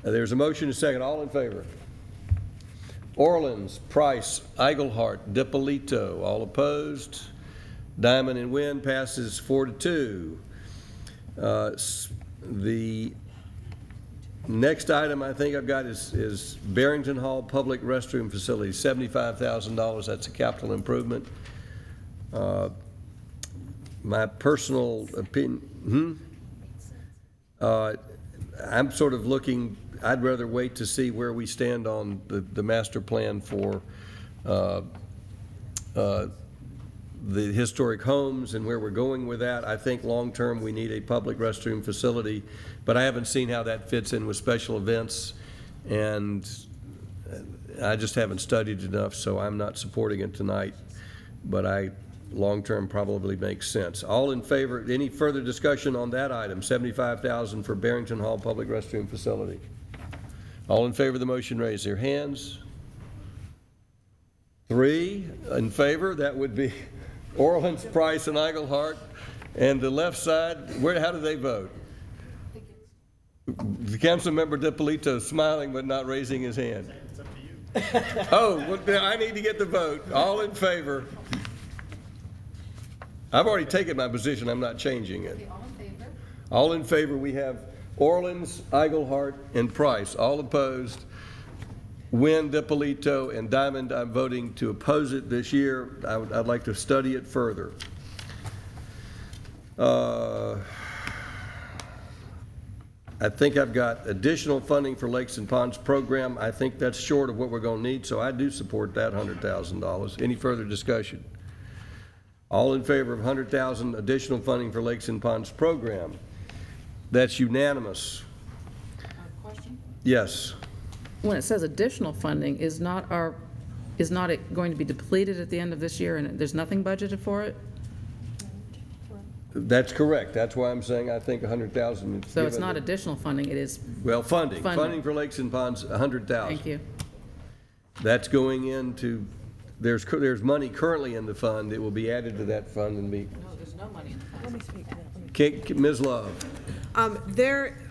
A: There's a motion and a second. All in favor? Orleans, Price, Eigelhart, DiPolito. All opposed? Diamond and Wynn passes 4-2. The next item I think I've got is Barrington Hall Public Restroom Facility, $75,000. That's a capital improvement. My personal opinion, I'm sort of looking, I'd rather wait to see where we stand on the master plan for the historic homes and where we're going with that. I think long-term we need a public restroom facility, but I haven't seen how that fits in with special events, and I just haven't studied enough, so I'm not supporting it tonight, but long-term probably makes sense. All in favor, any further discussion on that item, $75,000 for Barrington Hall Public Restroom Facility? All in favor of the motion, raise their hands. 3 in favor, that would be Orleans, Price, and Eigelhart. And the left side, how do they vote? The council member DiPolito smiling but not raising his hand. It's up to you. Oh, well, I need to get the vote. All in favor. I've already taken my position. I'm not changing it.
N: All in favor?
A: All in favor, we have Orleans, Eigelhart, and Price. All opposed. Wynn, DiPolito, and Diamond. I'm voting to oppose it this year. I'd like to study it further. I think I've got additional funding for Lakes and Ponds program. I think that's short of what we're going to need, so I do support that $100,000. Any further discussion? All in favor of $100,000 additional funding for Lakes and Ponds program? That's unanimous.
M: Question?
A: Yes.
M: When it says additional funding, is not it going to be depleted at the end of this year and there's nothing budgeted for it?
A: That's correct. That's why I'm saying I think 100,000.
M: So it's not additional funding, it is,
A: Well, funding.
M: Funding.
A: Funding for lakes and ponds, 100,000.
M: thank you.
A: That's going into, there's money currently in the fund. It will be added to that fund and be.
M: No, there's no money in the fund. Let me speak to that.
A: Ms. Love.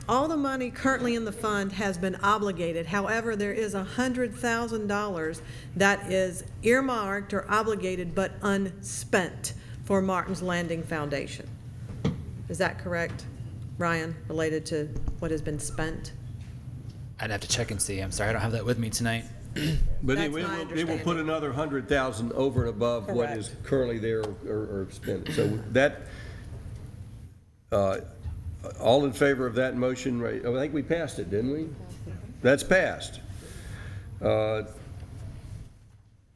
I: All the money currently in the fund has been obligated. However, there is $100,000 that is earmarked or obligated but unspent for Martin's Landing Foundation. Is that correct, Ryan, related to what has been spent?
K: I'd have to check and see. I'm sorry, I don't have that with me tonight.
A: But
I: That's my
A: it will
I: understanding.
A: put another 100,000 over and above what
I: Correct.
A: is currently there or spent. So that, all in favor of that motion, right? Oh, I think we passed it, didn't we? That's passed.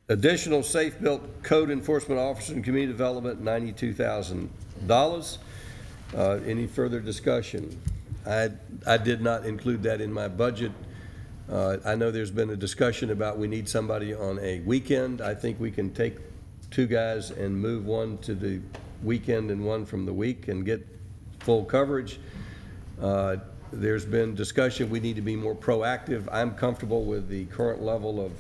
A: Additional safe-built code enforcement officer and community development, $92,000. Any further discussion? I did not include that in my budget. I know there's been a discussion about we need somebody on a weekend. I think we can take two guys and move one to the weekend and one from the week and get full coverage. There's been discussion we need to be more proactive. I'm comfortable with the current level of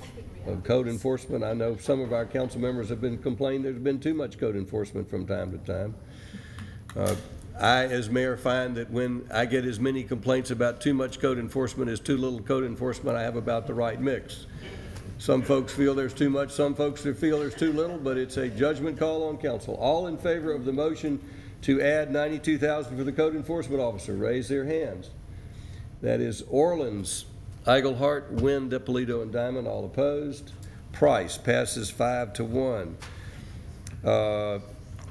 A: code enforcement. I know some of our council members have been complaining there's been too much code enforcement from time to time. I, as mayor, find that when I get as many complaints about too much code enforcement as too little code enforcement, I have about the right mix. Some folks feel there's too much, some folks feel there's too little, but it's a judgment call on council. All in favor of the motion to add $92,000 for the code enforcement officer, raise their hands. That is Orleans, Eigelhart, Wynn, DePolito, and Diamond, all opposed. Price passes 5-1.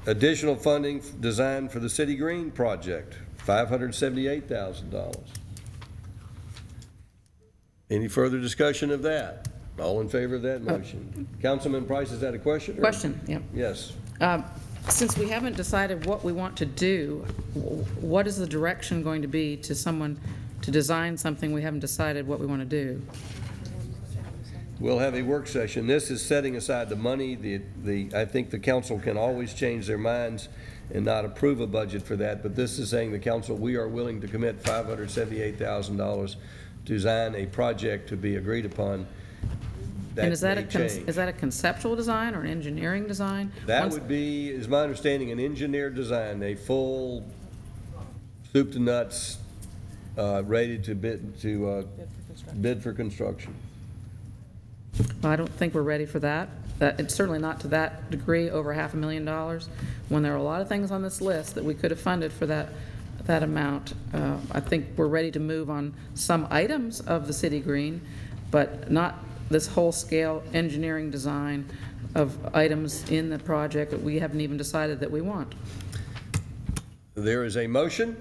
A: Additional funding designed for the City Green project, $578,000. Any further discussion of that? All in favor of that motion? Councilman Price, is that a question?
M: Question, yeah.
A: Yes.
M: Since we haven't decided what we want to do, what is the direction going to be to someone to design something we haven't decided what we want to do?
A: We'll have a work session. This is setting aside the money. I think the council can always change their minds and not approve a budget for that, but this is saying the council, we are willing to commit $578,000 to design a project to be agreed upon. That
M: And is that
A: may
M: a conceptual design or an engineering design?
A: That would be, is my understanding, an engineered design, a full soup to nuts, ready to bid for construction.
M: Well, I don't think we're ready for that. It's certainly not to that degree, over $500,000, when there are a lot of things on this list that we could have funded for that amount. I think we're ready to move on some items of the City Green, but not this whole-scale engineering design of items in the project that we haven't even decided that we want.
A: There is a motion.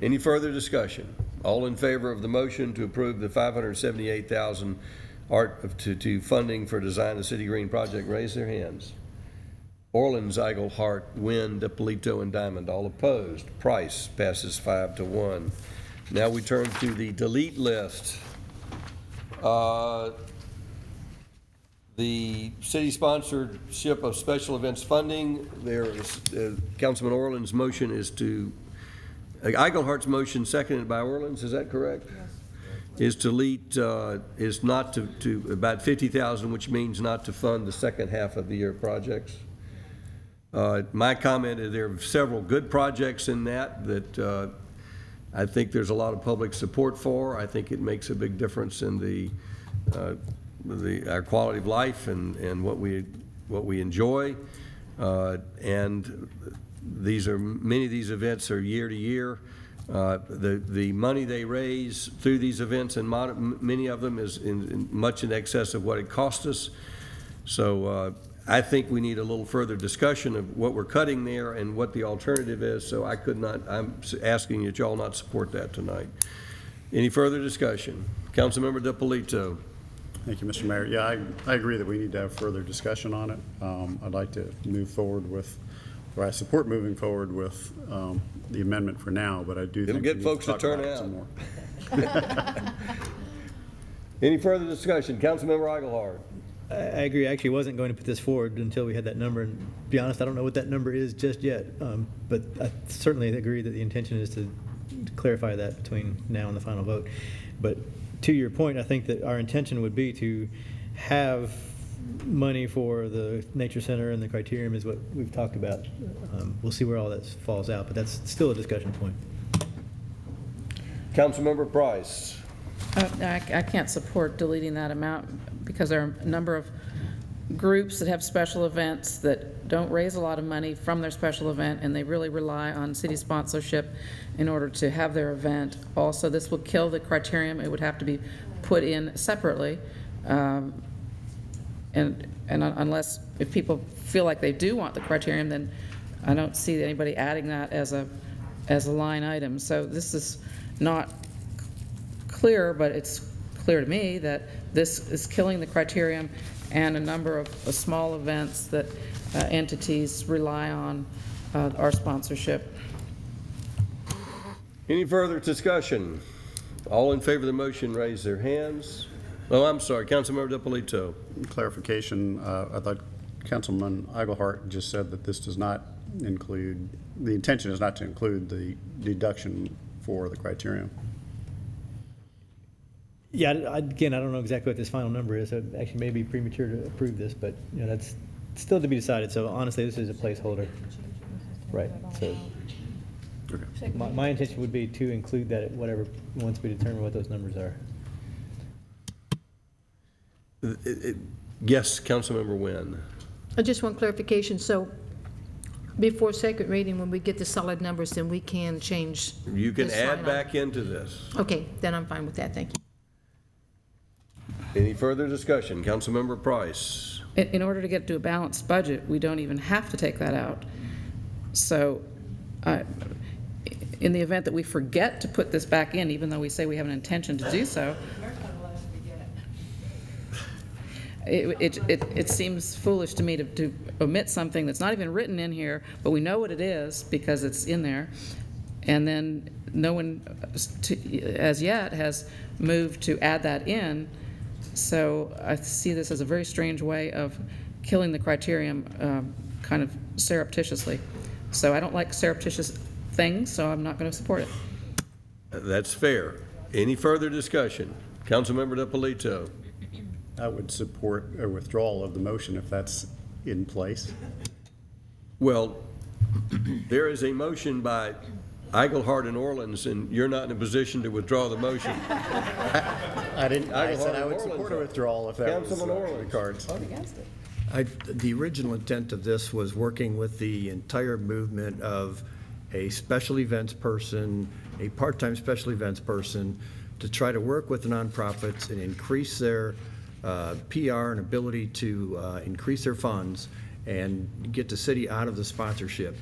A: Any further discussion? All in favor of the motion to approve the $578,000 to funding for design of the City Green project, raise their hands. Orleans, Eigelhart, Wynn, DePolito, and Diamond, all opposed. Price passes 5-1. Now we turn to the delete list. The city sponsorship of special events funding, there is, Councilman Orleans' motion is to, Eigelhart's motion seconded by Orleans, is that correct? Yes. Is to delete, is not to about $50,000, which means not to fund the second half of the year projects. My comment is there are several good projects in that I think there's a lot of public support for. I think it makes a big difference in our quality of life and what we enjoy. And many of these events are year to year. The money they raise through these events, and many of them is much in excess of what it cost us. So I think we need a little further discussion of what we're cutting there and what the alternative is. So I'm asking that y'all not support that tonight. Any further discussion? Councilmember DePolito.
P: Thank you, Mr. Mayor. Yeah, I agree that we need to have further discussion on it. I'd like to move forward with, or I support moving forward with the amendment for now, but I do think
A: it'll get folks to turn out. Some more. Any further discussion? Councilmember Eigelhart.
L: I agree. I actually wasn't going to put this forward until we had that number. And to be honest, I don't know what that number is just yet. But I certainly agree that the intention is to clarify that between now and the final vote. But to your point, I think that our intention would be to have money for the Nature Center and the criterium is what we've talked about. We'll see where all that falls out, but that's still a discussion point.
A: Councilmember Price.
M: I can't support deleting that amount because there are a number of groups that have special events that don't raise a lot of money from their special event, and they really rely on city sponsorship in order to have their event. Also, this will kill the criterium. It would have to be put in separately. And unless, if people feel like they do want the criterium, then I don't see anybody adding that as a line item. So this is not clear, but it's clear to me that this is killing the criterium and a number of small events that entities rely on our sponsorship.
A: Any further discussion? All in favor of the motion, raise their hands. Oh, I'm sorry, Councilmember DiPolito.
P: Clarification, I thought Councilman Eaglehart just said that this does not include, the intention is not to include the deduction for the criterion.
L: Yeah, again, I don't know exactly what this final number is. So it actually may be premature to approve this, but you know, that's still to be decided. So honestly, this is a placeholder. Right. So okay. My intention would be to include that at whatever, once we determine what those numbers are.
A: Yes, Councilmember Wynn.
N: I just want clarification. So before second reading, when we get the solid numbers, then we can change.
A: You can
N: this
A: add
N: line
A: back
N: item.
A: into this.
N: Okay, then I'm fine with that. Thank you.
A: Any further discussion? Councilmember Price.
M: In order to get to a balanced budget, we don't even have to take that out. So in the event that we forget to put this back in, even though we say we have an intention to do so, it seems foolish to me to omit something that's not even written in here, but we know what it is because it's in there, and then no one as yet has moved to add that in. So I see this as a very strange way of killing the criterion kind of surreptitiously. So I don't like surreptitious things, so I'm not going to support it.
A: That's fair. Any further discussion? Councilmember DiPolito.
P: I would support a withdrawal of the motion if that's in place.
A: Well, there is a motion by Eaglehart and Orleans, and you're not in a position to withdraw the motion.
P: I said I would support a withdrawal if that was the cards.
O: The original intent of this was working with the entire movement of a special events person, a part-time special events person, to try to work with the nonprofits and increase their PR and ability to increase their funds and get the city out of the sponsorship.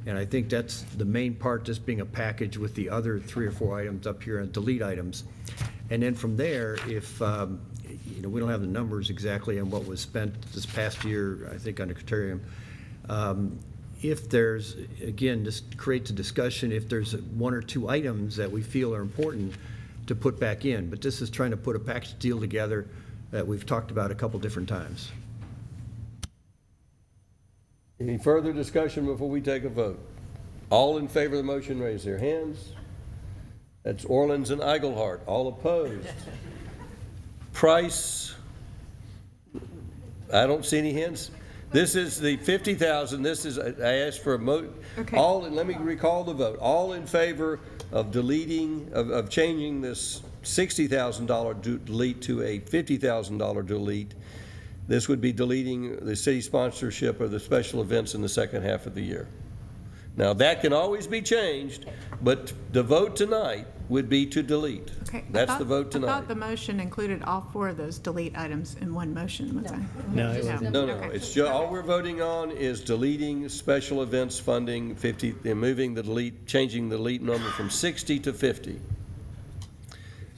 O: And I think that's the main part, just being a package with the other 3 or 4 items up here and delete items. And then from there, if you know, we don't have the numbers exactly on what was spent this past year, I think, on the criterium. If there's, again, this creates a discussion, if there's 1 or 2 items that we feel are important to put back in. But this is trying to put a package deal together that we've talked about a couple different times.
A: Any further discussion before we take a vote? All in favor of the motion, raise their hands. That's Orleans and Eaglehart. All opposed? Price? I don't see any hands. This is the 50,000. This is, I asked for a vote.
S: Okay.
A: Let me recall the vote. All in favor of deleting, of changing this $60,000 delete to a $50,000 delete. This would be deleting the city sponsorship of the special events in the second half of the year. Now, that can always be changed, but the vote tonight would be to delete.
S: Okay.
A: That's the vote
S: I
A: tonight.
S: thought the motion included all 4 of those delete items in one motion, was I?
L: No, it wasn't.
A: No,
S: Okay.
A: it's just, all we're voting on is deleting special events funding 50, and moving the delete, changing the delete number from 60 to 50.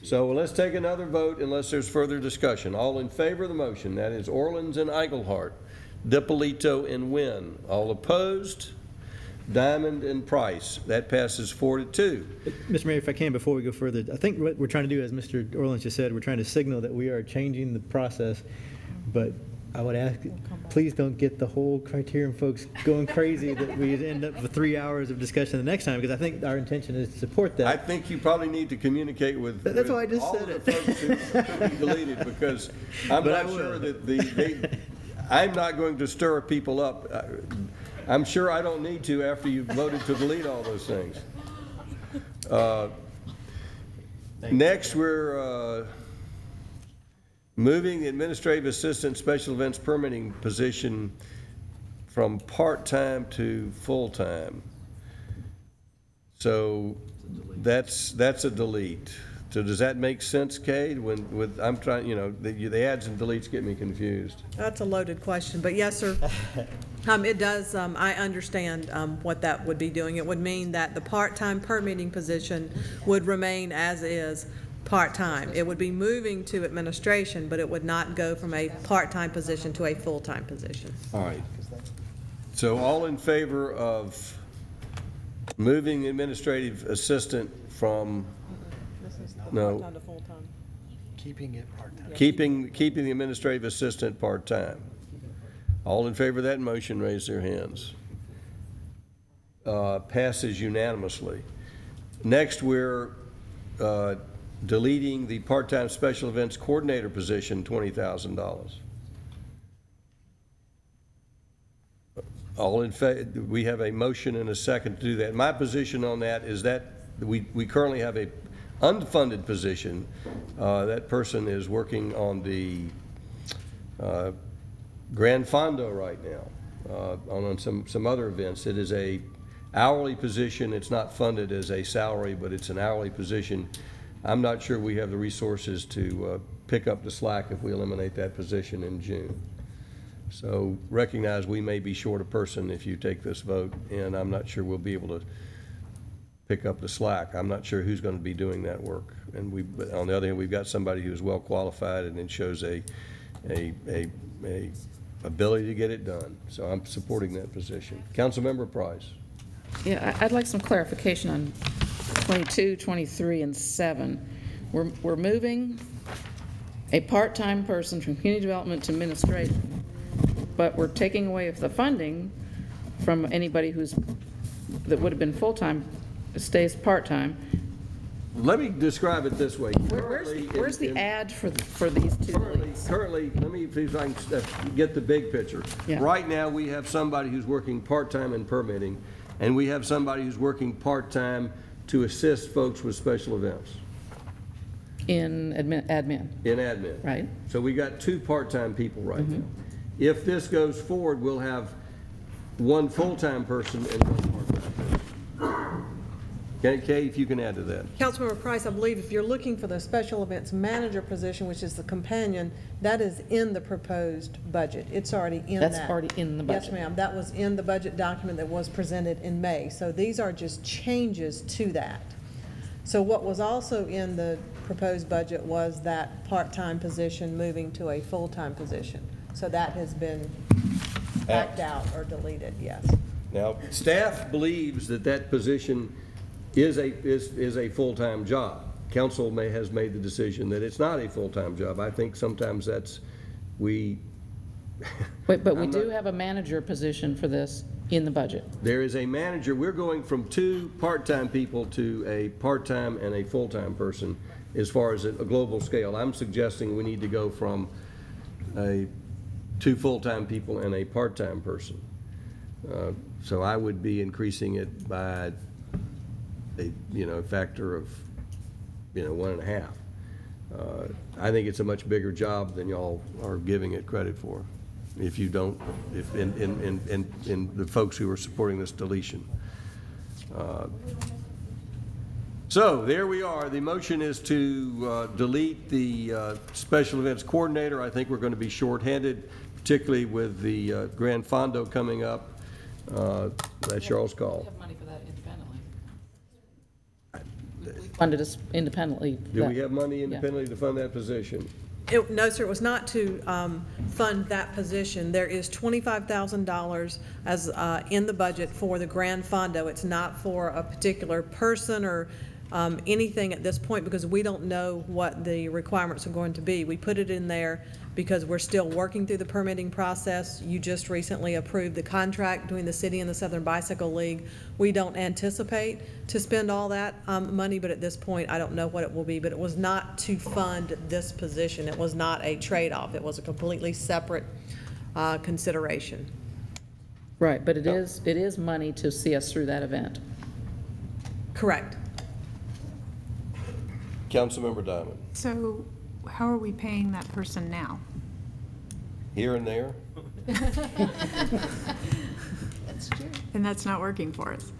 A: So let's take another vote unless there's further discussion. All in favor of the motion, that is Orleans and Eaglehart, DiPolito and Wynn. All opposed? Diamond and Price. That passes 4-2.
L: Mr. Mayor, if I can, before we go further, I think what we're trying to do, as Mr. Orleans just said, we're trying to signal that we are changing the process, but I would ask, please don't get the whole criterion folks going crazy that we end up with 3 hours of discussion the next time, because I think our intention is to support that.
A: I think you probably need to communicate with,
L: That's why I just
A: all
L: said
A: of the folks who could be deleted, because I'm
L: But I
A: not sure
L: will.
A: that I'm not going to stir people up. I'm sure I don't need to after you voted to delete all those things. Next, we're moving the administrative assistant special events permitting position from part-time to full-time. So that's a delete. So does that make sense, Cade? I'm trying, the adds and deletes get me confused.
I: That's a loaded question, but yes, sir. It does, I understand what that would be doing. It would mean that the part-time permitting position would remain as is, part-time. It would be moving to administration, but it would not go from a part-time position to a full-time position.
A: All right. So all in favor of moving the administrative assistant from, no,
I: Part-time to full-time.
J: Keeping it part-time.
A: keeping the administrative assistant part-time? All in favor of that motion, raise their hands. Passes unanimously. Next, we're deleting the part-time special events coordinator position, $20,000. All in favor, we have a motion and a second to do that. My position on that is that we currently have a unfunded position. That person is working on the Grand Fondo right now, on some other events. It is a hourly position. It's not funded as a salary, but it's an hourly position. I'm not sure we have the resources to pick up the slack if we eliminate that position in June. So recognize we may be short a person if you take this vote, and I'm not sure we'll be able to pick up the slack. I'm not sure who's going to be doing that work. And on the other hand, we've got somebody who's well qualified and it shows a ability to get it done. So I'm supporting that position. Councilmember Price.
M: Yeah, I'd like some clarification on 22, 23, and 7. We're moving a part-time person from community development to administration, but we're taking away the funding from anybody that would have been full-time, stays part-time.
A: Let me describe it this way.
M: Where's the ad for these two deletes?
A: Currently, let me see if I can get the big picture.
M: Yeah.
A: Right now, we have somebody who's working part-time in permitting, and we have somebody who's working part-time to assist folks with special events.
M: In admin.
A: In admin.
M: Right.
A: So we got two part-time people right now. If this goes forward, we'll have one full-time person and one part-time person. Kay, if you can add to that.
I: Councilmember Price, I believe if you're looking for the special events manager position, which is the companion, that is in the proposed budget. It's already in that.
M: That's already in the budget.
I: Yes, ma'am. That was in the budget document that was presented in May. So these are just changes to that. So what was also in the proposed budget was that part-time position moving to a full-time position. So that has been backed out or deleted, yes.
A: Now, staff believes that that position is a full-time job. Council has made the decision that it's not a full-time job. I think sometimes but we
M: do have a manager position for this in the budget.
A: There is a manager. We're going from two part-time people to a part-time and a full-time person as far as a global scale. I'm suggesting we need to go from two full-time people and a part-time person. So I would be increasing it by a factor of 1.5. I think it's a much bigger job than y'all are giving it credit for. If you don't, in the folks who are supporting this deletion. So there we are. The motion is to delete the special events coordinator. I think we're going to be shorthanded, particularly with the Grand Fondo coming up. That's y'all's call.
M: We have money for that independently. We funded us independently.
A: Do we have money independently to fund that position?
I: No, sir, it was not to fund that position. There is $25,000 as in the budget for the Grand Fondo. It's not for a particular person or anything at this point because we don't know what the requirements are going to be. We put it in there because we're still working through the permitting process. You just recently approved the contract between the city and the Southern Bicycle League. We don't anticipate to spend all that money, but at this point, I don't know what it will be. But it was not to fund this position. It was not a trade-off. It was a completely separate consideration.
M: Right, but it is money to see us through that event.
I: Correct.
A: Councilmember Diamond.
S: So how are we paying that person now?
A: Here and there.
S: That's true. And that's not working for us.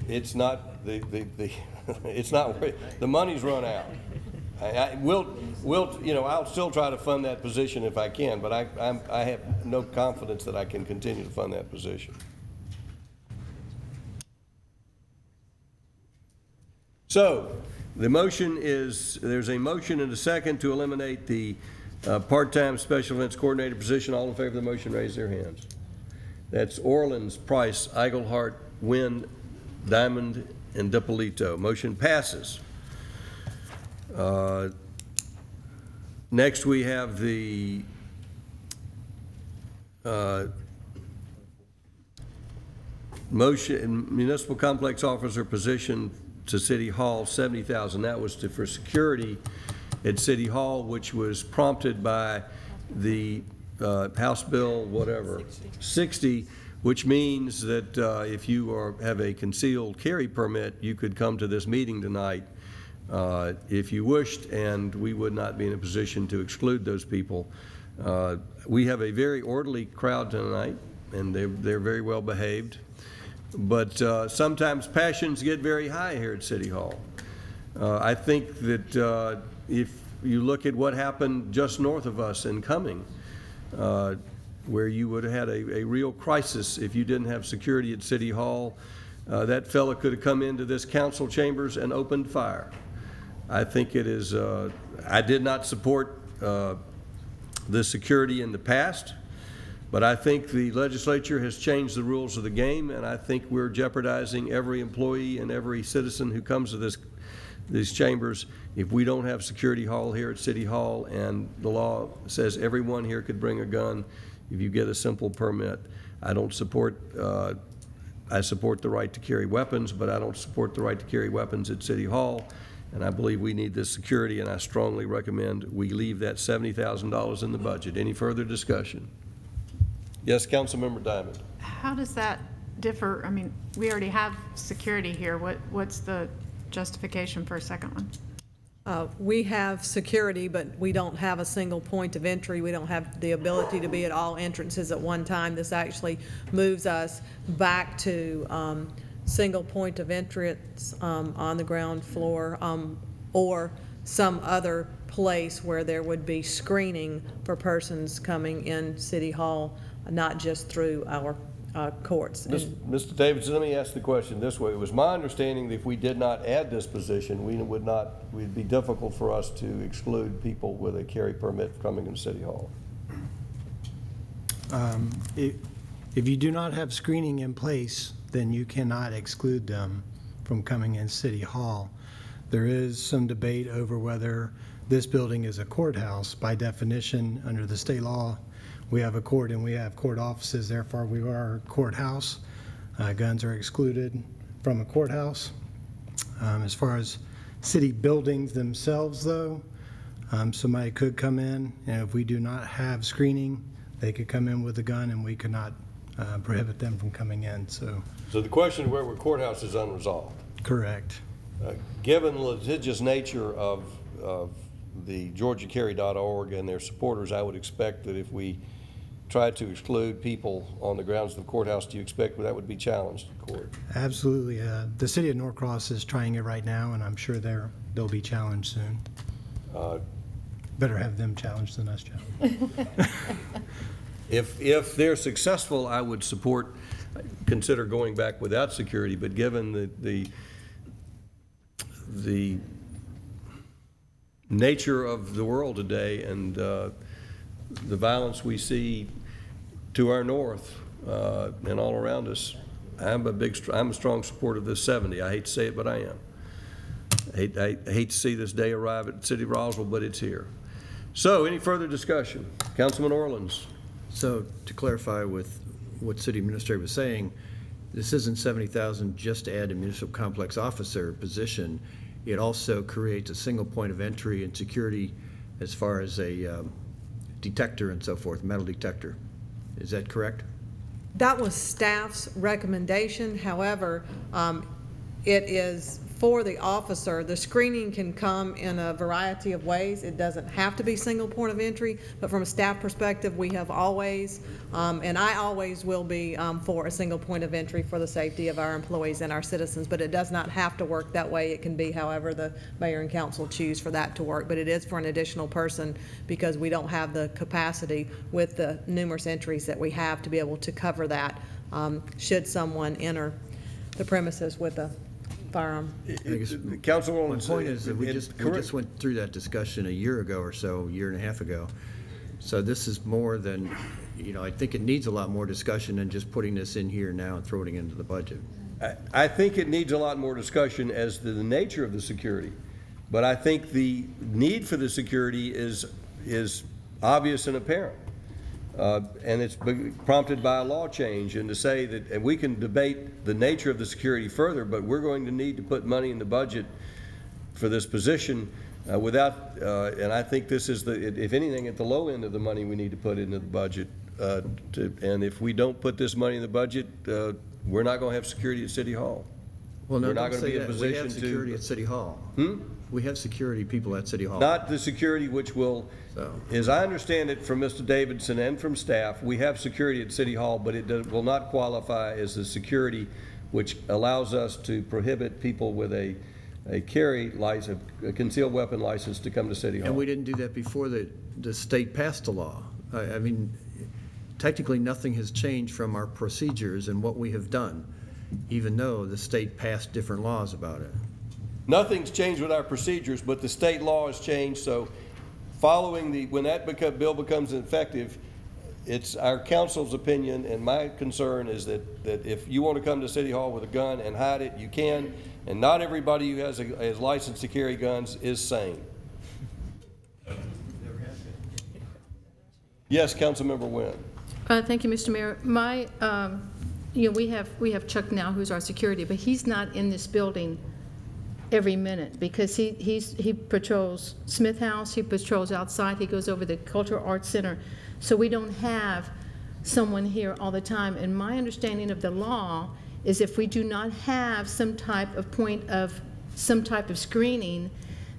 A: It's not it's not the money's run out. I'll still try to fund that position if I can, but I have no confidence that I can continue to fund that position. So the motion is, there's a motion and a second to eliminate the part-time special events coordinator position. All in favor of the motion, raise their hands. That's Orleans, Price, Eigelhart, Wynn, Diamond, and DiPolito. Motion passes. Next we have the motion, municipal complex officer position to City Hall, $70,000. That was for security at City Hall, which was prompted by the House Bill, whatever, 60, which means that if you have a concealed carry permit, you could come to this meeting tonight if you wished, and we would not be in a position to exclude those people. We have a very orderly crowd tonight, and they're very well behaved. But sometimes passions get very high here at City Hall. I think that if you look at what happened just north of us in Cumming, where you would have had a real crisis if you didn't have security at City Hall, that fellow could have come into this council chambers and opened fire. I think it is, I did not support the security in the past, but I think the legislature has changed the rules of the game, and I think we're jeopardizing every employee and every citizen who comes to these chambers if we don't have security hall here at City Hall, and the law says everyone here could bring a gun if you get a simple permit. I don't support, I support the right to carry weapons, but I don't support the right to carry weapons at City Hall, and I believe we need this security, and I strongly recommend we leave that $70,000 in the budget. Any further discussion? Yes, Councilmember Diamond.
S: How does that differ? I mean, we already have security here. What's the justification for a second one?
I: We have security, but we don't have a single point of entry. We don't have the ability to be at all entrances at one time. This actually moves us back to single point of entrance on the ground floor or some other place where there would be screening for persons coming in City Hall, not just through our courts.
A: Mr. Davidson, let me ask the question this way. It was my understanding that if we did not add this position, it'd be difficult for us to exclude people with a carry permit coming in City Hall.
J: If you do not have screening in place, then you cannot exclude them from coming in City Hall. There is some debate over whether this building is a courthouse. By definition, under the state law, we have a court and we have court offices, therefore we are a courthouse. Guns are excluded from a courthouse. As far as city buildings themselves, though, somebody could come in, and if we do not have screening, they could come in with a gun and we could not prohibit them from coming in. So
A: the question of where we're courthouse is unresolved.
J: Correct.
A: Given the litigious nature of the GeorgiaCarry.org and their supporters, I would expect that if we tried to exclude people on the grounds of the courthouse, do you expect that would be challenged in court?
J: Absolutely. The city of Norcross is trying it right now, and I'm sure they'll be challenged soon. Better have them challenged than us challenged.
A: If they're successful, I would consider going back without security, but given the nature of the world today and the violence we see to our north and all around us, I'm a strong supporter of this 70. I hate to say it, but I am. I hate to see this day arrive at the city of Roswell, but it's here. So, any further discussion? Councilman Orleans.
O: So to clarify with what City Administrator was saying, this isn't $70,000 just to add a municipal complex officer position. It also creates a single point of entry and security as far as a detector and so forth, metal detector. Is that correct?
I: That was staff's recommendation. However, it is for the officer. The screening can come in a variety of ways. It doesn't have to be single point of entry, but from a staff perspective, we have always, and I always will be for a single point of entry for the safety of our employees and our citizens, but it does not have to work that way. It can be however the mayor and council choose for that to work, but it is for an additional person because we don't have the capacity with the numerous entries that we have to be able to cover that should someone enter the premises with a firearm.
A: Councilwoman,
O: my point is that we just went through that discussion a year ago or so, a year and a half ago. So this is more than, I think it needs a lot more discussion than just putting this in here now and throwing it into the budget.
A: I think it needs a lot more discussion as to the nature of the security, but I think the need for the security is obvious and apparent. And it's prompted by a law change, and to say that, and we can debate the nature of the security further, but we're going to need to put money in the budget for this position without, and I think this is if anything, at the low end of the money we need to put into the budget. And if we don't put this money in the budget, we're not going to have security at City Hall.
O: Well, no,
A: we're not going to be in a position
O: we have security at City Hall. We have security people at City Hall.
A: Not the security which will, as I understand it from Mr. Davidson and from staff, we have security at City Hall, but it will not qualify as the security which allows us to prohibit people with a carry license, a concealed weapon license to come to City Hall.
O: And we didn't do that before the state passed the law. I mean, technically nothing has changed from our procedures and what we have done, even though the state passed different laws about it.
A: Nothing's changed with our procedures, but the state law has changed, so following when that bill becomes effective, it's our council's opinion, and my concern is that if you want to come to City Hall with a gun and hide it, you can, and not everybody who has a license to carry guns is sane. Yes, Councilmember Wynn.
N: Thank you, Mr. Mayor. We have Chuck now, who's our security, but he's not in this building every minute because he patrols Smith House, he patrols outside, he goes over the Cultural Arts Center. So we don't have someone here all the time. And my understanding of the law is if we do not have some type of screening,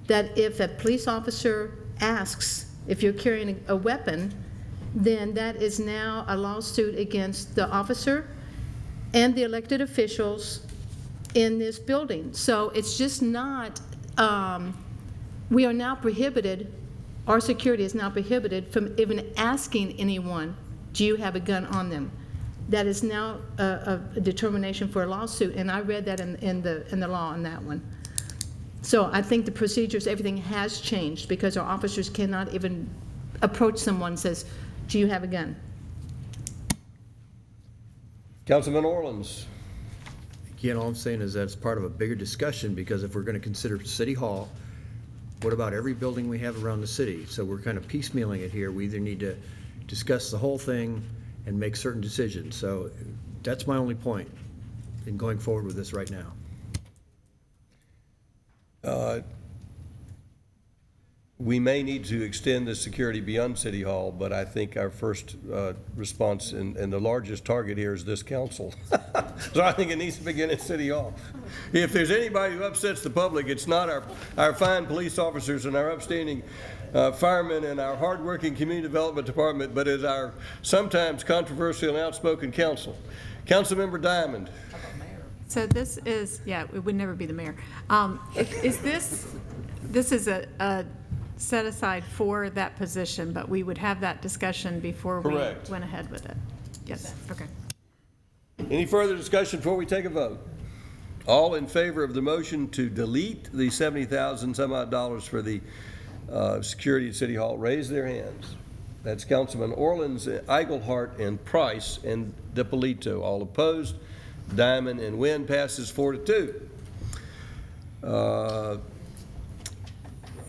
N: that if a police officer asks if you're carrying a weapon, then that is now a lawsuit against the officer and the elected officials in this building. So it's just not, we are now prohibited, our security is now prohibited from even asking anyone, do you have a gun on them? That is now a determination for a lawsuit, and I read that in the law on that one. So I think the procedures, everything has changed because our officers cannot even approach someone and says, do you have a gun?
A: Councilman Orleans.
O: Again, all I'm saying is that it's part of a bigger discussion because if we're going to consider City Hall, what about every building we have around the city? So we're kind of piecemealing it here. We either need to discuss the whole thing and make certain decisions. So that's my only point in going forward with this right now.
A: We may need to extend the security beyond City Hall, but I think our first response and the largest target here is this council. So I think it needs to begin at City Hall. If there's anybody who upsets the public, it's not our fine police officers and our upstanding firemen and our hardworking community development department, but is our sometimes controversial and outspoken council. Councilmember Diamond.
S: So this is, yeah, it would never be the mayor. Is this is a set aside for that position, but we would have that discussion before we went ahead with it? Yes, okay.
A: Any further discussion before we take a vote? All in favor of the motion to delete the $70,000 some odd for the security at City Hall, raise their hands. That's Councilman Orleans, Eichelhart, and Price, and DiPolito. All opposed? Diamond and Wynn passes 4-2.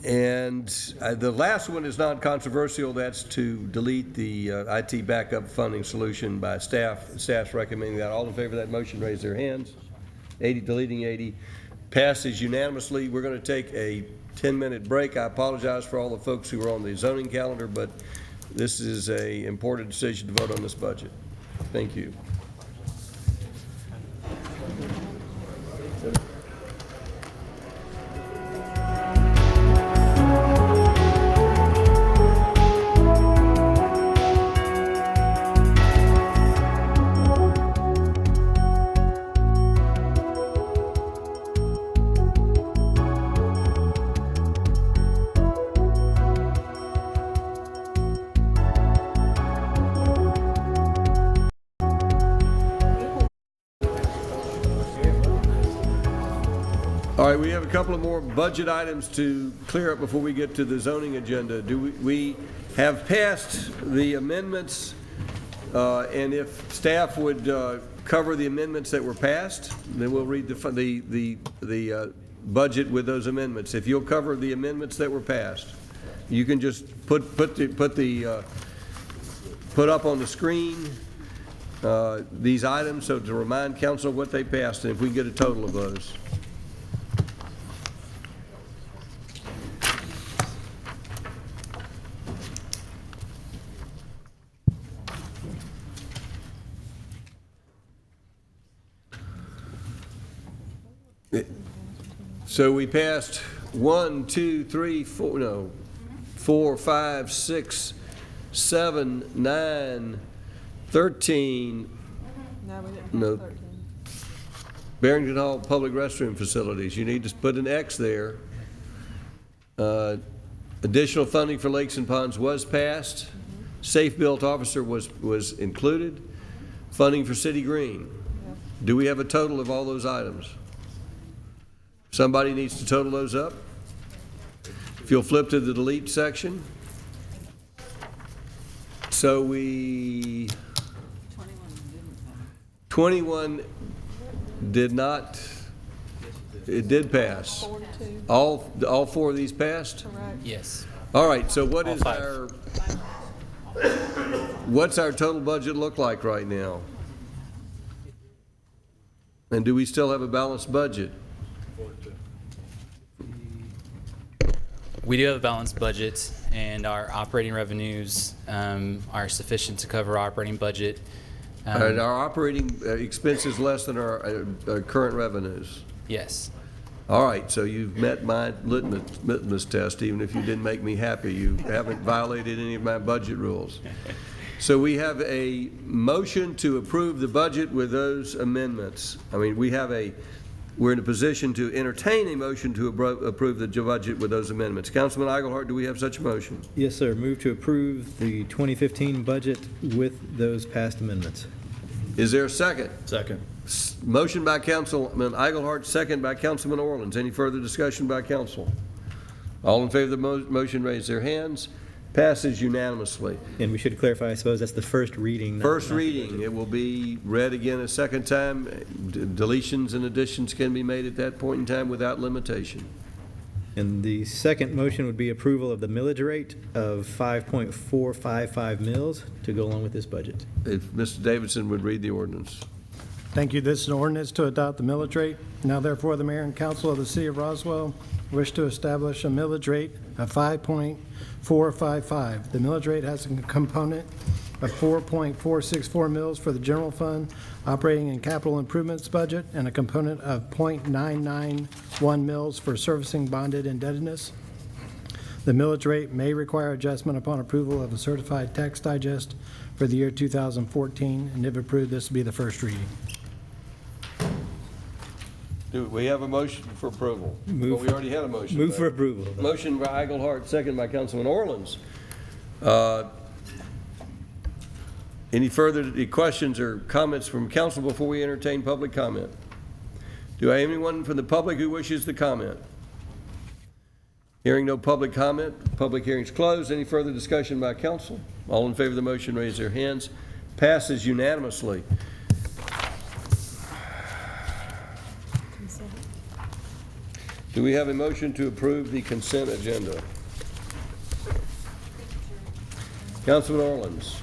A: And the last one is non-controversial. That's to delete the IT backup funding solution by staff. Staff's recommending that. All in favor of that motion, raise their hands. 80, deleting 80. Passes unanimously. We're going to take a 10-minute break. I apologize for all the folks who are on the zoning calendar, but this is an important decision to vote on this budget. Thank you. All right, we have a couple of more budget items to clear up before we get to the zoning agenda. We have passed the amendments, and if staff would cover the amendments that were passed, then we'll read the budget with those amendments. If you'll cover the amendments that were passed, you can just put up on the screen these items, so to remind council what they passed, and if we can get a total of those. So we passed 4, 5, 6, 7, 9, 13.
I: No, we didn't
A: No.
I: pass 13.
A: Barrington Hall public restroom facilities. You need to put an X there. Additional funding for lakes and ponds was passed. Safe built officer was included. Funding for City Green. Do we have a total of all those items? Somebody needs to total those up. If you'll flip to the delete section. So 21 did not, it did pass.
I: 4 to 2.
A: All 4 of these passed?
I: Correct.
K: Yes.
A: All right, so what
K: All
A: is
K: 5.
A: what's our total budget look like right now? And do we still have a balanced budget?
K: We do have a balanced budget, and our operating revenues are sufficient to cover our operating budget.
A: And our operating expenses less than our current revenues?
K: Yes.
A: All right, so you've met my litmus test. Even if you didn't make me happy, you haven't violated any of my budget rules. So we have a motion to approve the budget with those amendments. I mean, we're in a position to entertain a motion to approve the budget with those amendments. Councilman Eigelhart, do we have such a motion?
L: Yes, sir. Move to approve the 2015 budget with those passed amendments.
A: Is there a second?
O: Second.
A: Motion by Councilman Eigelhart, second by Councilman Orleans. Any further discussion by council? All in favor of the motion, raise their hands. Passes unanimously.
L: And we should clarify, I suppose, that's the first reading.
A: First reading. It will be read again a second time. Deletions and additions can be made at that point in time without limitation.
L: And the second motion would be approval of the millage rate of 5.455 mils to go along with this budget.
A: If Mr. Davidson would read the ordinance.
J: Thank you. This is an ordinance to adopt the millage rate. Now therefore, the mayor and council of the city of Roswell wish to establish a millage rate of 5.455. The millage rate has a component of 4.464 mils for the general fund, operating and capital improvements budget, and a component of 0.991 mils for servicing bonded indebtedness. The millage rate may require adjustment upon approval of a certified tax digest for the year 2014, and if approved, this will be the first reading.
A: Do we have a motion for approval? Well, we already had a motion.
L: Move for approval.
A: Motion by Eigelhart, second by Councilman Orleans. Any further questions or comments from council before we entertain public comment? Do I have anyone from the public who wishes to comment? Hearing no public comment, public hearing is closed. Any further discussion by council? All in favor of the motion, raise their hands. Passes unanimously. Do we have a motion to approve the consent agenda? Councilman Orleans.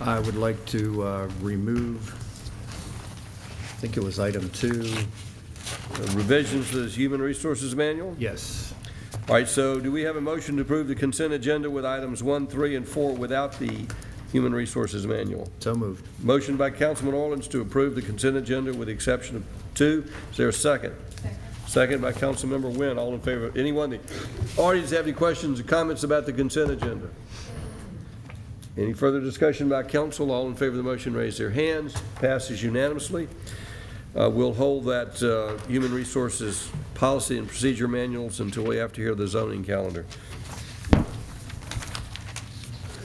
O: I would like to remove, I think it was item 2.
A: Revisions to this Human Resources Manual?
O: Yes.
A: All right, so do we have a motion to approve the consent agenda with items 1, 3, and 4 without the Human Resources Manual?
O: So moved.
A: Motion by Councilman Orleans to approve the consent agenda with the exception of 2. Is there a second? Second by Councilmember Wynn. All in favor? Anyone in the audience have any questions or comments about the consent agenda? Any further discussion by council? All in favor of the motion raise their hands. Passes unanimously. We'll hold that Human Resources Policy and Procedure Manuals until we have to hear the zoning calendar.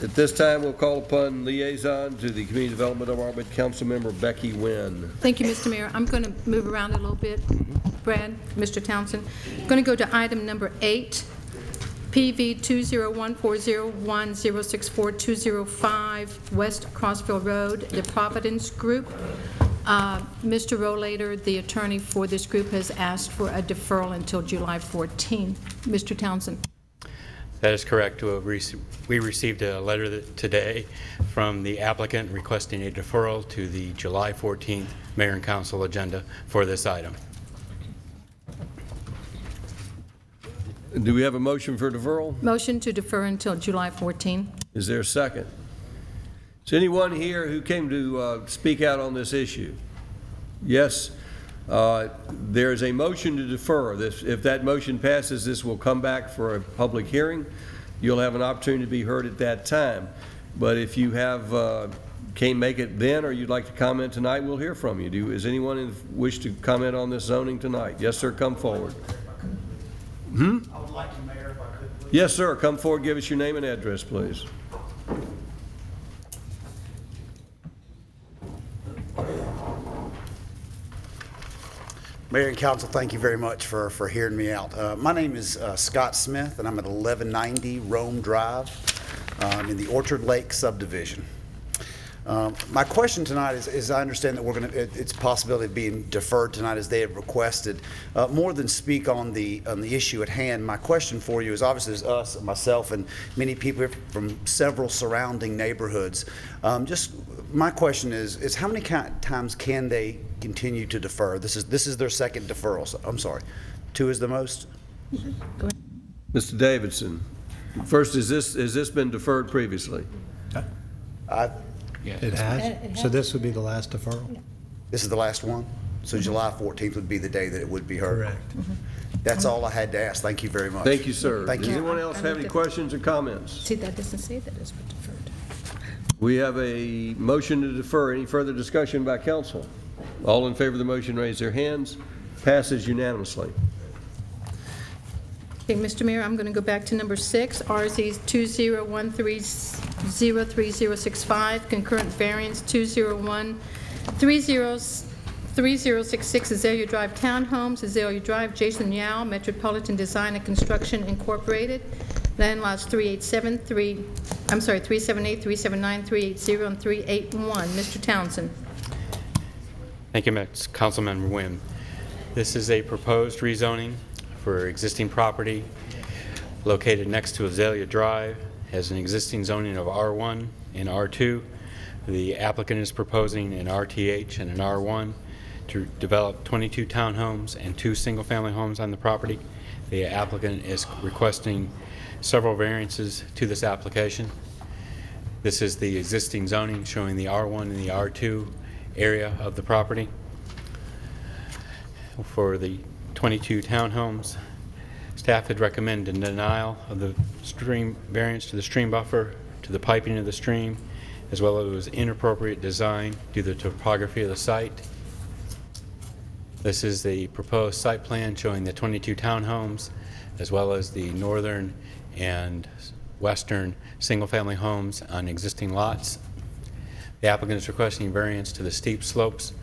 A: At this time, we'll call upon liaison to the Community Development Department, Councilmember Becky Wynn.
N: Thank you, Mr. Mayor. I'm going to move around a little bit. Brad, Mr. Townsend. I'm going to go to item number 8, PV 201401064-205 West Crossville Road, the Providence Group. Mr. Rollator, the attorney for this group, has asked for a deferral until July 14. Mr. Townsend.
S: That is correct. We received a letter today from the applicant requesting a deferral to the July 14th Mayor and Council agenda for this item.
A: Do we have a motion for deferral?
N: Motion to defer until July 14.
A: Is there a second? Is anyone here who came to speak out on this issue? Yes. There is a motion to defer. If that motion passes, this will come back for a public hearing. You'll have an opportunity to be heard at that time. But if you can't make it then, or you'd like to comment tonight, we'll hear from you. Does anyone wish to comment on this zoning tonight? Yes, sir. Come forward. I would like to, Mayor, if I could, please. Yes, sir. Come forward. Give us your name and address, please.
U: Mayor and Council, thank you very much for hearing me out. My name is Scott Smith, and I'm at 1190 Rome Drive in the Orchard Lake subdivision. My question tonight is I understand that it's a possibility of being deferred tonight as they have requested. More than speak on the issue at hand, my question for you is obviously there's us, myself, and many people from several surrounding neighborhoods. Just my question is how many times can they continue to defer? This is their second deferral. So, I'm sorry, 2 is the most.
A: Mr. Davidson, first, has this been deferred previously?
J: It has? So this would be the last deferral?
U: This is the last one? So July 14th would be the day that it would be heard?
J: Correct.
U: That's all I had to ask. Thank you very much.
A: Thank you, sir.
U: Thank
A: Does
U: you.
A: anyone else have any questions or comments?
N: See, that doesn't say that it's deferred.
A: We have a motion to defer. Any further discussion by council? All in favor of the motion raise their hands. Passes unanimously.
N: Okay, Mr. Mayor, I'm going to go back to number 6, RZ 201303065, concurrent variance 2013066, Azalea Drive Townhomes, Azalea Drive, Jason Yowell, Metropolitan Design and Construction Incorporated, land lots 378, 379, 380, and 381. Mr. Townsend.
S: Thank you, Councilmember Wynn. This is a proposed rezoning for existing property located next to Azalea Drive, has an existing zoning of R1 and R2. The applicant is proposing an RTH and an R1 to develop 22 townhomes and 2 single-family homes on the property. The applicant is requesting several variances to this application. This is the existing zoning showing the R1 and the R2 area of the property. For the 22 townhomes, staff had recommended denial of the stream variance to the stream buffer, to the piping of the stream, as well as it was inappropriate design due to the topography of the site. This is the proposed site plan showing the 22 townhomes, as well as the northern and western single-family homes on existing lots. The applicant is requesting variance to the steep slopes.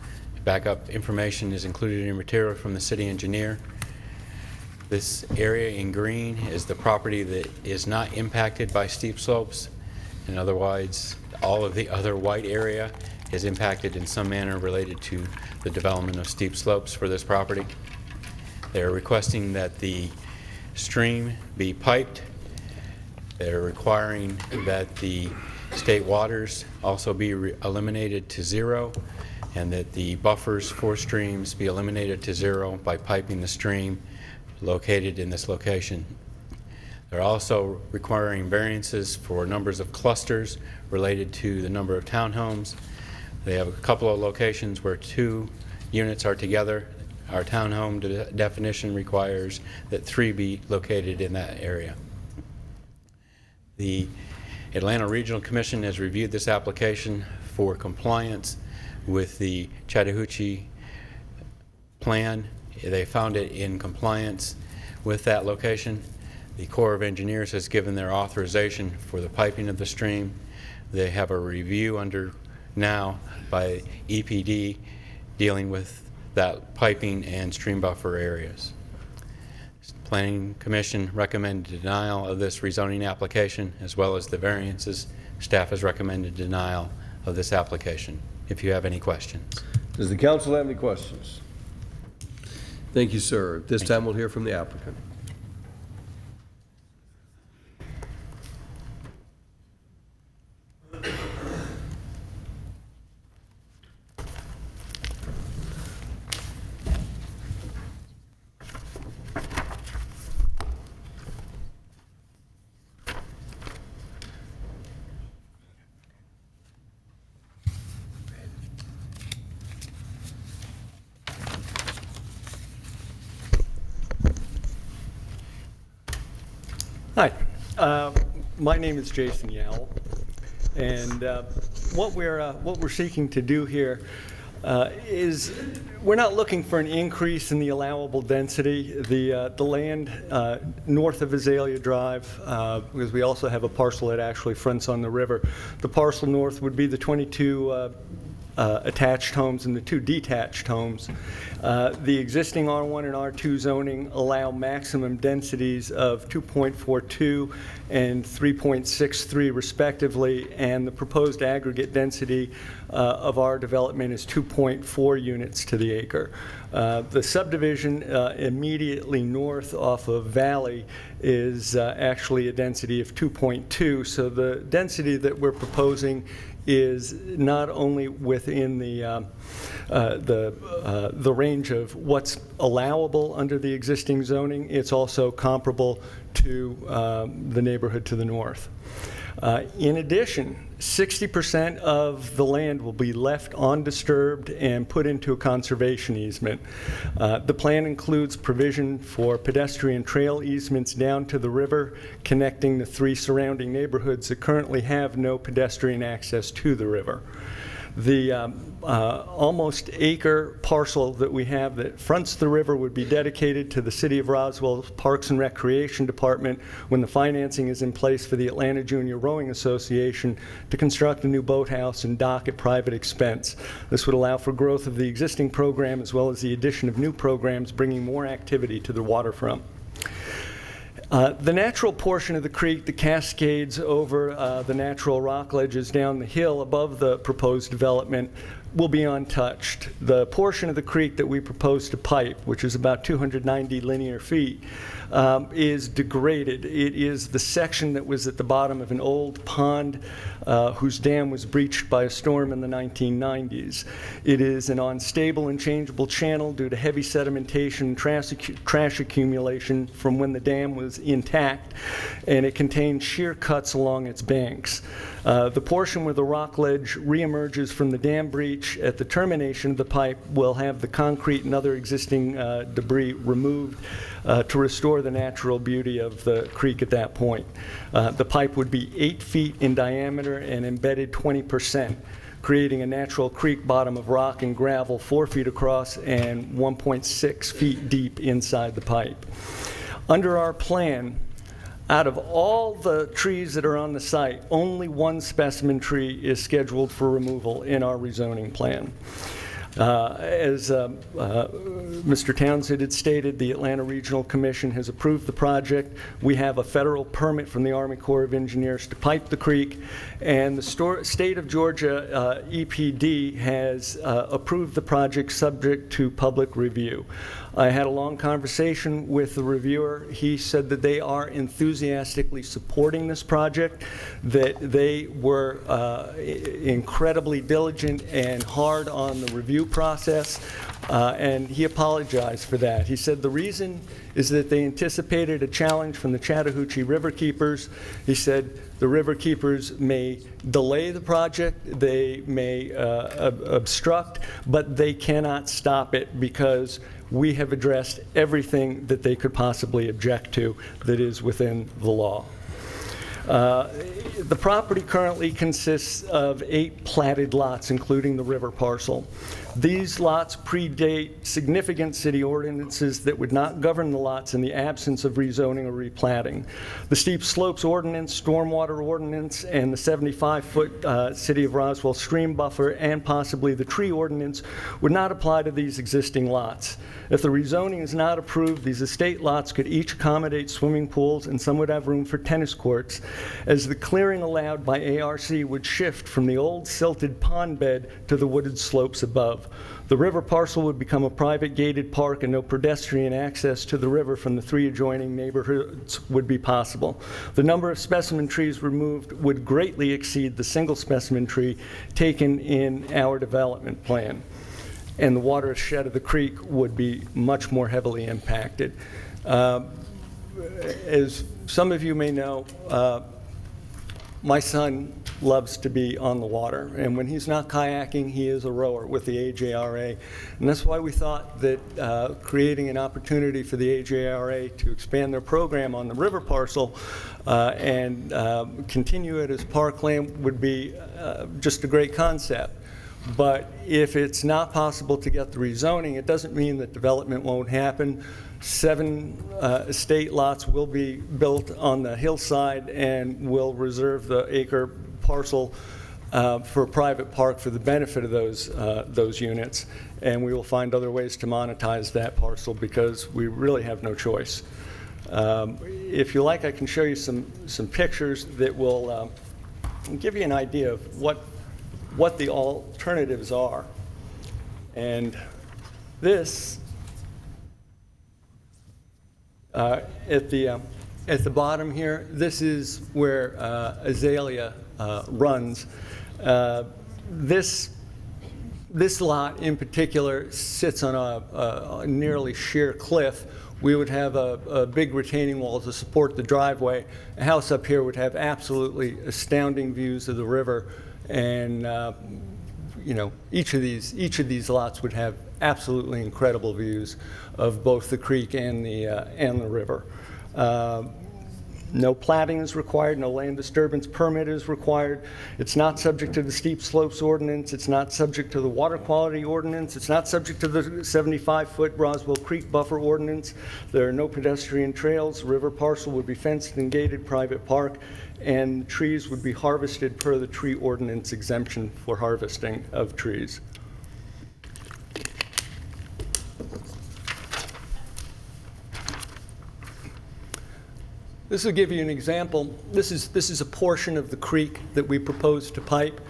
S: Backup information is included in material from the city engineer. This area in green is the property that is not impacted by steep slopes, and otherwise all of the other white area is impacted in some manner related to the development of steep slopes for this property.
B: They're requesting that the stream be piped. They're requiring that the state waters also be eliminated to zero, and that the buffers for streams be eliminated to zero by piping the stream located in this location. They're also requiring variances for numbers of clusters related to the number of townhomes. They have a couple of locations where 2 units are together. Our townhome definition requires that 3 be located in that area. The Atlanta Regional Commission has reviewed this application for compliance with the Chattahoochee plan. They found it in compliance with that location. The Corps of Engineers has given their authorization for the piping of the stream. They have a review under now by EPD dealing with that piping and stream buffer areas. Planning Commission recommended denial of this rezoning application as well as the variances. Staff has recommended denial of this application. If you have any questions.
A: Does the council have any questions? Thank you, sir. At this time, we'll hear from the applicant.
V: Hi, my name is Jason Yowell, and what we're seeking to do here is we're not looking for an increase in the allowable density. The land north of Azalea Drive, because we also have a parcel that actually fronts on the river. The parcel north would be the 22 attached homes and the 2 detached homes. The existing R1 and R2 zoning allow maximum densities of 2.42 and 3.63 respectively, and the proposed aggregate density of our development is 2.4 units to the acre. The subdivision immediately north off of Valley is actually a density of 2.2, so the density that we're proposing is not only within the range of what's allowable under the existing zoning, it's also comparable to the neighborhood to the north. In addition, 60% of the land will be left undisturbed and put into a conservation easement. The plan includes provision for pedestrian trail easements down to the river, connecting the 3 surrounding neighborhoods that currently have no pedestrian access to the river. The almost acre parcel that we have that fronts the river would be dedicated to the City of Roswell Parks and Recreation Department when the financing is in place for the Atlanta Junior Rowing Association to construct a new boathouse and dock at private expense. This would allow for growth of the existing program as well as the addition of new programs bringing more activity to the waterfront. The natural portion of the creek that cascades over the natural rock ledges down the hill above the proposed development will be untouched. The portion of the creek that we propose to pipe, which is about 290 linear feet, is degraded. It is the section that was at the bottom of an old pond whose dam was breached by a storm in the 1990s. It is an unstable and changeable channel due to heavy sedimentation and trash accumulation from when the dam was intact, and it contains shear cuts along its banks. The portion where the rock ledge reemerges from the dam breach at the termination of the pipe will have the concrete and other existing debris removed to restore the natural beauty of the creek at that point. The pipe would be 8 feet in diameter and embedded 20%, creating a natural creek bottom of rock and gravel 4 feet across and 1.6 feet deep inside the pipe. Under our plan, out of all the trees that are on the site, only 1 specimen tree is scheduled for removal in our rezoning plan. As Mr. Townsend had stated, the Atlanta Regional Commission has approved the project. We have a federal permit from the Army Corps of Engineers to pipe the creek, and the state of Georgia EPD has approved the project subject to public review. I had a long conversation with the reviewer. He said that they are enthusiastically supporting this project, that they were incredibly diligent and hard on the review process, and he apologized for that. He said the reason is that they anticipated a challenge from the Chattahoochee Riverkeepers. He said the Riverkeepers may delay the project, they may obstruct, but they cannot stop it because we have addressed everything that they could possibly object to that is within the law. The property currently consists of 8 platted lots, including the river parcel. These lots predate significant city ordinances that would not govern the lots in the absence of rezoning or replatting. The steep slopes ordinance, stormwater ordinance, and the 75-foot City of Roswell stream buffer, and possibly the tree ordinance, would not apply to these existing lots. If the rezoning is not approved, these estate lots could each accommodate swimming pools, and some would have room for tennis courts, as the clearing allowed by ARC would shift from the old silted pond bed to the wooded slopes above. The river parcel would become a private gated park, and no pedestrian access to the river from the 3 adjoining neighborhoods would be possible. The number of specimen trees removed would greatly exceed the single specimen tree taken in our development plan, and the watershed of the creek would be much more heavily impacted. As some of you may know, my son loves to be on the water, and when he's not kayaking, he is a rower with the AJRA, and that's why we thought that creating an opportunity for the AJRA to expand their program on the river parcel and continue it as parkland would be just a great concept. But if it's not possible to get the rezoning, it doesn't mean that development won't happen. 7 estate lots will be built on the hillside, and we'll reserve the acre parcel for a private park for the benefit of those units, and we will find other ways to monetize that parcel because we really have no choice. If you like, I can show you some pictures that will give you an idea of what the alternatives are. And this at the bottom here, this is where Azalea runs. This lot in particular sits on a nearly sheer cliff. We would have a big retaining wall to support the driveway. A house up here would have absolutely astounding views of the river, and you know, each of these lots would have absolutely incredible views of both the creek and the river. No platting is required, no land disturbance permit is required. It's not subject to the steep slopes ordinance, it's not subject to the water quality ordinance, it's not subject to the 75-foot Roswell Creek buffer ordinance. There are no pedestrian trails. The river parcel would be fenced and gated private park, and trees would be harvested per the tree ordinance exemption for harvesting of trees. This will give you an example. This is a portion of the creek that we propose to pipe.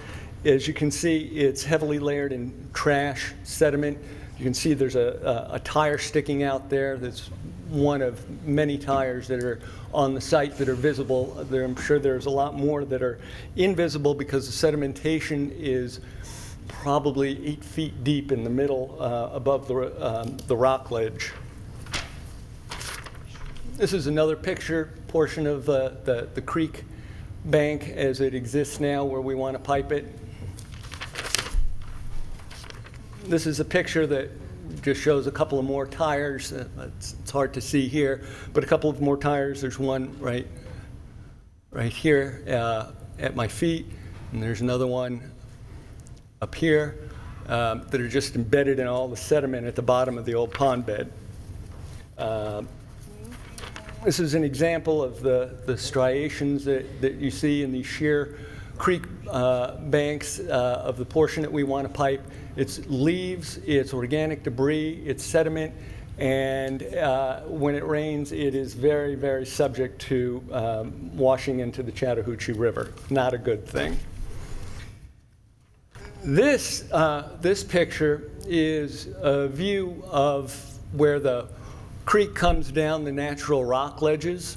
V: As you can see, it's heavily layered in trash, sediment. You can see there's a tire sticking out there. That's one of many tires that are on the site that are visible. I'm sure there's a lot more that are invisible because the sedimentation is probably 8 feet deep in the middle above the rock ledge. This is another portion of the creek bank as it exists now, where we want to pipe it. This is a picture that just shows a couple of more tires. It's hard to see here, but a couple of more tires. There's one right here at my feet, and there's another one up here that are just embedded in all the sediment at the bottom of the old pond bed. This is an example of the striations that you see in these sheer creek banks of the portion that we want to pipe. It's leaves, it's organic debris, it's sediment, and when it rains, it is very, very subject to washing into the Chattahoochee River. Not a good thing. This picture is a view of where the creek comes down the natural rock ledges.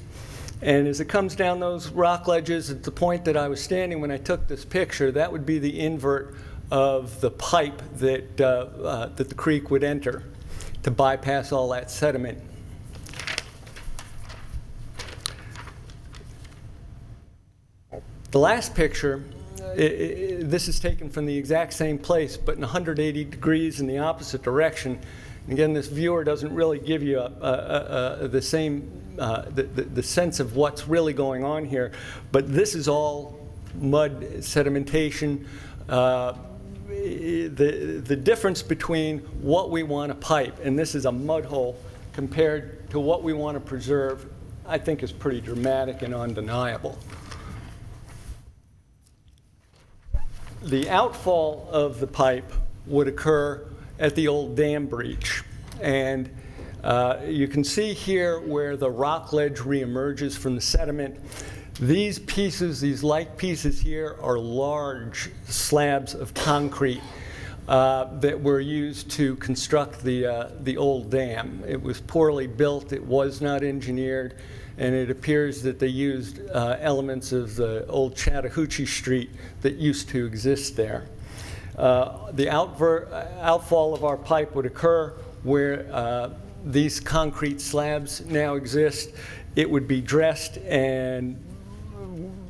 V: And as it comes down those rock ledges, at the point that I was standing when I took this picture, that would be the invert of the pipe that, that the creek would enter to bypass all that sediment. The last picture, this is taken from the exact same place, but in 180 degrees in the opposite direction. And again, this viewer doesn't really give you the same, the sense of what's really going on here. But this is all mud sedimentation. The difference between what we want to pipe, and this is a mud hole, compared to what we want to preserve, I think is pretty dramatic and undeniable. The outfall of the pipe would occur at the old dam breach. And you can see here where the rock ledge reemerges from the sediment. These pieces, these light pieces here, are large slabs of concrete that were used to construct the old dam. It was poorly built, it was not engineered, and it appears that they used elements of the old Chattahoochee Street that used to exist there. The outfall of our pipe would occur where these concrete slabs now exist. It would be dressed, and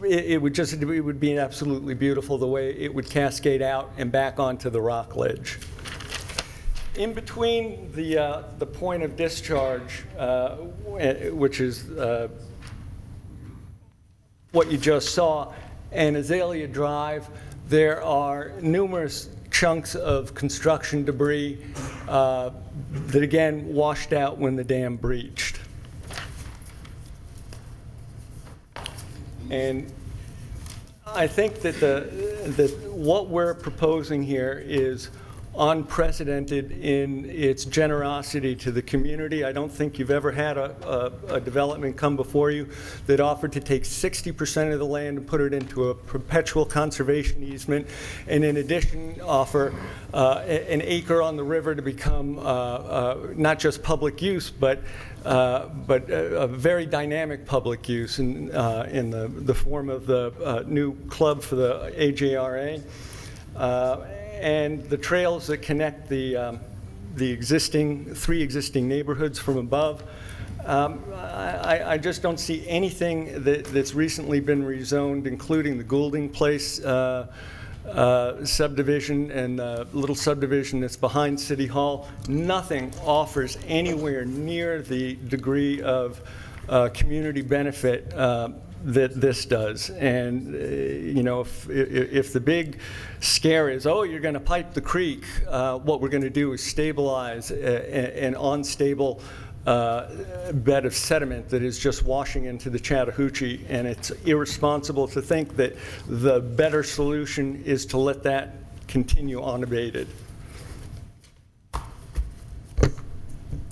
V: it would be absolutely beautiful the way it would cascade out and back onto the rock ledge. In between the point of discharge, which is what you just saw, and Azalea Drive, there are numerous chunks of construction debris that again washed out when the dam breached. And I think that what we're proposing here is unprecedented in its generosity to the community. I don't think you've ever had a development come before you that offered to take 60% of the land and put it into a perpetual conservation easement, and in addition offer an acre on the river to become not just public use, but a very dynamic public use in the form of the new club for the AJRA. And the trails that connect the three existing neighborhoods from above. I just don't see anything that's recently been rezoned, including the Goulding Place subdivision and the little subdivision that's behind City Hall. Nothing offers anywhere near the degree of community benefit that this does. And you know, if the big scare is, oh, you're going to pipe the creek, what we're going to do is stabilize an unstable bed of sediment that is just washing into the Chattahoochee, and it's irresponsible to think that the better solution is to let that continue unabated.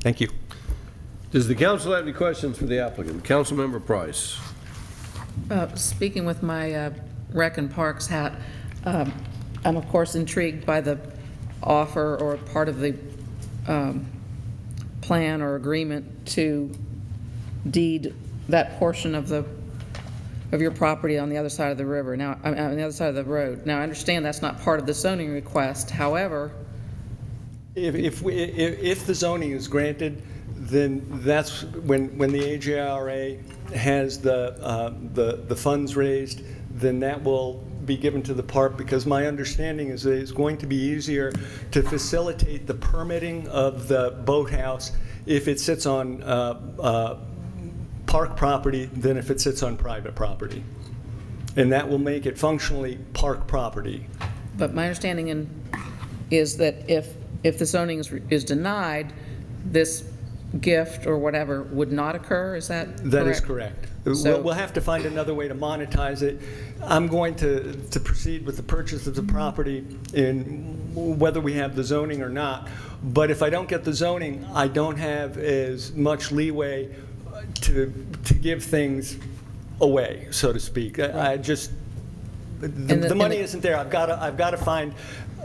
V: Thank you.
A: Does the council have any questions for the applicant? Councilmember Price.
M: Speaking with my Rec and Parks hat, I'm of course intrigued by the offer or part of the plan or agreement to deed that portion of your property on the other side of the river. Now, on the other side of the road. Now, I understand that's not part of the zoning request. However,
V: if the zoning is granted, then that's when the AJRA has the funds raised, then that will be given to the park, because my understanding is that it's going to be easier to facilitate the permitting of the boathouse if it sits on park property than if it sits on private property. And that will make it functionally park property.
M: But my understanding is that if the zoning is denied, this gift or whatever would not occur. Is that correct?
V: That is correct. We'll have to find another way to monetize it. I'm going to proceed with the purchase of the property in whether we have the zoning or not. But if I don't get the zoning, I don't have as much leeway to give things away, so to speak. I just, the money isn't there. I've got to find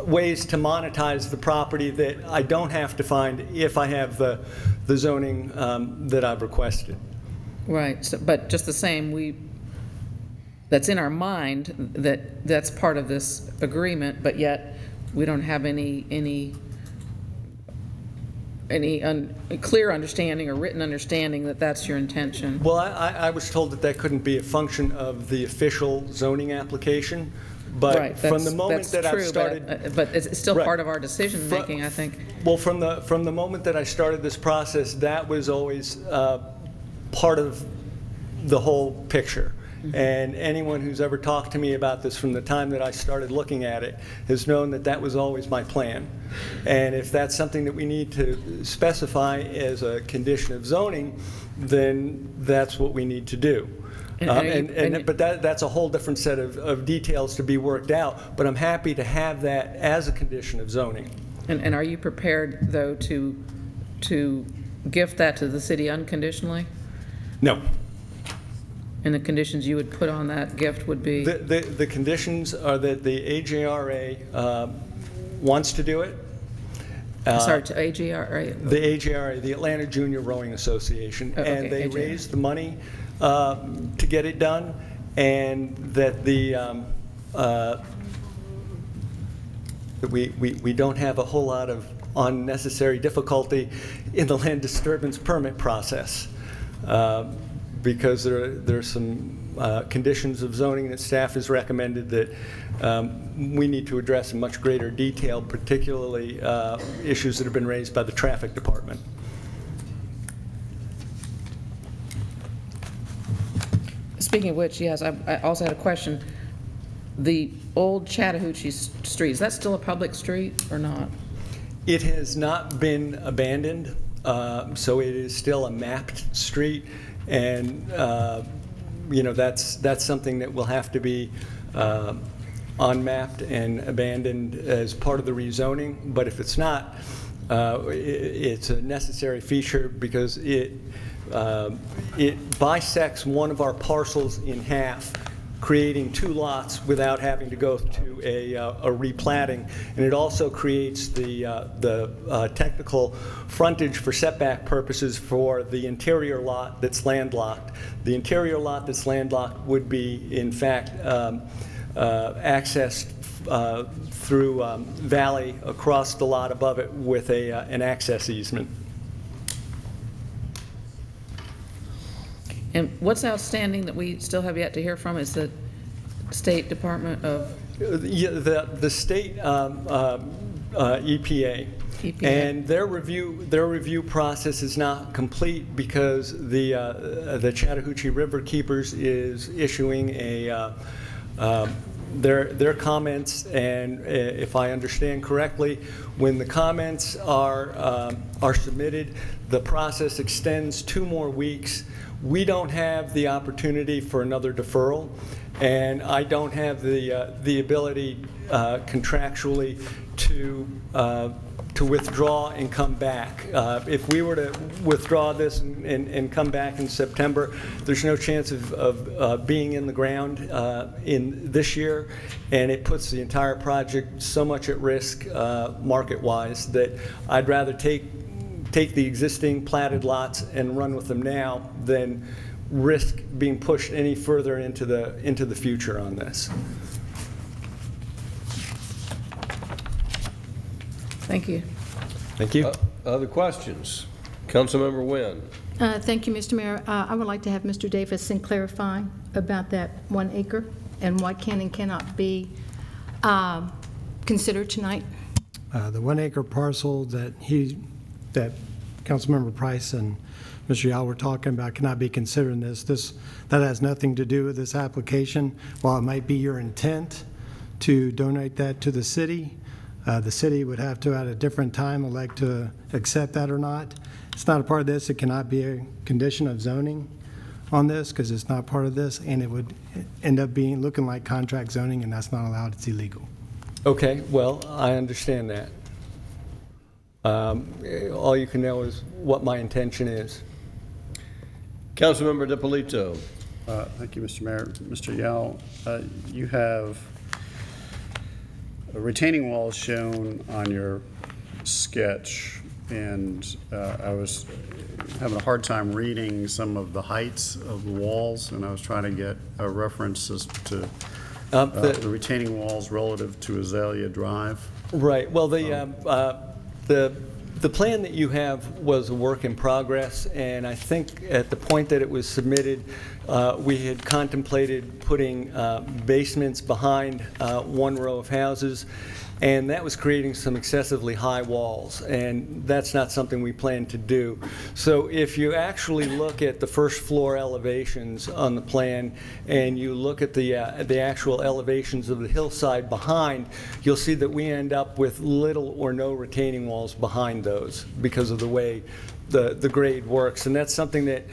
V: ways to monetize the property that I don't have to find if I have the zoning that I've requested.
M: Right, so, but just the same, that's in our mind that's part of this agreement, but yet we don't have any clear understanding or written understanding that that's your intention.
V: Well, I was told that couldn't be a function of the official zoning application, but
M: right,
V: from the moment that I've started...
M: But it's still
V: right.
M: part of our decision-making, I think.
V: Well, from the moment that I started this process, that was always part of the whole picture. Mm-hmm. And anyone who's ever talked to me about this from the time that I started looking at it has known that was always my plan. And if that's something that we need to specify as a condition of zoning, then that's what we need to do. But that's a whole different set of details to be worked out. But I'm happy to have that as a condition of zoning.
M: And are you prepared, though, to gift that to the city unconditionally?
V: No.
M: And the conditions you would put on that gift would be?
V: The conditions are that the AJRA wants to do it.
M: Sorry, to AJRA?
V: The AJRA, the Atlanta Junior Rowing Association.
M: Okay,
V: and they
M: AJRA.
V: raised the money to get it done, and that we don't have a whole lot of unnecessary difficulty in the land disturbance permit process. Because there are some conditions of zoning that staff has recommended that we need to address in much greater detail, particularly issues that have been raised by the traffic department.
M: Speaking of which, yes, I also had a question. The old Chattahoochee Street, is that still a public street or not?
V: It has not been abandoned, so it is still a mapped street. And that's something that will have to be unmapped and abandoned as part of the rezoning. But if it's not, it's a necessary feature because it bisects one of our parcels in half, creating two lots without having to go to a replatting. And it also creates the technical frontage for setback purposes for the interior lot that's landlocked. The interior lot that's landlocked would be, in fact, accessed through valley across the lot above it with an access easement.
M: And what's outstanding that we still have yet to hear from is the State Department of?
V: The state EPA. And their review process is not complete because the Chattahoochee River Keepers is issuing their comments, and if I understand correctly, when the comments are submitted, the process extends 2 more weeks. We don't have the opportunity for another deferral, and I don't have the ability contractually to withdraw and come back. If we were to withdraw this and come back in September, there's no chance of being in the ground in this year, and it puts the entire project so much at risk market-wise that I'd rather take the existing platted lots and run with them now than risk being pushed any further into the future on this.
M: Thank you.
V: Thank you.
A: Other questions? Councilmember Wynn.
N: Thank you, Mr. Mayor. I would like to have Mr. Davison clarify about that 1 acre and what can and cannot be considered tonight.
J: The 1 acre parcel that Councilmember Price and Mr. Yowell were talking about cannot be considered in this. That has nothing to do with this application. While it might be your intent to donate that to the city would have to, at a different time, elect to accept that or not. It's not a part of this. It cannot be a condition of zoning on this because it's not part of this, and it would end up looking like contract zoning, and that's not allowed. It's illegal.
V: Okay, well, I understand that. All you can know is what my intention is.
A: Councilmember DiPolito.
P: Thank you, Mr. Mayor. Mr. Yowell, you have retaining walls shown on your sketch, and I was having a hard time reading some of the heights of the walls, and I was trying to get a reference as to the retaining walls relative to Azalea Drive.
V: Right. Well, the plan that you have was a work in progress, and I think at the point that it was submitted, we had contemplated putting basements behind one row of houses, and that was creating some excessively high walls, and that's not something we plan to do. So if you actually look at the first floor elevations on the plan, and you look at the actual elevations of the hillside behind, you'll see that we end up with little or no retaining walls behind those because of the way the grade works, and that's something that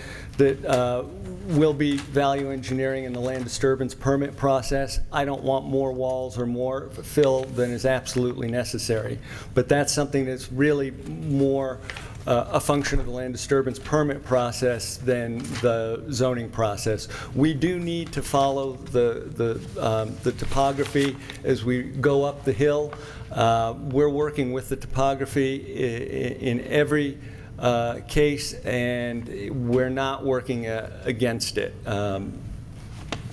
V: will be value engineering in the land disturbance permit process. I don't want more walls or more fill than is absolutely necessary, but that's something that's really more a function of the land disturbance permit process than the zoning process. We do need to follow the topography as we go up the hill. We're working with the topography in every case, and we're not working against it.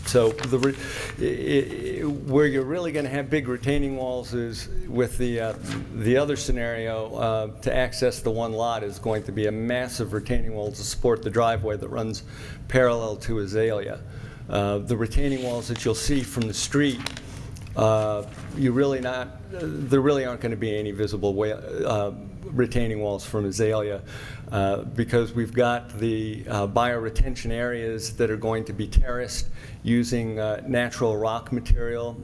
V: So where you're really going to have big retaining walls is with the other scenario. To access the one lot is going to be a massive retaining wall to support the driveway that runs parallel to Azalea. The retaining walls that you'll see from the street, there really aren't going to be any visible retaining walls from Azalea because we've got the bioretention areas that are going to be terraced using natural rock material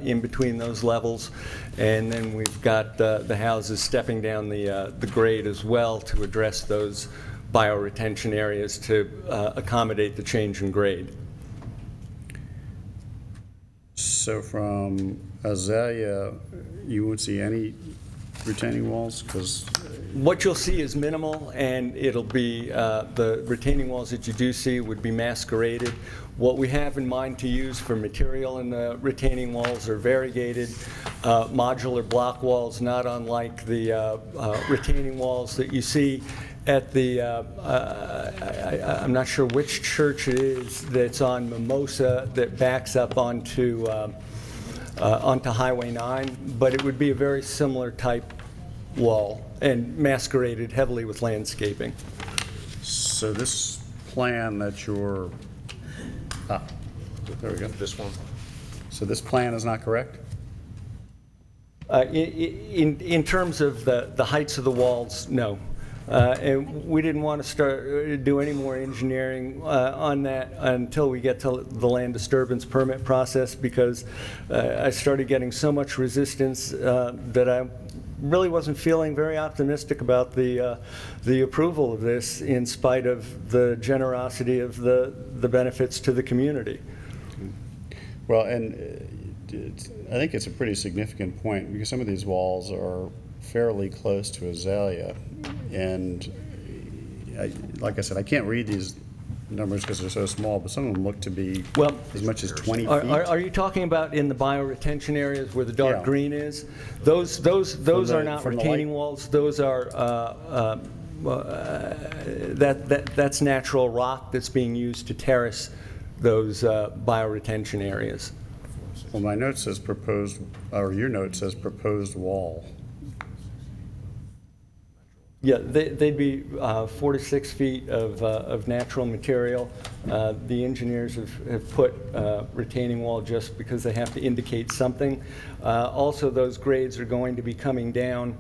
V: in between those levels, and then we've got the houses stepping down the grade as well to address those bioretention areas to accommodate the change in grade.
P: So from Azalea, you won't see any retaining walls? Because
V: what you'll see is minimal, and it'll be the retaining walls that you do see would be masqueraded. What we have in mind to use for material in the retaining walls are variegated modular block walls, not unlike the retaining walls that you see at the, I'm not sure which church it is that's on Mimosa that backs up onto Highway 9, but it would be a very similar type wall and masqueraded heavily with landscaping.
P: So this plan that you're, there we go.
C: This one.
P: So this plan is not correct?
V: In terms of the heights of the walls, no. And we didn't want to do any more engineering on that until we get to the land disturbance permit process, because I started getting so much resistance that I really wasn't feeling very optimistic about the approval of this, in spite of the generosity of the benefits to the community.
P: Well, and I think it's a pretty significant point, because some of these walls are fairly close to Azalea, and like I said, I can't read these numbers because they're so small, but some of them look to be as much as 20 feet.
V: Are you talking about in the bioretention ares where the dark green is? Those are not retaining walls. Those are that's natural rock that's being used to terrace those bioretention areas.
P: Well, my note says proposed, or your note says proposed wall.
V: Yeah, they'd be 4 to 6 feet of natural material. The engineers have put retaining wall just because they have to indicate something. Also, those grades are going to be coming down.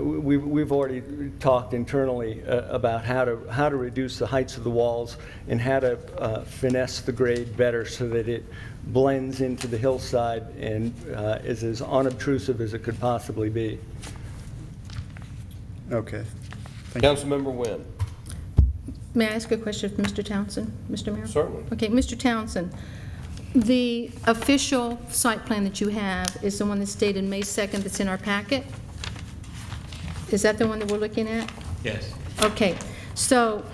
V: We've already talked internally about how to reduce the heights of the walls and how to finesse the grade better so that it blends into the hillside and is as unobtrusive as it could possibly be.
P: Okay.
A: Councilmember Wynn.
N: May I ask a question of Mr. Townsend, Mr. Mayor?
A: Certainly.
N: Okay, Mr. Townsend, the official site plan that you have is the one that's dated May 2nd that's in our packet? Is that the one that we're looking at?
B: Yes.
N: Okay, so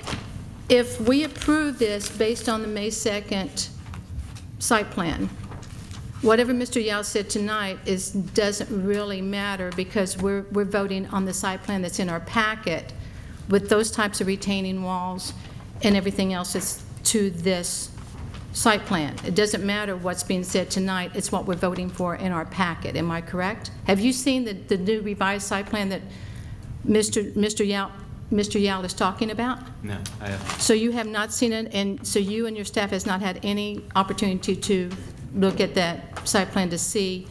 N: if we approve this based on the May 2nd site plan, whatever Mr. Yowell said tonight doesn't really matter because we're voting on the site plan that's in our packet with those types of retaining walls and everything else that's to this site plan. It doesn't matter what's being said tonight, it's what we're voting for in our packet. Am I correct? Have you seen the new revised site plan that Mr. Yowell is talking about?
B: No, I haven't.
N: So you have not seen it, and so you and your staff has not had any opportunity to look at that site plan to see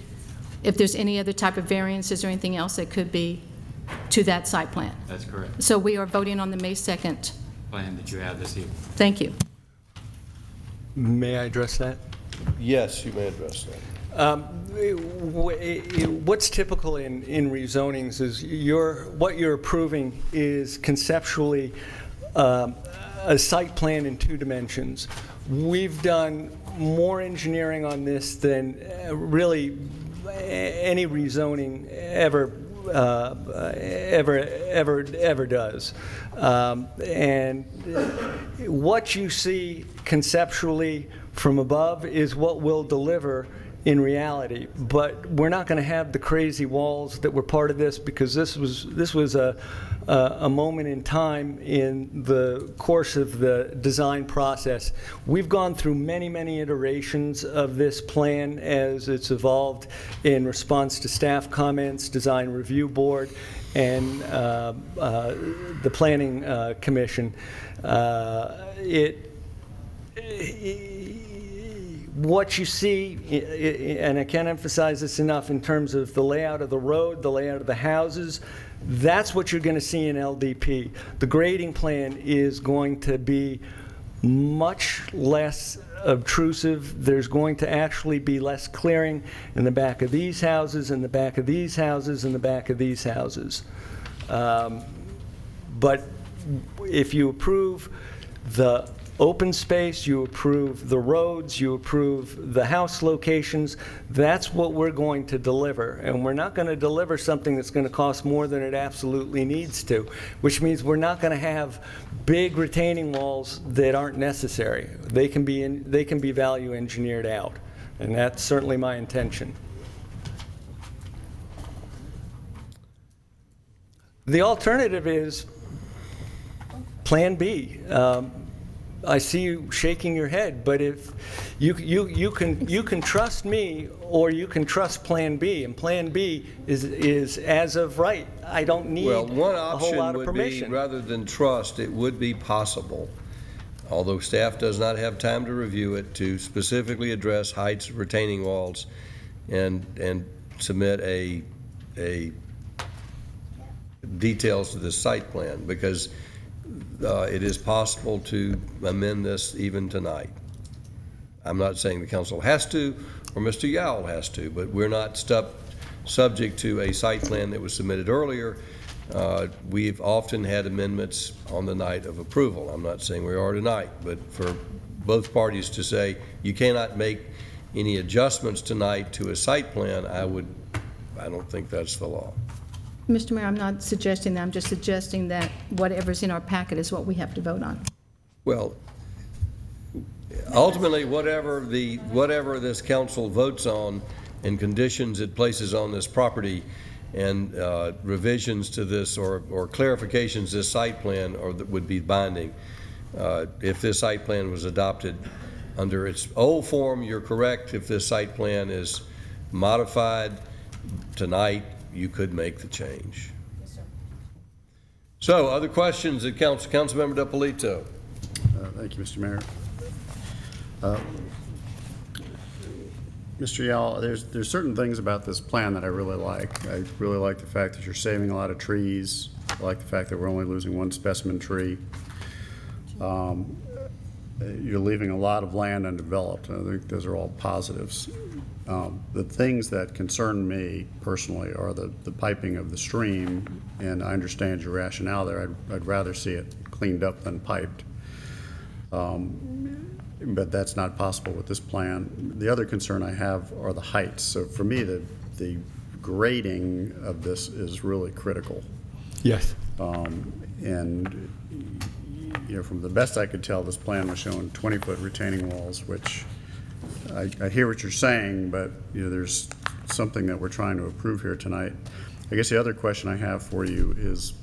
N: if there's any other type of variances or anything else that could be to that site plan?
B: That's correct.
N: So we are voting on the May 2nd.
B: Plan that you have this evening.
N: Thank you.
V: May I address that?
A: Yes, you may address that.
V: What's typical in rezonings is what you're approving is conceptually a site plan in 2 dimensions. We've done more engineering on this than really any rezoning ever does. And what you see conceptually from above is what we'll deliver in reality, but we're not going to have the crazy walls that were part of this because this was a moment in time in the course of the design process. We've gone through many iterations of this plan as it's evolved in response to staff comments, design review board, and the planning commission. What you see, and I can't emphasize this enough in terms of the layout of the road, the layout of the houses, that's what you're going to see in LDP. The grading plan is going to be much less obtrusive. There's going to actually be less clearing in the back of these houses, in the back of these houses, in the back of these houses. But if you approve the open space, you approve the roads, you approve the house locations, that's what we're going to deliver. And we're not going to deliver something that's going to cost more than it absolutely needs to, which means we're not going to have big retaining walls that aren't necessary. They can be value engineered out, and that's certainly my intention. The alternative is Plan B. I see you shaking your head, but if you can trust me, or you can trust Plan B, and Plan B is as of right. I don't need
A: Well, one
V: a whole lot
A: option
V: of
A: would
V: permission.
A: be, rather than trust, it would be possible, although staff does not have time to review it, to specifically address heights of retaining walls and submit a details to the site plan, because it is possible to amend this even tonight. I'm not saying the council has to, or Mr. Yowell has to, but we're not subject to a site plan that was submitted earlier. We've often had amendments on the night of approval. I'm not saying we are tonight, but for both parties to say you cannot make any adjustments tonight to a site plan, I don't think that's the law.
N: Mr. Mayor, I'm not suggesting that. I'm just suggesting that whatever's in our packet is what we have to vote on.
A: Well, ultimately, whatever this council votes on and conditions it places on this property and revisions to this or clarifications to this site plan would be binding. If this site plan was adopted under its old form, you're correct. If this site plan is modified tonight, you could make the change.
N: Yes, sir.
A: So, other questions at Councilmember DiPolito?
P: Thank you, Mr. Mayor. Mr. Yowell, there's certain things about this plan that I really like. I really like the fact that you're saving a lot of trees. I like the fact that we're only losing one specimen tree. You're leaving a lot of land undeveloped. I think those are all positives. The things that concern me personally are the piping of the stream, and I understand your rationale there. I'd rather see it cleaned up than piped. But that's not possible with this plan. The other concern I have are the heights. So for me, the grading of this is really critical.
V: Yes.
P: And from the best I could tell, this plan was showing 20-foot retaining walls, which I hear what you're saying, but there's something that we're trying to approve here tonight. I guess the other question I have for you is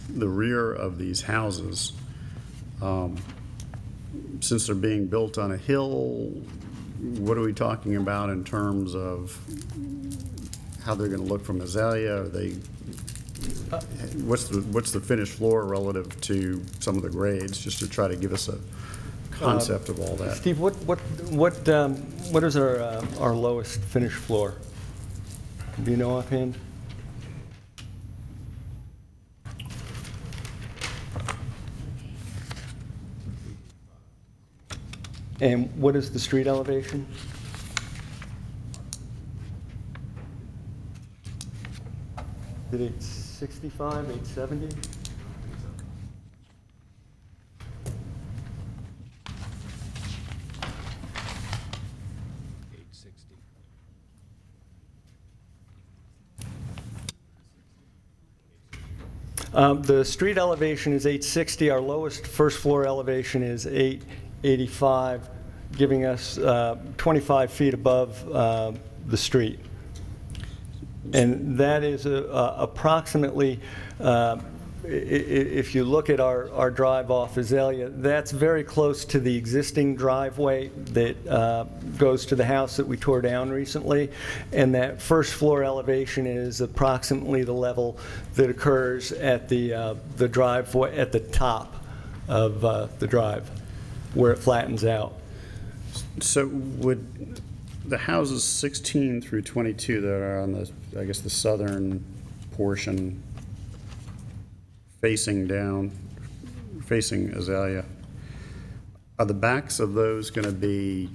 P: the rear of these houses. Since they're being built on a hill, what are we talking about in terms of how they're going to look from Azalea? Are they, what's the finished floor relative to some of the grades, just to try to give us a concept of all that?
V: Steve, what is our lowest finished floor? Do you know offhand? And what is the street elevation? Is it 865, 870? The street elevation is 860. Our lowest first floor elevation is 885, giving us 25 feet above the street. And that is approximately, if you look at our drive off Azalea, that's very close to the existing driveway that goes to the house that we tore down recently. And that first floor elevation is approximately the level that occurs at the driveway at the top of the drive, where it flattens out.
P: So would the houses 16 through 22 that are on the, I guess, the southern portion facing down, facing Azalea, are the backs of those going to be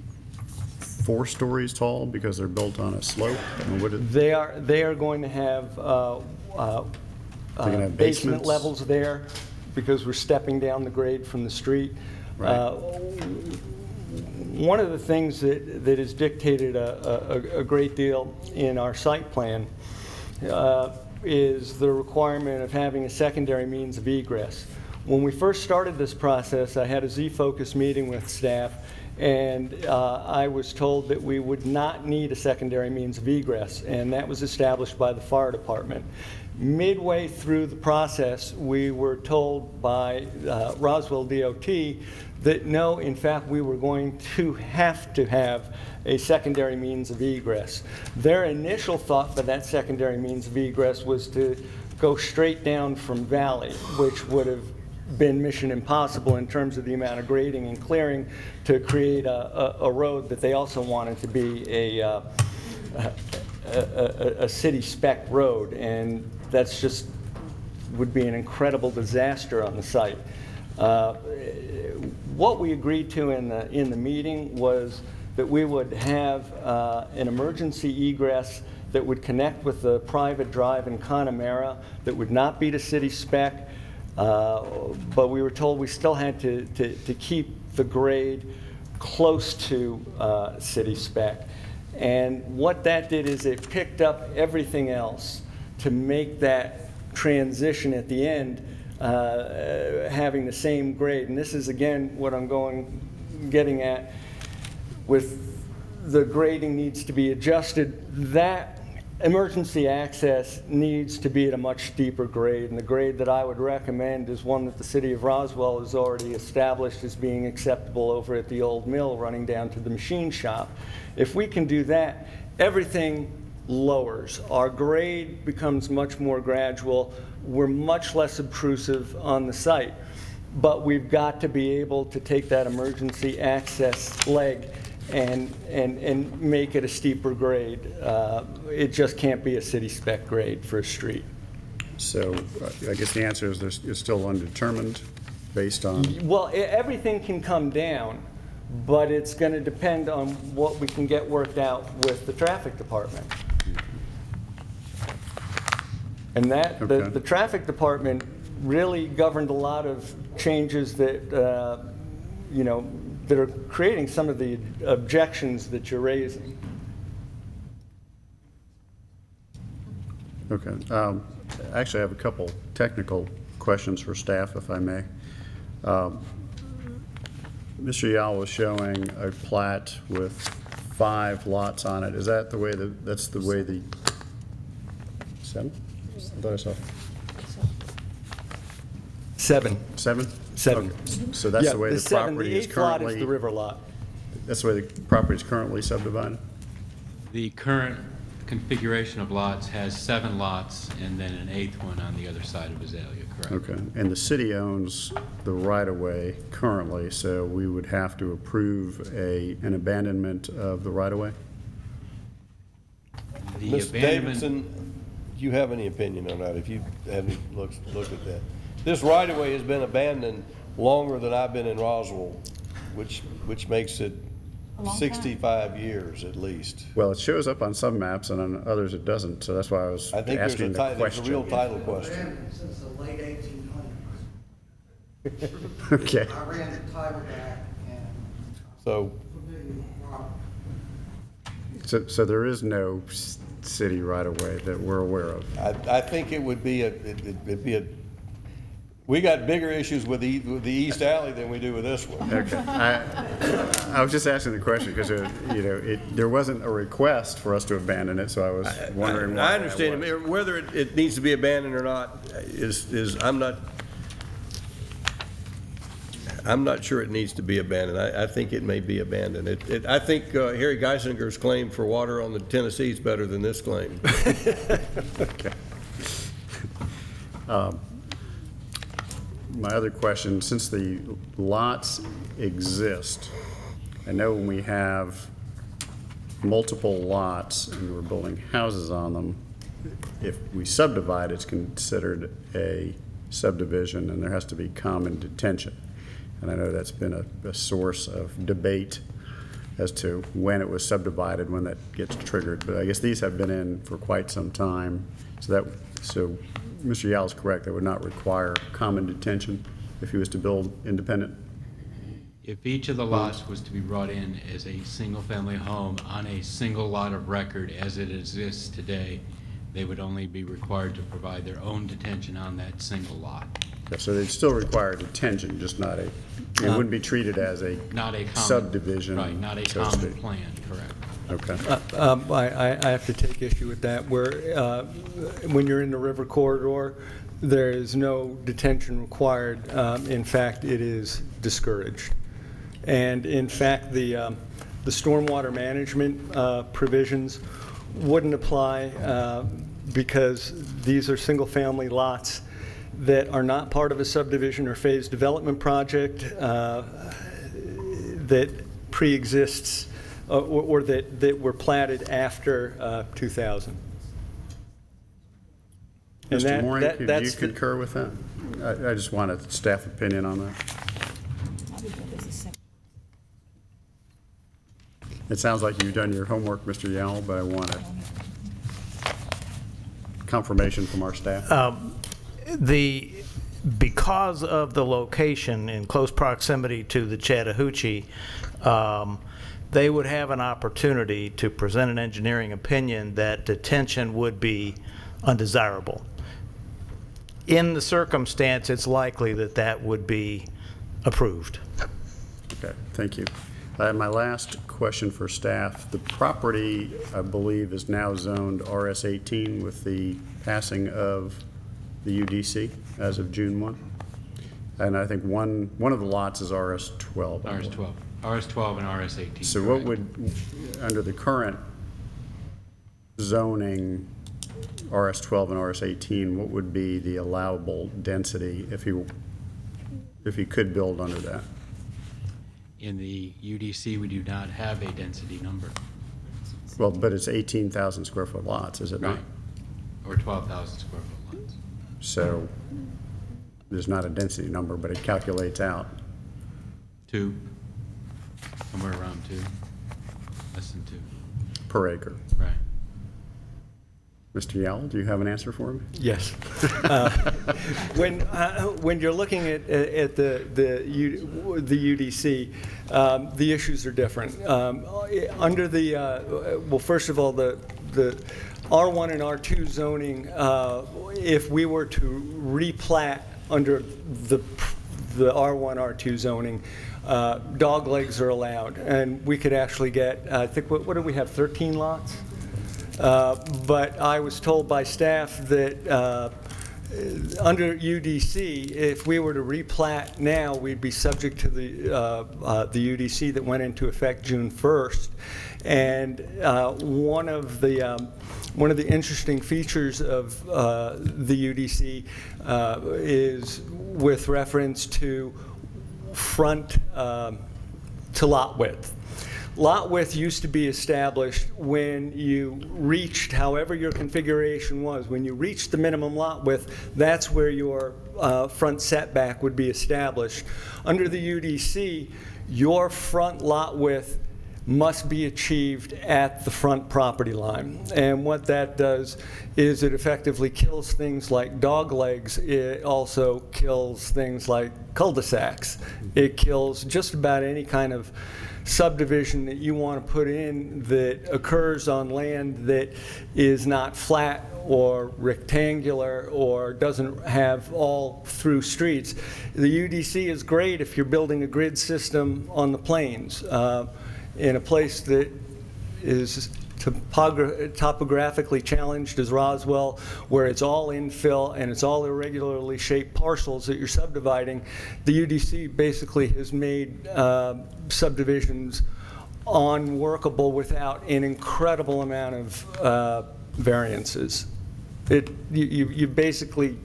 P: 4 stories tall because they're built on a slope?
V: They are going to have basement levels there because we're stepping down the grade from the street.
P: Right.
V: One of the things that has dictated a great deal in our site plan is the requirement of having a secondary means of egress. When we first started this process, I had a Z-Focus meeting with staff, and I was told that we would not need a secondary means of egress, and that was established by the fire department. Midway through the process, we were told by Roswell DOT that no, in fact, we were going to have a secondary means of egress. Their initial thought for that secondary means of egress was to go straight down from Valley, which would have been mission impossible in terms of the amount of grading and clearing to create a road that they also wanted to be a city spec road, and that's just would be an incredible disaster on the site. What we agreed to in the meeting was that we would have an emergency egress that would connect with the private drive in Connemara that would not be to city spec, but we were told we still had to keep the grade close to city spec. And what that did is it picked up everything else to make that transition at the end having the same grade. And this is, again, what I'm getting at with the grading needs to be adjusted. That emergency access needs to be at a much steeper grade, and the grade that I would recommend is one that the city of Roswell has already established as being acceptable over at the old mill running down to the machine shop. If we can do that, everything lowers. Our grade becomes much more gradual. We're much less obtrusive on the site, but we've got to be able to take that emergency access leg and make it a steeper grade. It just can't be a city spec grade for a street.
P: So I guess the answer is it's still undetermined based on?
V: Well, everything can come down, but it's going to depend on what we can get worked out with the traffic department. And that the traffic department really governed a lot of changes that you know, that are creating some of the objections that you're raising.
P: Okay. Actually, I have a couple technical questions for staff, if I may. Mr. Yowell was showing a plat with 5 lots on it. Is that the way that's the way the 7? I thought I saw
V: 7.
P: 7?
V: 7.
P: Okay. So that's the way the property is
V: The 8th lot
P: currently.
V: is the river lot.
P: That's the way the property is currently subdivided.
B: The current configuration of lots has 7 lots and then an 8th one on the other side of Azalea, correct?
P: Okay. And the city owns the right-of-way currently, so we would have to approve an abandonment of the right-of-way?
B: The
A: Mr.
B: abandonment,
A: Davidson, do you have any opinion on that, if you haven't looked at that? This right-of-way has been abandoned longer than I've been in Roswell, which makes it 65 years at least.
P: Well, it shows up on some maps and on others it doesn't, so that's why I was
A: I think there's
P: asking the
A: there's a
P: question.
A: real title question.
C: Since the late 1800s.
P: Okay.
C: I ran the title back and
A: So,
C: familiar with property.
P: So there is no city right-of-way that we're aware of?
A: I think it would be we got bigger issues with the East Alley than we do with this one.
P: Okay. I was just asking the question because, there wasn't a request for us to abandon it, so I was wondering why.
A: I understand. Whether it needs to be abandoned or not is I'm not sure it needs to be abandoned. I think it may be abandoned. I think Harry Geisinger's claim for water on the Tennessee is better than this claim.
P: Okay. My other question, since the lots exist, I know when we have multiple lots and we're building houses on them, if we subdivide, it's considered a subdivision and there has to be common detention. And I know that's been a source of debate as to when it was subdivided, when that gets triggered. But I guess these have been in for quite some time. So Mr. Yowell is correct, that would not require common detention if he was to build independent?
B: if each of the lots was to be brought in as a single-family home on a single lot of record as it exists today, they would only be required to provide their own detention on that single lot.
P: Yeah, so they'd still require detention, just not it wouldn't be treated as a
B: Not a common,
P: subdivision.
B: right, not a
P: so to
B: common
P: speak.
B: plan, correct.
P: Okay.
V: I have to take issue with that, where when you're in the river corridor, there is no detention required. In fact, it is discouraged. And in fact, the stormwater management provisions wouldn't apply because these are single-family lots that are not part of a subdivision or phased development project that pre-exists or that were platted after 2000. And
P: Mr. Moran, do you
V: that's
P: concur with that? I just want a staff opinion on that. It sounds like you've done your homework, Mr. Yowell, but I want a confirmation from our staff.
F: Because of the location in close proximity to the Chattahoochee, they would have an opportunity to present an engineering opinion that detention would be undesirable. In the circumstance, it's likely that that would be approved.
P: Okay, thank you. My last question for staff. The property, I believe, is now zoned RS-18 with the passing of the UDC as of June 1. And I think one of the lots is RS-12.
B: RS-12. RS-12 and RS-18.
P: So what would, under the current zoning, RS-12 and RS-18, what would be the allowable density if he could build under that?
B: In the UDC, we do not have a density number.
P: Well, but it's 18,000 square foot lots, is it not?
B: Right. Or 12,000 square foot lots.
P: So there's not a density number, but it calculates out.
B: 2, somewhere around 2, less than 2.
P: Per acre.
B: Right.
P: Mr. Yowell, do you have an answer for me?
V: Yes. When you're looking at the UDC, the issues are different. Under the, well, first of all, the R1 and R2 zoning, if we were to replat under the R1, R2 zoning, dog legs are allowed, and we could actually get, I think, what do we have, 13 lots? But I was told by staff that under UDC, if we were to replat now, we'd be subject to the UDC that went into effect June 1st. And one of the interesting features of the UDC is with reference to front to lot width. Lot width used to be established when you reached, however your configuration was, when you reached the minimum lot width, that's where your front setback would be established. Under the UDC, your front lot width must be achieved at the front property line. And what that does is it effectively kills things like dog legs. It also kills things like cul-de-sacs. It kills just about any kind of subdivision that you want to put in that occurs on land that is not flat or rectangular or doesn't have all through streets. The UDC is great if you're building a grid system on the plains. In a place that is topographically challenged as Roswell, where it's all infill and it's all irregularly shaped parcels that you're subdividing, the UDC basically has made subdivisions unworkable without an incredible amount of variances. You basically,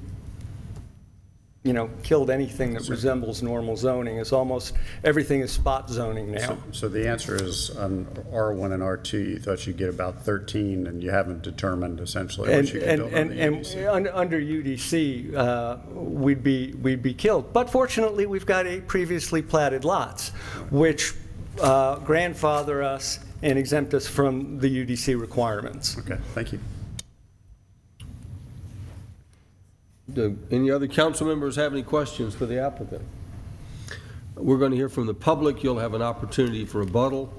V: you know, killed anything that resembles normal zoning. It's almost everything is spot zoning now.
P: So the answer is on R1 and R2, you thought you'd get about 13, and you haven't determined essentially what you can build on the UDC.
V: And under UDC, we'd be killed. But fortunately, we've got 8 previously platted lots, which grandfather us and exempt us from the UDC requirements.
P: Okay, thank you.
A: Do any other council members have any questions for the applicant? We're going to hear from the public. You'll have an opportunity for rebuttal.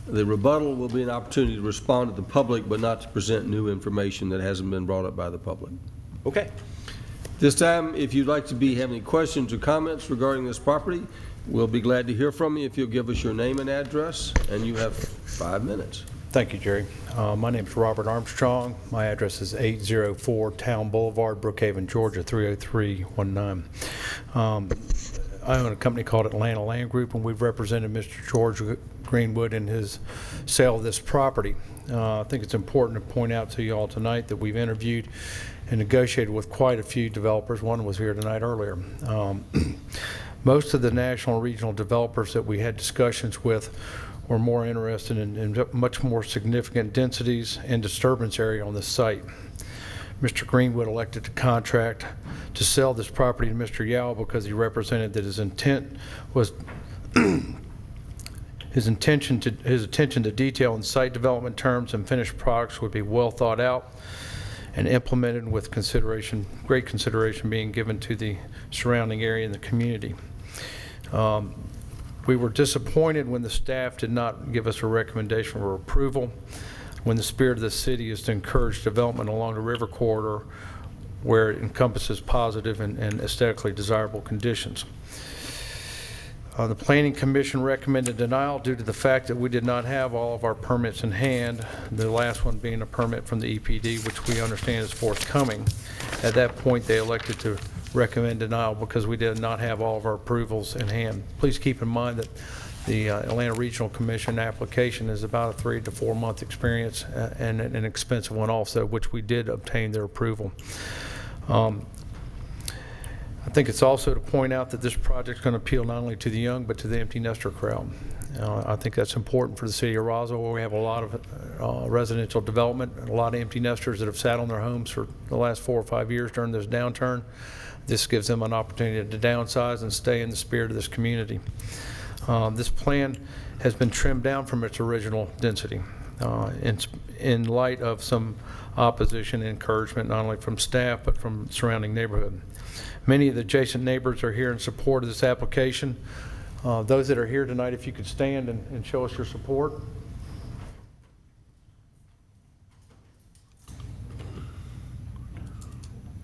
A: The rebuttal will be an opportunity to respond to the public, but not to present new information that hasn't been brought up by the public.
V: Okay.
A: This time, if you'd like to have any questions or comments regarding this property, we'll be glad to hear from you if you'll give us your name and address, and you have 5 minutes.
D: Thank you, Jerry. My name is Robert Armstrong. My address is 804 Town Boulevard, Brookhaven, Georgia, 30319. I own a company called Atlanta Land Group, and we've represented Mr. George Greenwood in his sale of this property. I think it's important to point out to you all tonight that we've interviewed and negotiated with quite a few developers. One was here tonight earlier. Most of the national and regional developers that we had discussions with were more interested in much more significant densities and disturbance area on the site. Mr. Greenwood elected to contract to sell this property to Mr. Yowell because he represented that his intent was his attention to detail in site development terms and finished products would be well thought out and implemented with great consideration being given to the surrounding area and the community. We were disappointed when the staff did not give us a recommendation for approval, when the spirit of the city is to encourage development along the river corridor where it encompasses positive and aesthetically desirable conditions. The Planning Commission recommended denial due to the fact that we did not have all of our permits in hand, the last one being a permit from the EPD, which we understand is forthcoming. At that point, they elected to recommend denial because we did not have all of our approvals in hand. Please keep in mind that the Atlanta Regional Commission application is about a 3 to 4 month experience and an expensive one also, which we did obtain their approval. I think it's also to point out that this project is going to appeal not only to the young but to the empty nester crowd. I think that's important for the city of Roswell, where we have a lot of residential development and a lot of empty nesters that have sat on their homes for the last 4 or 5 years during this downturn. This gives them an opportunity to downsize and stay in the spirit of this community. This plan has been trimmed down from its original density. in light of some opposition and encouragement, not only from staff, but from surrounding neighborhood. Many of the adjacent neighbors are here in support of this application. Those that are here tonight, if you could stand and show us your support.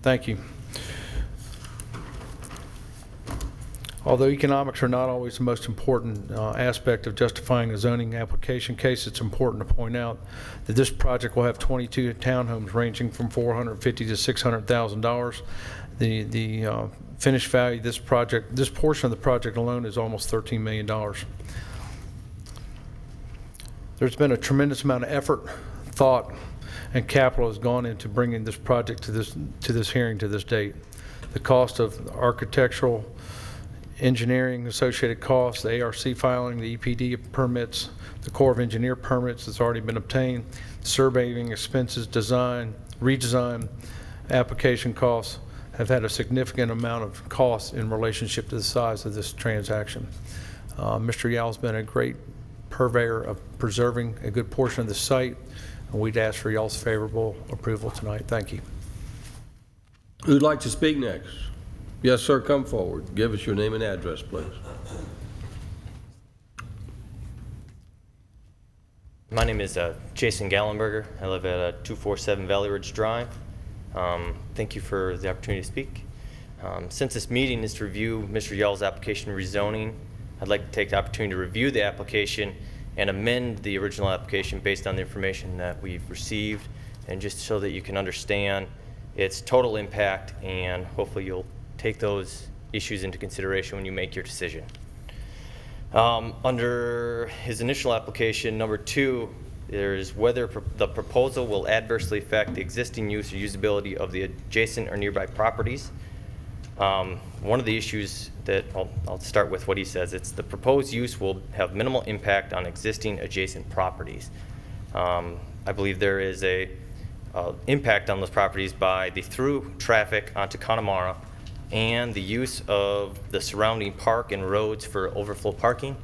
D: Thank you. Although economics are not always the most important aspect of justifying a zoning application case, it's important to point out that this project will have 22 townhomes ranging from $450,000 to $600,000. The finished value of this project, this portion of the project alone, is almost $13 million. There's been a tremendous amount of effort, thought, and capital has gone into bringing this project to this hearing to this date. The cost of architectural, engineering, associated costs, the ARC filing, the EPD permits, the Corps of Engineer permits that's already been obtained, surveying expenses, design, redesign, application costs have had a significant amount of costs in relationship to the size of this transaction. Mr. Yowell's been a great purveyor of preserving a good portion of the site, and we'd ask for y'all's favorable approval tonight. Thank you.
A: Who'd like to speak next? Yes, sir, come forward. Give us your name and address, please.
E: My name is Jason Gallenberger. I live at 247 Valley Ridge Drive. Thank you for the opportunity to speak. Since this meeting is to review Mr. Yowell's application rezoning, I'd like to take the opportunity to review the application and amend the original application based on the information that we've received, and just so that you can understand its total impact, and hopefully you'll take those issues into consideration when you make your decision. Under his initial application, number 2, there's whether the proposal will adversely affect the existing use or usability of the adjacent or nearby properties. One of the issues that I'll start with what he says. It's the proposed use will have minimal impact on existing adjacent properties. I believe there is a impact on those properties by the through traffic onto Connemara and the use of the surrounding park and roads for overflow parking.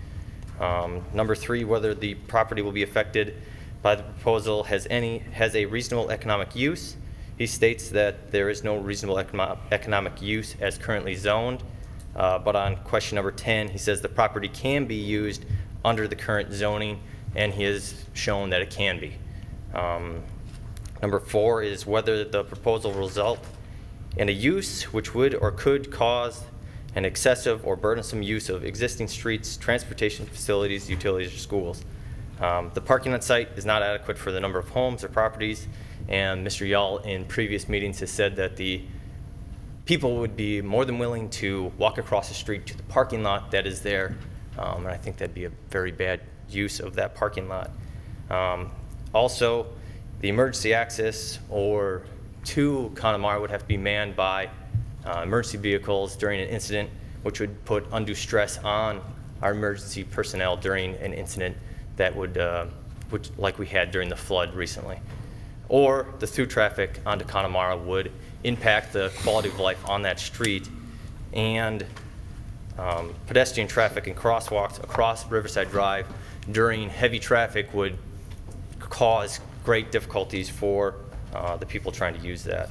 E: Number 3, whether the property will be affected by the proposal has a reasonable economic use. He states that there is no reasonable economic use as currently zoned, but on question number 10, he says the property can be used under the current zoning, and he has shown that it can be. Number 4 is whether the proposal will result in a use which would or could cause an excessive or burdensome use of existing streets, transportation facilities, utilities, or schools. The parking on site is not adequate for the number of homes or properties, and Mr. Yowell in previous meetings has said that the people would be more than willing to walk across the street to the parking lot that is there, and I think that'd be a very bad use of that parking lot. Also, the emergency access or to Connemara would have to be manned by emergency vehicles during an incident, which would put undue stress on our emergency personnel during an incident that would, like we had during the flood recently. Or the through traffic onto Connemara would impact the quality of life on that street, and pedestrian traffic and crosswalks across Riverside Drive during heavy traffic would cause great difficulties for the people trying to use that.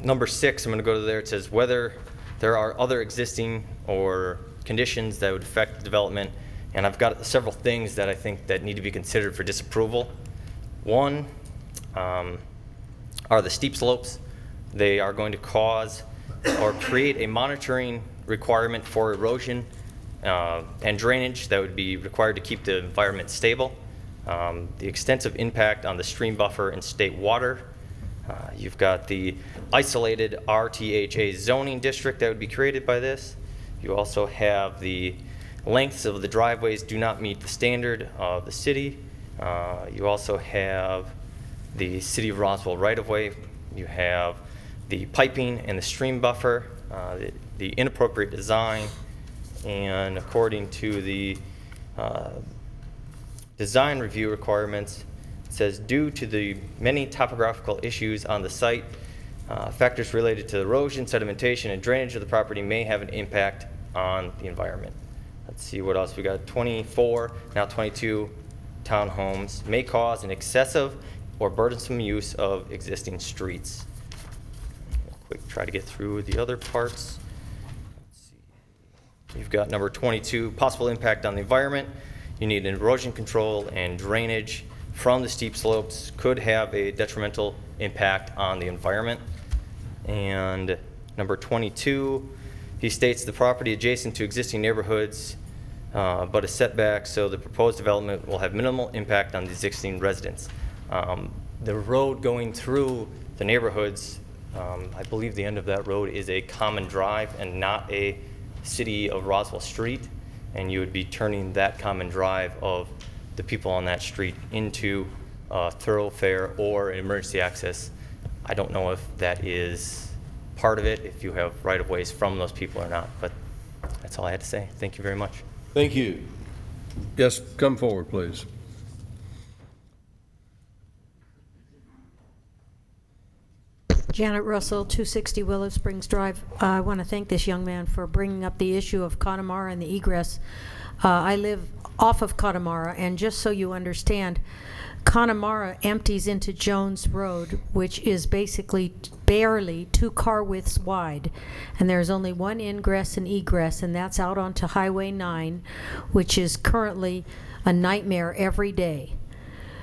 E: Number 6, I'm going to go to there. It says whether there are other existing or conditions that would affect the development, and I've got several things that I think that need to be considered for disapproval. One are the steep slopes. They are going to cause or create a monitoring requirement for erosion and drainage that would be required to keep the environment stable. The extensive impact on the stream buffer and state water. You've got the isolated RTHA zoning district that would be created by this. You also have the lengths of the driveways do not meet the standard of the city. You also have the City of Roswell right-of-way. You have the piping and the stream buffer, the inappropriate design, and according to the design review requirements, it says due to the many topographical issues on the site, factors related to erosion, sedimentation, and drainage of the property may have an impact on the environment. let's see what else we got. 24, now 22 townhomes may cause an excessive or burdensome use of existing streets. Quick, try to get through the other parts. Let's see. You've got number 22, possible impact on the environment. You need erosion control and drainage from the steep slopes could have a detrimental impact on the environment. And number 22, he states the property adjacent to existing neighborhoods but a setback, so the proposed development will have minimal impact on the existing residents. The road going through the neighborhoods, I believe the end of that road is a common drive and not a City of Roswell street, and you would be turning that common drive of the people on that street into a thoroughfare or emergency access. I don't know if that is part of it, if you have right-of-ways from those people or not, but that's all I had to say. Thank you very much.
A: Thank you. Yes, come forward, please.
H: Janet Russell, 260 Willow Springs Drive. I want to thank this young man for bringing up the issue of Connemara and the egress. I live off of Connemara, and just so you understand, Connemara empties into Jones Road, which is basically barely 2 car widths wide, and there's only one ingress and egress, and that's out onto Highway 9, which is currently a nightmare every day.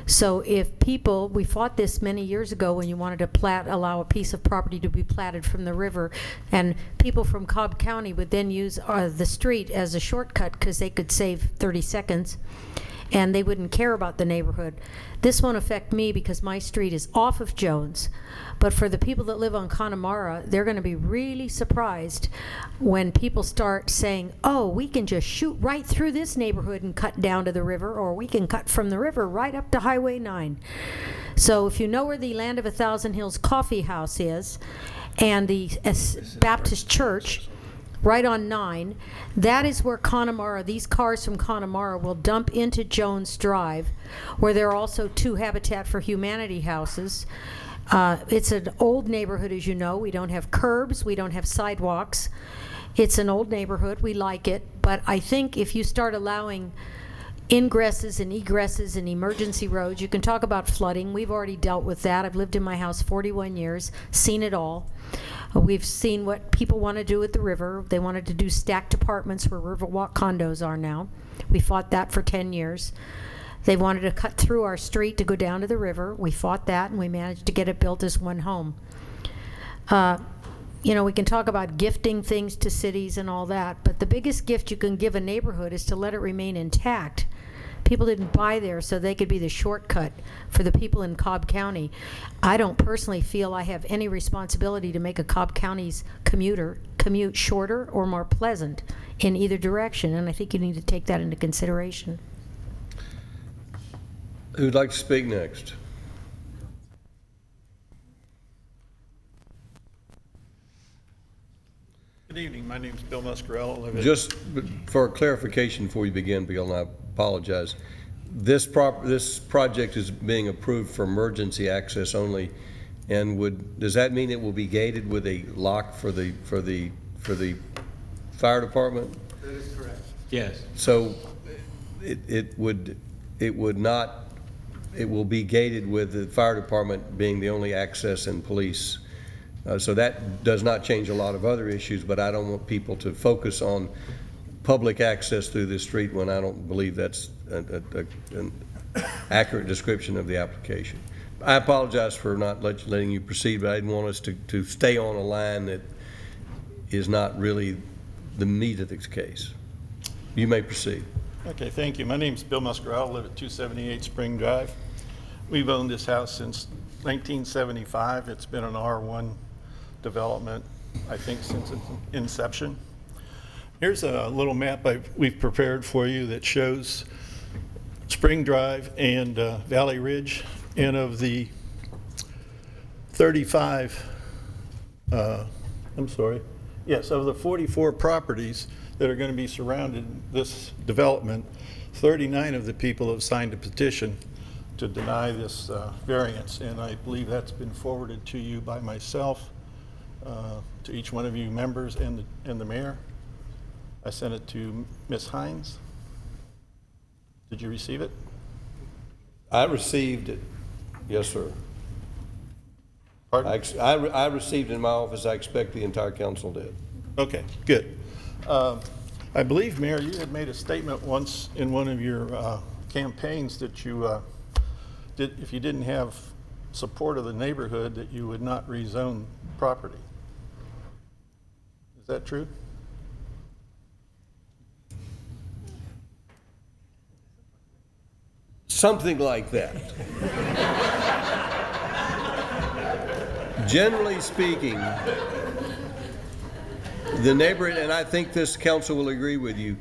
H: So if people, we fought this many years ago when you wanted to allow a piece of property to be platted from the river, and people from Cobb County would then use the street as a shortcut because they could save 30 seconds. And they wouldn't care about the neighborhood. This won't affect me because my street is off of Jones. But for the people that live on Connemara, they're going to be really surprised when people start saying, oh, we can just shoot right through this neighborhood and cut down to the river, or we can cut from the river right up to Highway 9. So if you know where the Land of 1,000 Hills Coffee House is, and the Baptist Church, right on 9, that is where Connemara, these cars from Connemara will dump into Jones Drive, where there are also 2 Habitat for Humanity houses. It's an old neighborhood, as you know. We don't have curbs, we don't have sidewalks. It's an old neighborhood, we like it, but I think if you start allowing ingresses and egresses and emergency roads, you can talk about flooding. We've already dealt with that. I've lived in my house 41 years, seen it all. We've seen what people want to do at the river. They wanted to do stacked apartments where Riverwalk condos are now. We fought that for 10 years. They wanted to cut through our street to go down to the river. We fought that, and we managed to get it built as one home. You know, we can talk about gifting things to cities and all that, but the biggest gift you can give a neighborhood is to let it remain intact. People didn't buy there so they could be the shortcut for the people in Cobb County. I don't personally feel I have any responsibility to make a Cobb County's commute shorter or more pleasant in either direction, and I think you need to take that into consideration.
A: Who'd like to speak next?
Q: Good evening. My name is Bill Muscarella.
A: Just for clarification before you begin, Bill, and I apologize. This project is being approved for emergency access only, and does that mean it will be gated with a lock for the fire department?
C: That is correct.
Q: Yes.
A: So it will be gated with the fire department being the only access and police. So that does not change a lot of other issues, but I don't want people to focus on public access through this street when I don't believe that's an accurate description of the application. I apologize for not letting you proceed, but I didn't want us to stay on a line that is not really the meat of the case. You may proceed.
Q: Okay, thank you. My name is Bill Muscarella. I live at 278 Spring Drive. We've owned this house since 1975. It's been an R1 development, I think, since its inception. Here's a little map we've prepared for you that shows Spring Drive and Valley Ridge. And of the 44 properties that are going to be surrounding this development, 39 of the people have signed a petition to deny this variance, and I believe that's been forwarded to you by myself, to each one of you members and the mayor. I sent it to Ms. Hines. Did you receive it?
A: I received it. Yes, sir.
Q: Pardon?
A: I received it in my office. I expect the entire council did.
Q: Okay, good. I believe, Mayor, you had made a statement once in one of your campaigns that you if you didn't have support of the neighborhood, that you would not rezone property. Is that true?
A: Something like that. Generally speaking, the neighborhood, and I think this council will agree with you,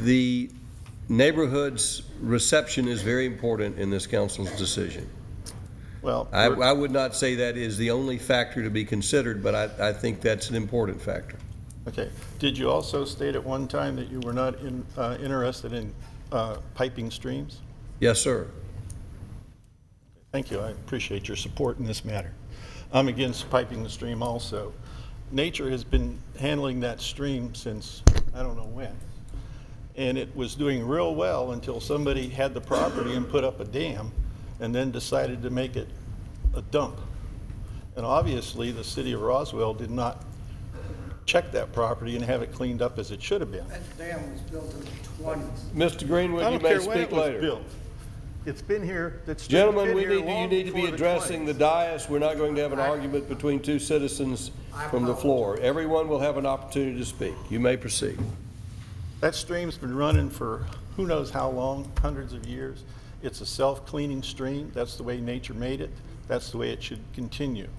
A: the neighborhood's reception is very important in this council's decision.
Q: Well,
A: I would not say that is the only factor to be considered, but I think that's an important factor.
Q: okay. Did you also state at one time that you were not interested in piping streams?
A: Yes, sir.
Q: Thank you. I appreciate your support in this matter. I'm against piping the stream also. Nature has been handling that stream since I don't know when. And it was doing real well until somebody had the property and put up a dam and then decided to make it a dump. And obviously the city of Roswell did not check that property and have it cleaned up as it should have been.
C: That dam was built in the 20s.
A: Mr. Greenwood,
Q: I
A: you
Q: don't
A: may
Q: care when
A: speak
Q: it was
A: later.
Q: built. It's been here.
A: Gentlemen,
Q: been
A: you
Q: here long
A: need to be
Q: before the
A: addressing
Q: 20s.
A: the dais. We're not going to have an argument between two citizens from the floor. Everyone will have an opportunity to speak. You may proceed.
Q: That stream's been running for who knows how long, hundreds of years. It's a self-cleaning stream. That's the way nature made it. That's the way it should continue.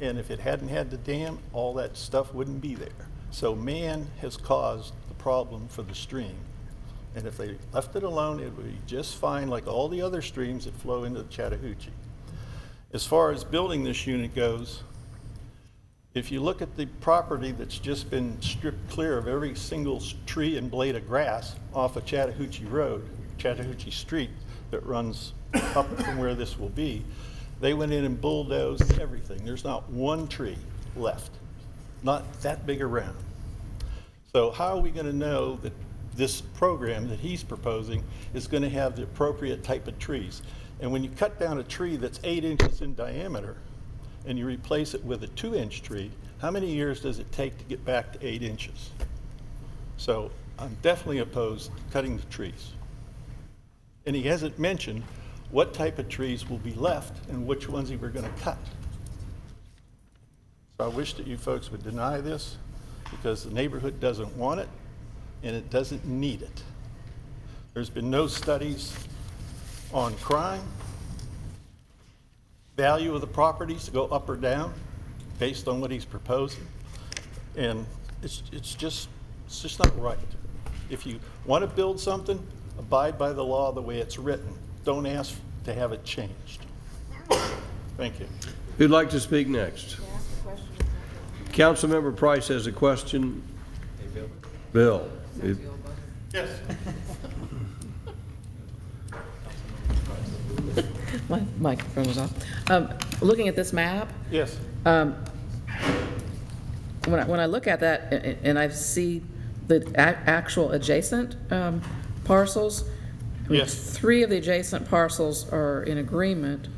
Q: And if it hadn't had the dam, all that stuff wouldn't be there. So man has caused the problem for the stream. And if they left it alone, it would be just fine, like all the other streams that flow into the Chattahoochee. As far as building this unit goes, if you look at the property that's just been stripped clear of every single tree and blade of grass off of Chattahoochee Road, Chattahoochee Street, that runs up from where this will be, they went in and bulldozed everything. There's not one tree left, not that big around. So how are we going to know that this program that he's proposing is going to have the appropriate type of trees? And when you cut down a tree that's 8 inches in diameter and you replace it with a 2-inch tree, how many years does it take to get back to 8 inches? So I'm definitely opposed to cutting the trees. And he hasn't mentioned what type of trees will be left and which ones he were going to cut. So I wish that you folks would deny this, because the neighborhood doesn't want it and it doesn't need it. There's been no studies on crime, value of the properties to go up or down based on what he's proposing. And it's just not right. If you want to build something, abide by the law the way it's written. Don't ask to have it changed. Thank you.
A: Who'd like to speak next? Councilmember Price has a question. Hey, Bill.
Q: Yes.
M: My microphone was off. Looking at this map,
Q: Yes.
M: when I look at that and I see the actual adjacent parcels, I mean,
Q: Yes.
M: 3 of the adjacent parcels are in agreement.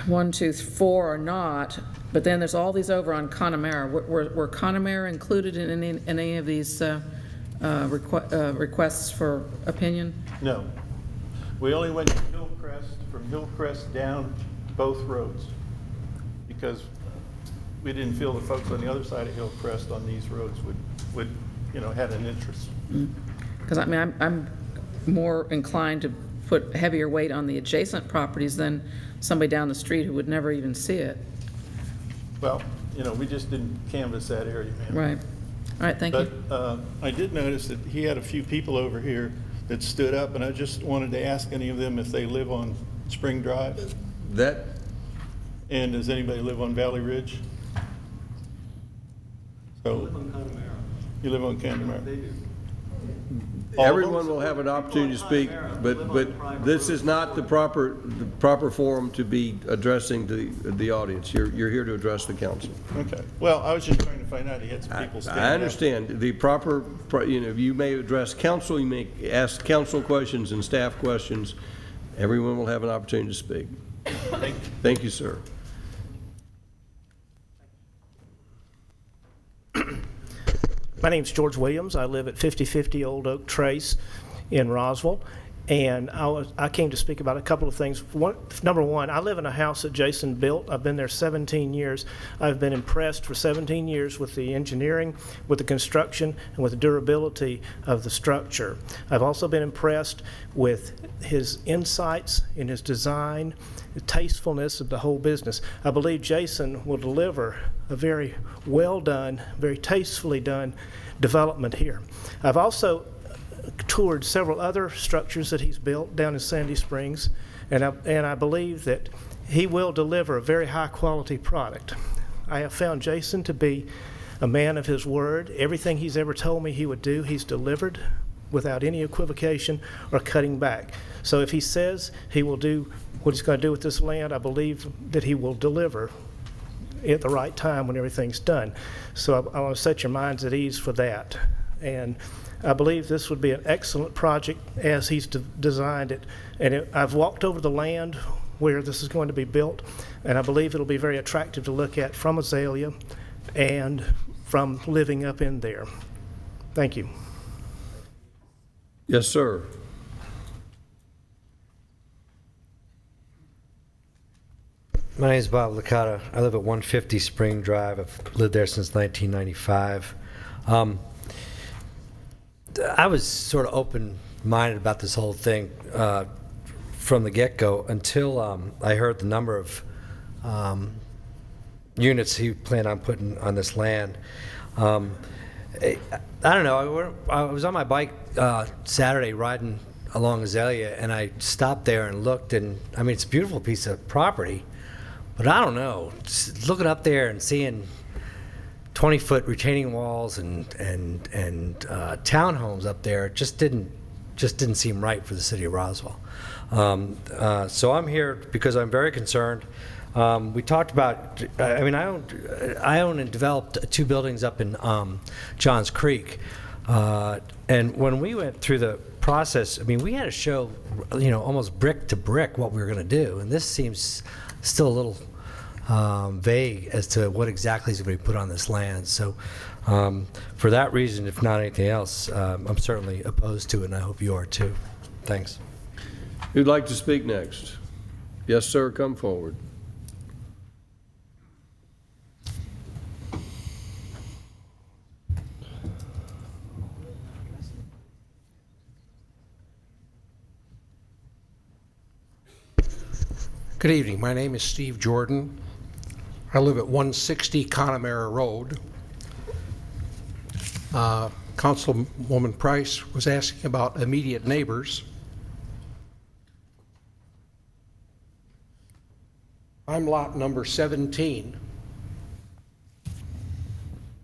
M: 1, 2, 4 are not, but then there's all these over on Connemara. Were Connemara included in any of these requests for opinion?
Q: No. We only went to Hillcrest, from Hillcrest down both roads, because we didn't feel the folks on the other side of Hillcrest on these roads would had an interest.
M: Because I mean, I'm more inclined to put heavier weight on the adjacent properties than somebody down the street who would never even see it.
Q: Well, we just didn't canvass that area, man.
M: Right. All right, thank you.
Q: But I did notice that he had a few people over here that stood up, and I just wanted to ask any of them if they live on Spring Drive. And does anybody live on Valley Ridge? So, you live on Connemara?
O: They do.
A: Everyone will have an opportunity to speak, but this is not the proper forum to be addressing the audience. You're here to address the council.
Q: Okay. Well, I was just trying to find out. He had some people standing
A: I
Q: up.
A: understand. The proper, you may address council, you may ask council questions and staff questions. Everyone will have an opportunity to speak. Thank you, sir.
G: My name's George Williams. I live at 5050 Old Oak Trace in Roswell, and I came to speak about a couple of things. Number one, I live in a house that Jason built. I've been there 17 years. I've been impressed for 17 years with the engineering, with the construction, and with the durability of the structure. I've also been impressed with his insights in his design, the tastefulness of the whole business. I believe Jason will deliver a very well done, very tastefully done development here. I've also toured several other structures that he's built down in Sandy Springs, and I believe that he will deliver a very high quality product. I have found Jason to be a man of his word. Everything he's ever told me he would do, he's delivered without any equivocation or cutting back. So if he says he will do what he's going to do with this land, I believe that he will deliver at the right time when everything's done. So I want to set your minds at ease for that. And I believe this would be an excellent project as he's designed it. And I've walked over the land where this is going to be built, and I believe it'll be very attractive to look at from Azalea and from living up in there. Thank you.
A: Yes, sir.
R: My name is Bob Licata. I live at 150 Spring Drive. I've lived there since 1995. I was sort of open-minded about this whole thing from the get-go until I heard the number of units he planned on putting on this land. I don't know. I was on my bike Saturday riding along Azalea, and I stopped there and looked, and I mean, it's a beautiful piece of property. But I don't know, just looking up there and seeing 20-foot retaining walls and townhomes up there just didn't seem right for the city of Roswell. So I'm here because I'm very concerned. We talked about, I mean, I own and developed 2 buildings up in Johns Creek, and when we went through the process, I mean, we had to show, you know, almost brick to brick what we were going to do, and this seems still a little vague as to what exactly is going to be put on this land. So for that reason, if not anything else, I'm certainly opposed to it, and I hope you are too. Thanks.
A: Who'd like to speak next? Yes, sir, come forward.
W: Good evening. My name is Steve Jordan. I live at 160 Connemara Road. Councilwoman Price was asking about immediate neighbors. I'm lot number 17,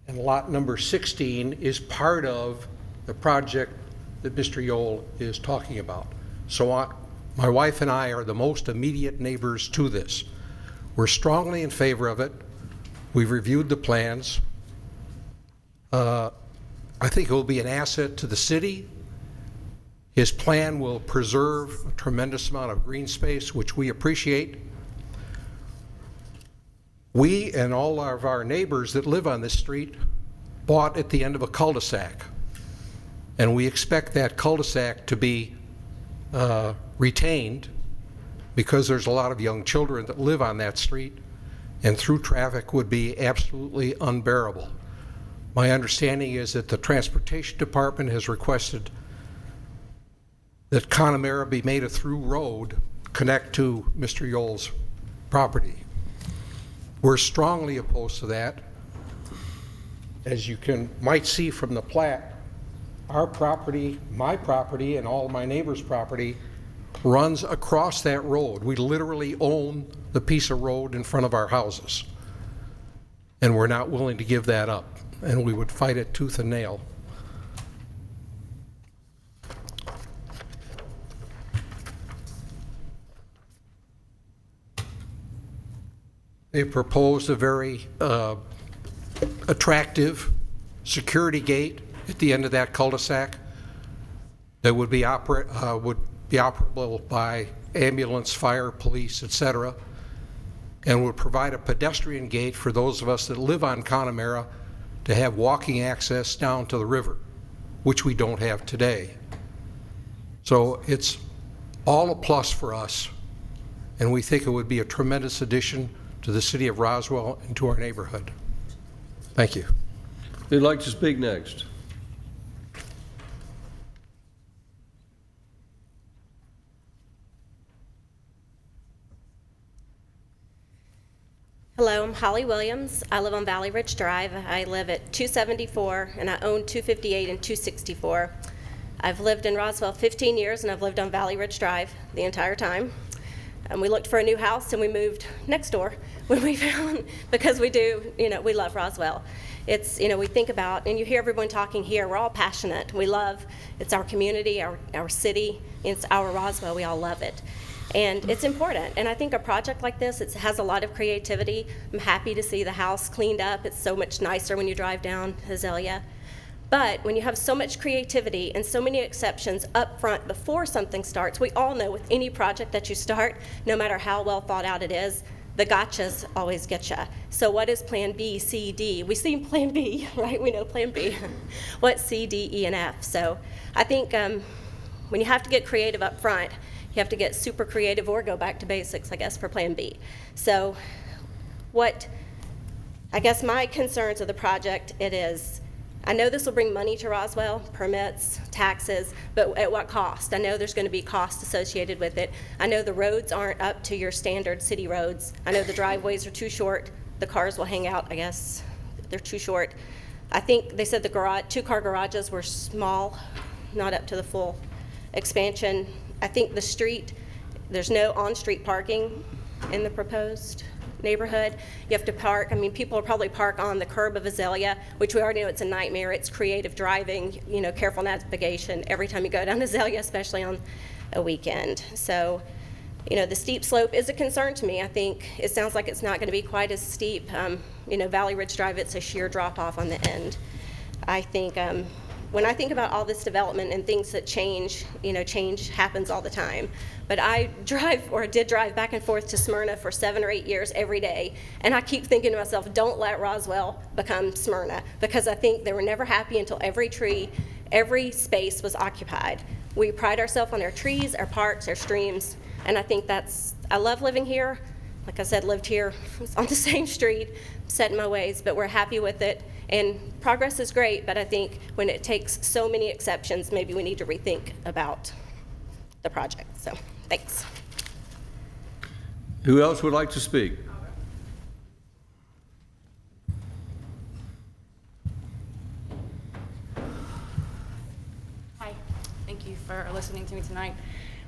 W: and lot number 16 is part of the project that Mr. Yowell is talking about. So my wife and I are the most immediate neighbors to this. We're strongly in favor of it. We've reviewed the plans. I think it will be an asset to the city. His plan will preserve a tremendous amount of green space, which we appreciate. We and all of our neighbors that live on this street bought at the end of a cul-de-sac, and we expect that cul-de-sac to be retained because there's a lot of young children that live on that street, and through traffic would be absolutely unbearable. My understanding is that the Transportation Department has requested that Connemara be made a through road connect to Mr. Yowell's property. We're strongly opposed to that. As you might see from the plat, our property, my property, and all my neighbors' property runs across that road. We literally own the piece of road in front of our houses, and we're not willing to give that up, and we would fight it tooth and nail. They proposed a very attractive security gate at the end of that cul-de-sac that would be operable by ambulance, fire, police, etc., and would provide a pedestrian gate for those of us that live on Connemara to have walking access down to the river, which we don't have today. So it's all a plus for us, and we think it would be a tremendous addition to the city of Roswell and to our neighborhood. Thank you.
A: Who'd like to speak next?
I: Hello, I'm Holly Williams. I live on Valley Ridge Drive. I live at 274, and I own 258 and 264. I've lived in Roswell 15 years, and I've lived on Valley Ridge Drive the entire time. And we looked for a new house, and we moved next door when we found, because we do, we love Roswell. It's, we think about, and you hear everyone talking here, we're all passionate. We love, it's our community, our city, it's our Roswell, we all love it. And it's important, and I think a project like this, it has a lot of creativity. I'm happy to see the house cleaned up. It's so much nicer when you drive down Azalea. But when you have so much creativity and so many exceptions up front before something starts, we all know with any project that you start, no matter how well thought out it is, the gotchas always get you. So what is plan B, C, D? We see plan B, right? We know plan B. What's C, D, E, and F? So I think when you have to get creative up front, you have to get super creative or go back to basics, I guess, for plan B. So I guess my concerns of the project, I know this will bring money to Roswell, permits, taxes, but at what cost? I know there's going to be costs associated with it. I know the roads aren't up to your standard city roads. I know the driveways are too short. The cars will hang out, I guess. They're too short. I think they said the two-car garages were small, not up to the full expansion. I think the street, there's no on-street parking in the proposed neighborhood. You have to park, people will probably park on the curb of Azalea, which we already know it's a nightmare. It's creative driving, careful navigation every time you go down Azalea, especially on a weekend. So, the steep slope is a concern to me. I think it sounds like it's not going to be quite as steep. Valley Ridge Drive, it's a sheer drop off on the end. I think when I think about all this development and things that change, change happens all the time. But I did drive back and forth to Smyrna for 7 or 8 years every day, and I keep thinking to myself, don't let Roswell become Smyrna, because I think they were never happy until every tree, every space was occupied. We pride ourselves on our trees, our parks, our streams, and I think I love living here. Like I said, lived here on the same street, set in my ways, but we're happy with it. And progress is great, but I think when it takes so many exceptions, maybe we need to rethink about the project. So, thanks.
A: Who else would like to speak?
K: Hi, thank you for listening to me tonight.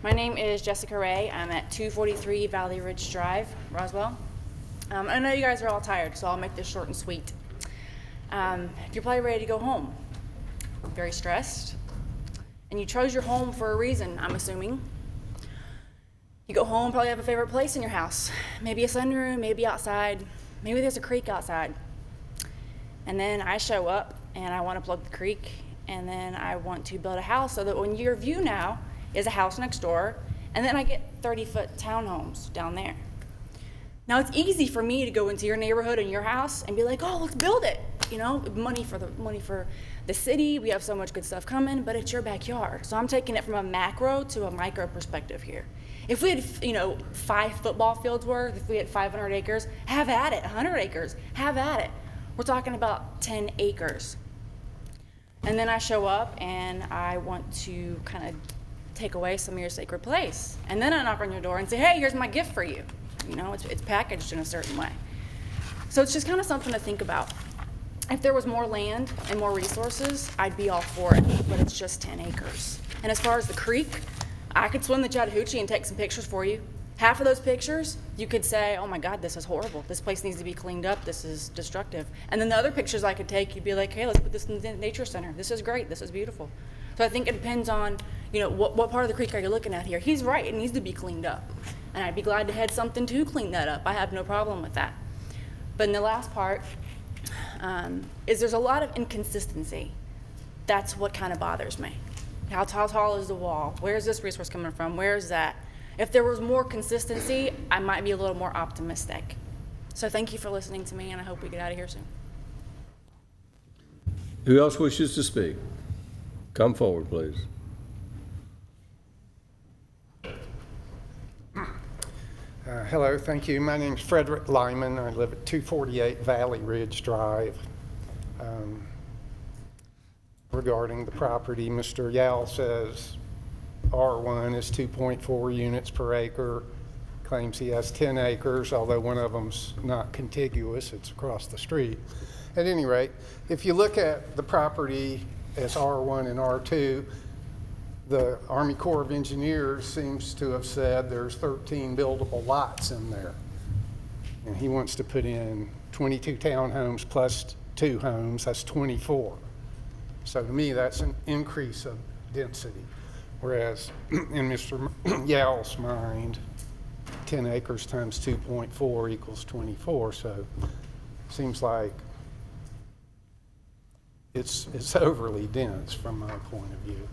K: My name is Jessica Ray. I'm at 243 Valley Ridge Drive, Roswell. I know you guys are all tired, so I'll make this short and sweet. You're probably ready to go home. Very stressed. And you chose your home for a reason, I'm assuming. You go home, probably have a favorite place in your house. Maybe a sunroom, maybe outside. Maybe there's a creek outside. And then I show up and I want to plug the creek, and then I want to build a house so that when your view now is a house next door, and then I get 30-foot townhomes down there. Now, it's easy for me to go into your neighborhood and your house and be like, oh, let's build it. Money for the city. We have so much good stuff coming, but it's your backyard. So I'm taking it from a macro to a micro perspective here. If we had, 5 football fields worth, if we had 500 acres, have at it. 100 acres, have at it. We're talking about 10 acres. And then I show up and I want to kind of take away some of your sacred place. And then I knock on your door and say, hey, here's my gift for you. It's packaged in a certain way. So it's just kind of something to think about. If there was more land and more resources, I'd be all for it, but it's just 10 acres. And as far as the creek, I could swim the Chattahoochee and take some pictures for you. Half of those pictures, you could say, oh my God, this is horrible. This place needs to be cleaned up. This is destructive. And then the other pictures I could take, you'd be like, hey, let's put this in the nature center. This is great. This is beautiful. So I think it depends on, what part of the creek are you looking at here? He's right. It needs to be cleaned up. And I'd be glad to head something to clean that up. I have no problem with that. But in the last part, is there's a lot of inconsistency. That's what kind of bothers me. How tall is the wall? Where's this resource coming from? Where's that? If there was more consistency, I might be a little more optimistic. So thank you for listening to me, and I hope we get out of here soon.
A: Who else wishes to speak? Come forward, please.
L: Hello, thank you. My name's Frederick Lyman. I live at 248 Valley Ridge Drive. Regarding the property, Mr. Yowell says R1 is 2.4 units per acre, claims he has 10 acres, although one of them's not contiguous, it's across the street. At any rate, if you look at the property as R1 and R2, the Army Corps of Engineers seems to have said there's 13 buildable lots in there. And he wants to put in 22 townhomes plus 2 homes, that's 24. So to me, that's an increase of density. Whereas in Mr. Yowell's mind, 10 acres times 2.4 equals 24. So seems like it's overly dense from my point of view.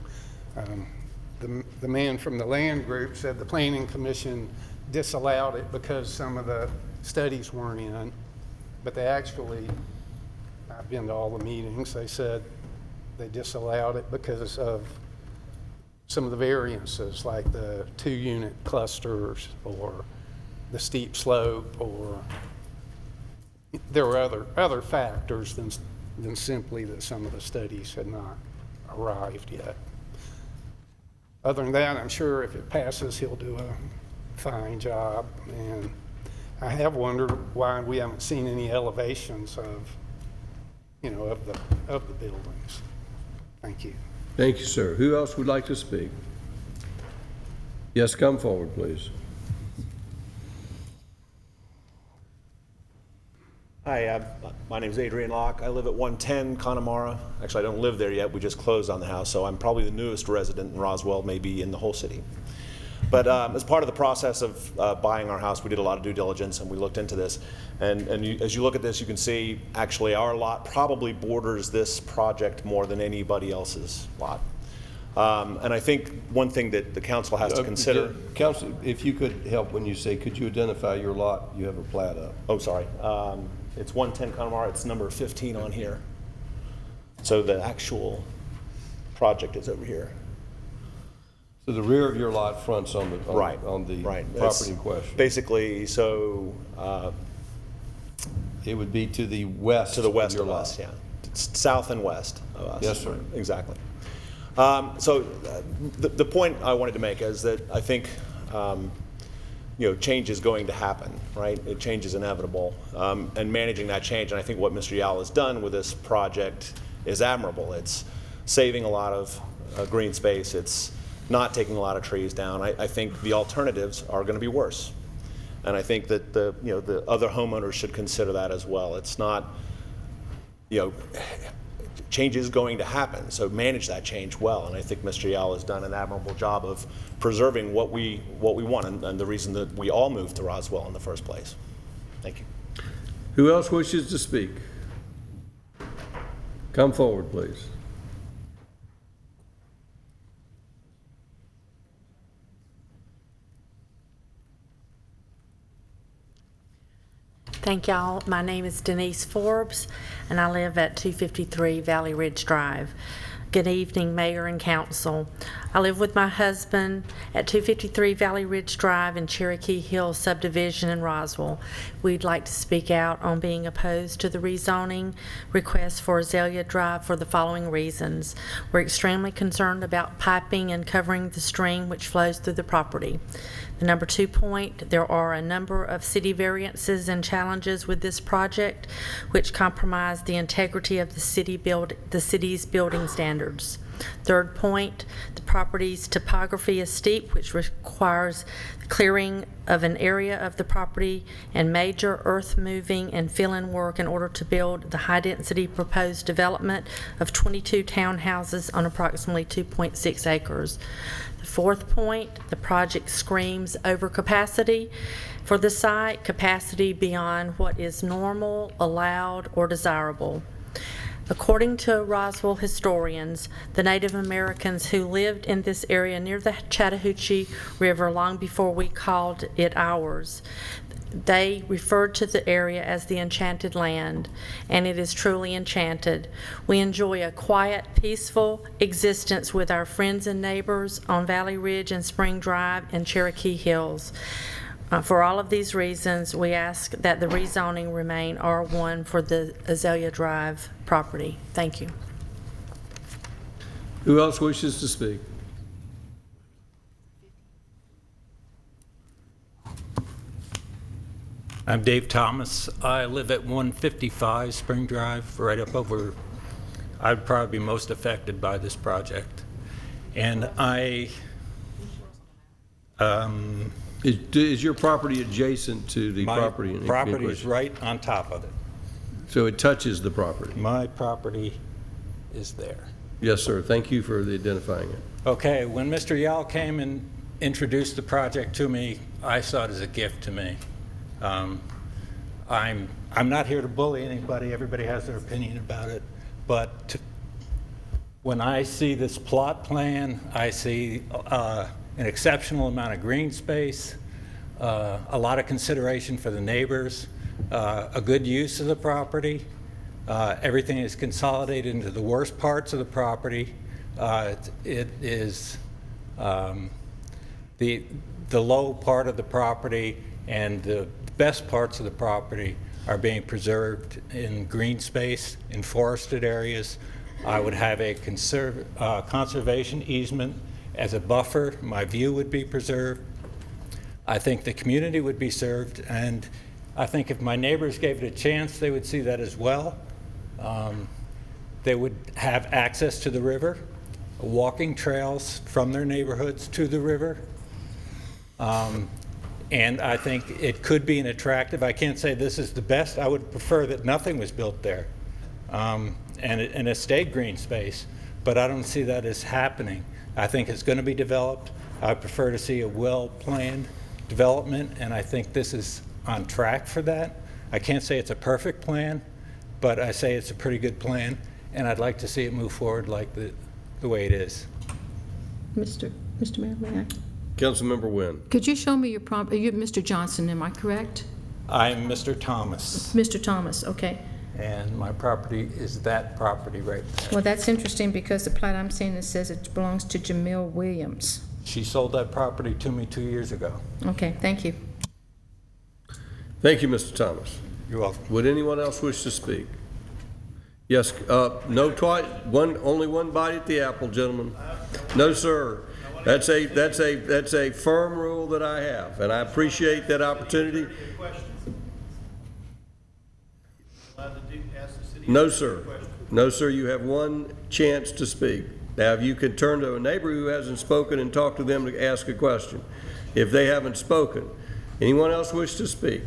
L: The man from the land group said the Planning Commission disallowed it because some of the studies weren't in, but they actually, I've been to all the meetings, they said they disallowed it because of some of the variances, like the 2-unit clusters or the steep slope, or there were other factors than simply that some of the studies had not arrived yet. Other than that, I'm sure if it passes, he'll do a fine job. And I have wondered why we haven't seen any elevations of the buildings. Thank you.
A: Thank you, sir. Who else would like to speak? Yes, come forward, please.
T: Hi, my name is Adrian Locke. I live at 110 Connemara. Actually, I don't live there yet. We just closed on the house, so I'm probably the newest resident in Roswell, maybe in the whole city. But as part of the process of buying our house, we did a lot of due diligence, and we looked into this. And as you look at this, you can see actually our lot probably borders this project more than anybody else's lot. And I think one thing that the council has to consider.
A: Council, if you could help when you say, could you identify your lot? You have a plat up.
T: Oh, sorry. It's 110 Connemara. It's number 15 on here. So the actual project is over here.
A: So the rear of your lot fronts on the property in question.
T: Basically, so
A: it would be to the west.
T: To the west
A: of your
T: us, yeah. South and west of us.
A: Yes, sir.
T: Exactly. So the point I wanted to make is that I think change is going to happen, right? Change is inevitable, and managing that change. And I think what Mr. Yowell has done with this project is admirable. It's saving a lot of green space. It's not taking a lot of trees down. I think the alternatives are going to be worse, and I think that the other homeowners should consider that as well. It's not, change is going to happen, so manage that change well. And I think Mr. Yowell has done an admirable job of preserving what we want, and the reason that we all moved to Roswell in the first place. Thank you.
A: Who else wishes to speak? Come forward, please.
U: Thank y'all. My name is Denise Forbes, and I live at 253 Valley Ridge Drive. Good evening, Mayor and Council. I live with my husband at 253 Valley Ridge Drive in Cherokee Hill subdivision in Roswell. We'd like to speak out on being opposed to the rezoning request for Azalea Drive for the following reasons. We're extremely concerned about piping and covering the stream which flows through the property. The number 2 point, there are a number of city variances and challenges with this project which compromise the integrity of the city's building standards. Third point, the property's topography is steep, which requires clearing of an area of the property and major earth moving and fill-in work in order to build the high-density proposed development of 22 townhouses on approximately 2.6 acres. The fourth point, the project screams overcapacity for the site, capacity beyond what is normal, allowed, or desirable. According to Roswell historians, the Native Americans who lived in this area near the Chattahoochee River long before we called it ours, they referred to the area as the Enchanted Land, and it is truly enchanted. We enjoy a quiet, peaceful existence with our friends and neighbors on Valley Ridge and Spring Drive and Cherokee Hills. For all of these reasons, we ask that the rezoning remain R1 for the Azalea Drive property. Thank you.
A: Who else wishes to speak?
J: I'm Dave Thomas. I live at 155 Spring Drive, right up over. I'd probably be most affected by this project. And
A: Is your property adjacent to the
J: my
A: property?
J: My property is right on top of it.
A: So it touches the property?
J: My property is there.
A: Yes, sir. Thank you for identifying it.
J: Okay, when Mr. Yowell came and introduced the project to me, I saw it as a gift to me. I'm not here to bully anybody. Everybody has their opinion about it. But when I see this plot plan, I see an exceptional amount of green space, a lot of consideration for the neighbors, a good use of the property. Everything is consolidated into the worst parts of the property. It is the low part of the property and the best parts of the property are being preserved in green space, in forested areas. I would have a conservation easement as a buffer. My view would be preserved. I think the community would be served, and I think if my neighbors gave it a chance, they would see that as well. They would have access to the river, walking trails from their neighborhoods to the river. And I think it could be an attractive, I can't say this is the best, I would prefer that nothing was built there, and it stayed green space, but I don't see that as happening. I think it's going to be developed. I prefer to see a well-planned development, and I think this is on track for that. I can't say it's a perfect plan, but I say it's a pretty good plan, and I'd like to see it move forward like the way it is.
N: Mr. Mayor, may I?
A: Councilmember Wynn.
N: Could you show me your you're Mr. Johnson, am I correct?
J: I'm Mr. Thomas.
N: Mr. Thomas, okay.
J: And my property is that property right there.
N: Well, that's interesting because the plat I'm seeing it says it belongs to Jamil Williams.
J: She sold that property to me 2 years ago.
N: Okay, thank you.
A: Thank you, Mr. Thomas.
J: You're welcome.
A: Would anyone else wish to speak? Yes, no twice, only one bite at the apple, gentlemen. No, sir. That's a firm rule that I have, and I appreciate that opportunity. No, sir. No, sir. You have one chance to speak. Now, if you could turn to a neighbor who hasn't spoken and talk to them to ask a question. If they haven't spoken, anyone else wish to speak?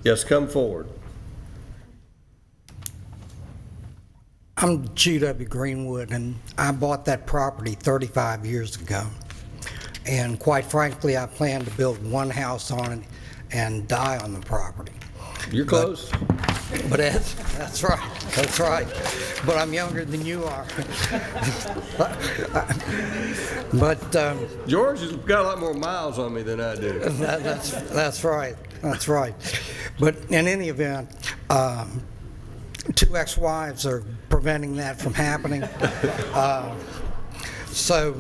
A: Yes, come forward.
C: I'm G.W. Greenwood, and I bought that property 35 years ago. And quite frankly, I plan to build one house on it and die on the property.
A: You're close.
C: But that's right. That's right. But I'm younger than you are. But
A: George has got a lot more miles on me than I do.
C: That's right. That's right. But in any event, 2 ex-wives are preventing that from happening. So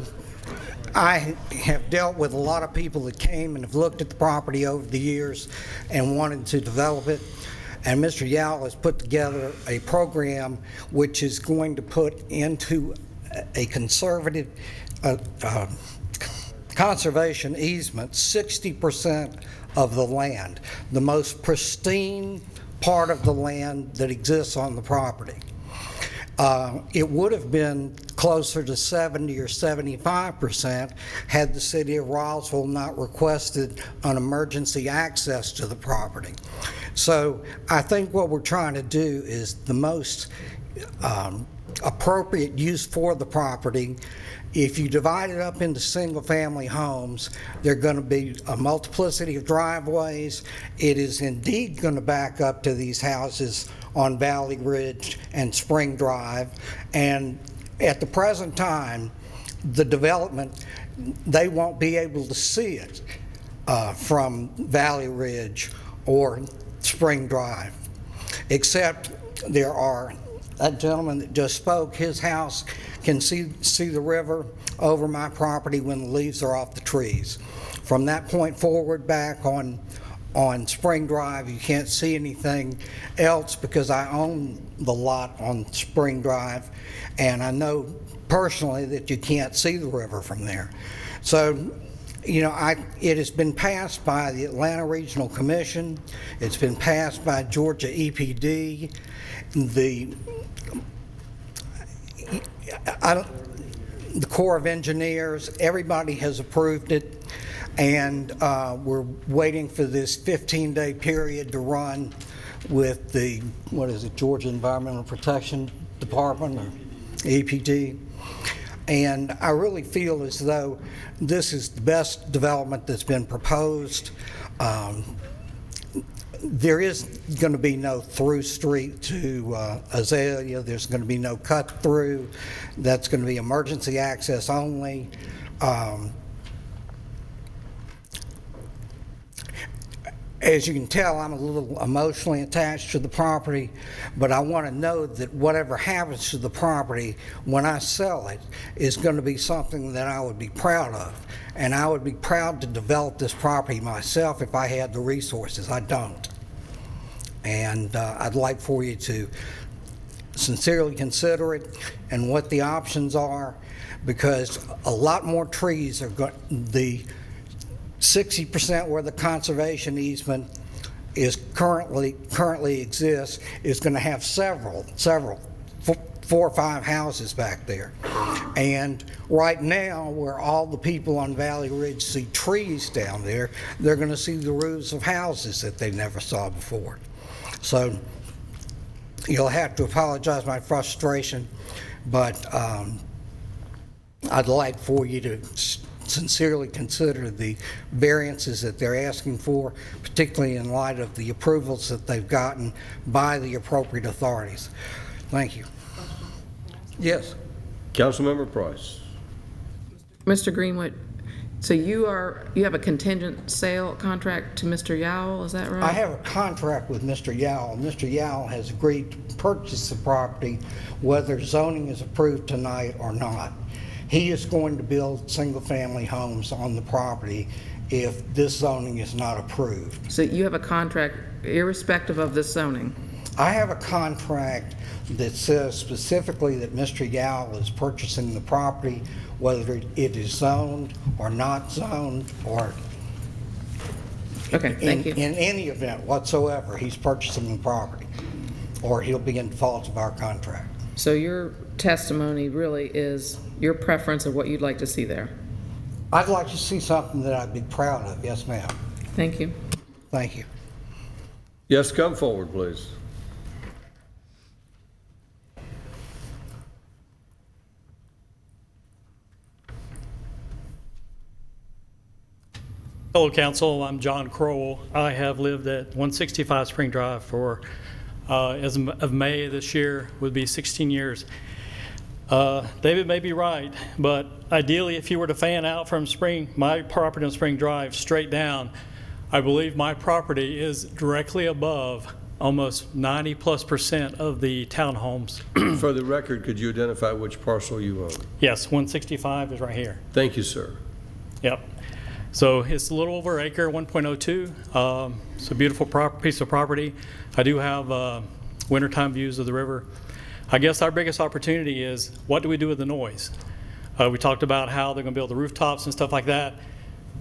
C: I have dealt with a lot of people that came and have looked at the property over the years and wanted to develop it. And Mr. Yowell has put together a program which is going to put into a conservative conservation easement 60% of the land, the most pristine part of the land that exists on the property. It would have been closer to 70 or 75% had the city of Roswell not requested an emergency access to the property. So I think what we're trying to do is the most appropriate use for the property. If you divide it up into single-family homes, there are going to be a multiplicity of driveways. It is indeed going to back up to these houses on Valley Ridge and Spring Drive. And at the present time, the development, they won't be able to see it from Valley Ridge or Spring Drive, except there are, that gentleman that just spoke, his house can see the river over my property when the leaves are off the trees. From that point forward back on Spring Drive, you can't see anything else because I own the lot on Spring Drive, and I know personally that you can't see the river from there. So, you know, it has been passed by the Atlanta Regional Commission. It's been passed by Georgia EPD. The Corps of Engineers, everybody has approved it, and we're waiting for this 15-day period to run with the, what is it, Georgia Environmental Protection Department, or EPD. And I really feel as though this is the best development that's been proposed. There is going to be no through street to Azalea. There's going to be no cut through. That's going to be emergency access only. As you can tell, I'm a little emotionally attached to the property, but I want to know that whatever happens to the property when I sell it is going to be something that I would be proud of. And I would be proud to develop this property myself if I had the resources. I don't. And I'd like for you to sincerely consider it and what the options are, because a lot more trees are going, the 60% where the conservation easement is currently exists is going to have several, 4 or 5 houses back there. And right now, where all the people on Valley Ridge see trees down there, they're going to see the roofs of houses that they never saw before. So you'll have to apologize my frustration, but I'd like for you to sincerely consider the variances that they're asking for, particularly in light of the approvals that they've gotten by the appropriate authorities. Thank you.
A: Yes. Councilmember Price.
M: Mr. Greenwood, so you have a contingent sale contract to Mr. Yowell, is that right?
C: I have a contract with Mr. Yowell. Mr. Yowell has agreed to purchase the property whether zoning is approved tonight or not. He is going to build single-family homes on the property if this zoning is not approved.
M: So you have a contract irrespective of this zoning?
C: I have a contract that says specifically that Mr. Yowell is purchasing the property, whether it is zoned or not zoned, or
M: okay, thank you.
C: In any event whatsoever, he's purchasing the property, or he'll be in default of our contract.
M: So your testimony really is your preference of what you'd like to see there?
C: I'd like to see something that I'd be proud of. Yes, ma'am.
M: Thank you.
C: Thank you.
A: Yes, come forward, please.
B: Hello, Council. I'm John Crowell. I have lived at 165 Spring Drive for, as of May this year, would be 16 years. David may be right, but ideally, if you were to fan out from my property on Spring Drive straight down, I believe my property is directly above almost 90+% of the townhomes.
A: For the record, could you identify which parcel you own?
B: Yes, 165 is right here.
A: Thank you, sir.
B: Yep. So it's a little over an acre, 1.02. It's a beautiful piece of property. I do have wintertime views of the river. I guess our biggest opportunity is, what do we do with the noise? We talked about how they're going to build the rooftops and stuff like that.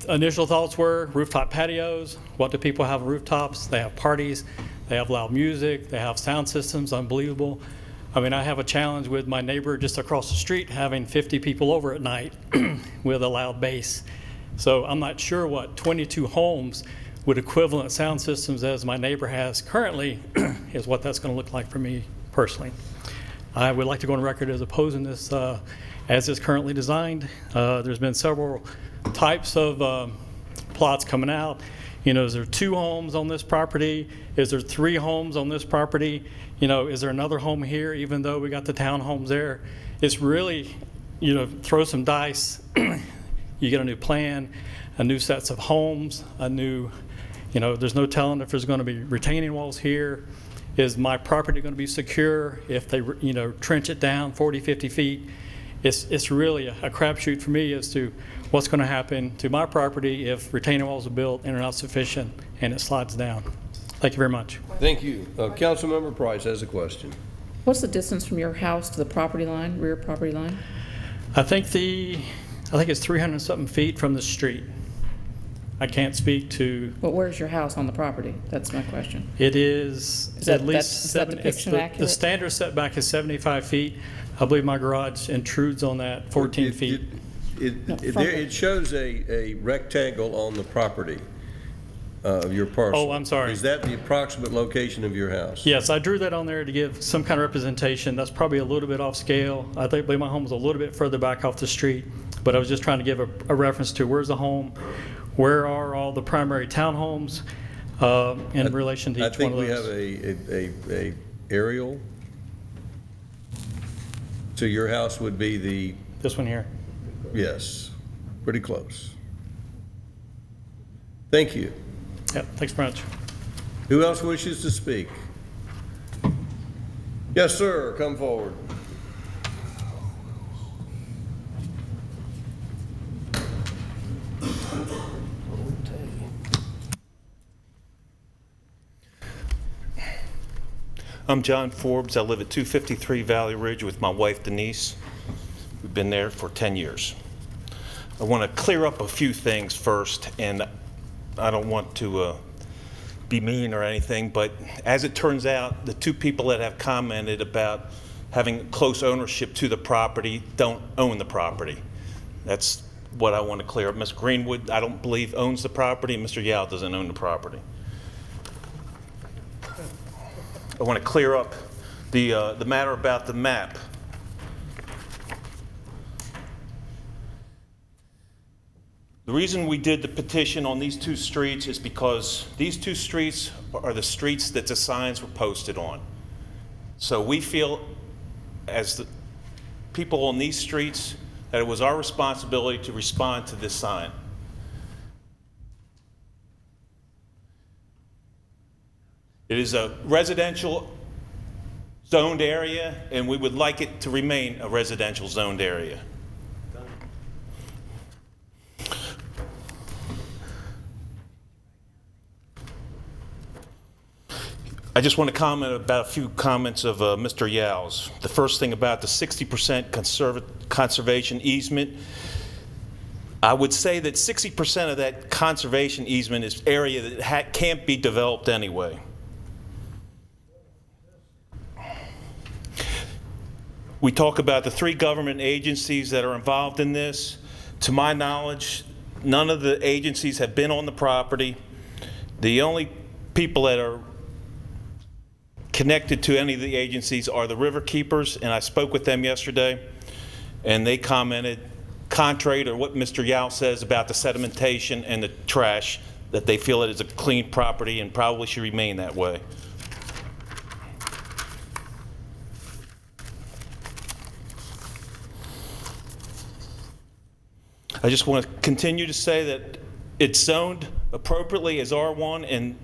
B: Initial thoughts were rooftop patios. What do people have on rooftops? They have parties. They have loud music. They have sound systems, unbelievable. I mean, I have a challenge with my neighbor just across the street having 50 people over at night with a loud bass. So I'm not sure what 22 homes with equivalent sound systems as my neighbor has currently is what that's going to look like for me personally. I would like to go on record as opposing this as it's currently designed. There's been several types of plots coming out. You know, is there 2 homes on this property? Is there 3 homes on this property? You know, is there another home here even though we got the townhomes there? It's really, you know, throw some dice. You get a new plan, a new sets of homes, a new, you know, there's no telling if there's going to be retaining walls here. Is my property going to be secure if they, you know, trench it down 40, 50 feet? It's really a crapshoot for me as to what's going to happen to my property if retaining walls are built and are not sufficient and it slides down. Thank you very much.
A: Thank you. Councilmember Price has a question.
M: What's the distance from your house to the property line, rear property line?
B: I think it's 300 something feet from the street. I can't speak to.
M: But where's your house on the property? That's my question.
B: It is at least
M: is that depiction accurate?
B: The standard setback is 75 feet. I believe my garage intrudes on that 14 feet.
A: It shows a rectangle on the property of your parcel.
B: Oh, I'm sorry.
A: Is that the approximate location of your house?
B: Yes, I drew that on there to give some kind of representation. That's probably a little bit off scale. I believe my home is a little bit further back off the street, but I was just trying to give a reference to where's the home, where are all the primary townhomes in relation to each one of those.
A: I think we have a aerial. So your house would be
B: this one here.
A: Yes, pretty close. Thank you.
B: Yep, thanks very much.
A: Who else wishes to speak? Yes, sir, come forward.
F: I'm John Forbes. I live at 253 Valley Ridge with my wife Denise. We've been there for 10 years. I want to clear up a few things first, and I don't want to be mean or anything, but as it turns out, the 2 people that have commented about having close ownership to the property don't own the property. That's what I want to clear up. Ms. Greenwood, I don't believe, owns the property, and Mr. Yowell doesn't own the property. I want to clear up the matter about the map. The reason we did the petition on these 2 streets is because these 2 streets are the streets that the signs were posted on. So we feel, as the people on these streets, that it was our responsibility to respond to this sign. It is a residential zoned area, and we would like it to remain a residential zoned area. I just want to comment about a few comments of Mr. Yowell's. The first thing about the 60% conservation easement. I would say that 60% of that conservation easement is area that can't be developed anyway. We talk about the 3 government agencies that are involved in this. To my knowledge, none of the agencies have been on the property. The only people that are connected to any of the agencies are the river keepers, and I spoke with them yesterday, and they commented, contrary to what Mr. Yowell says about the sedimentation and the trash, that they feel it is a clean property and probably should remain that way. I just want to continue to say that it's zoned appropriately as R1, and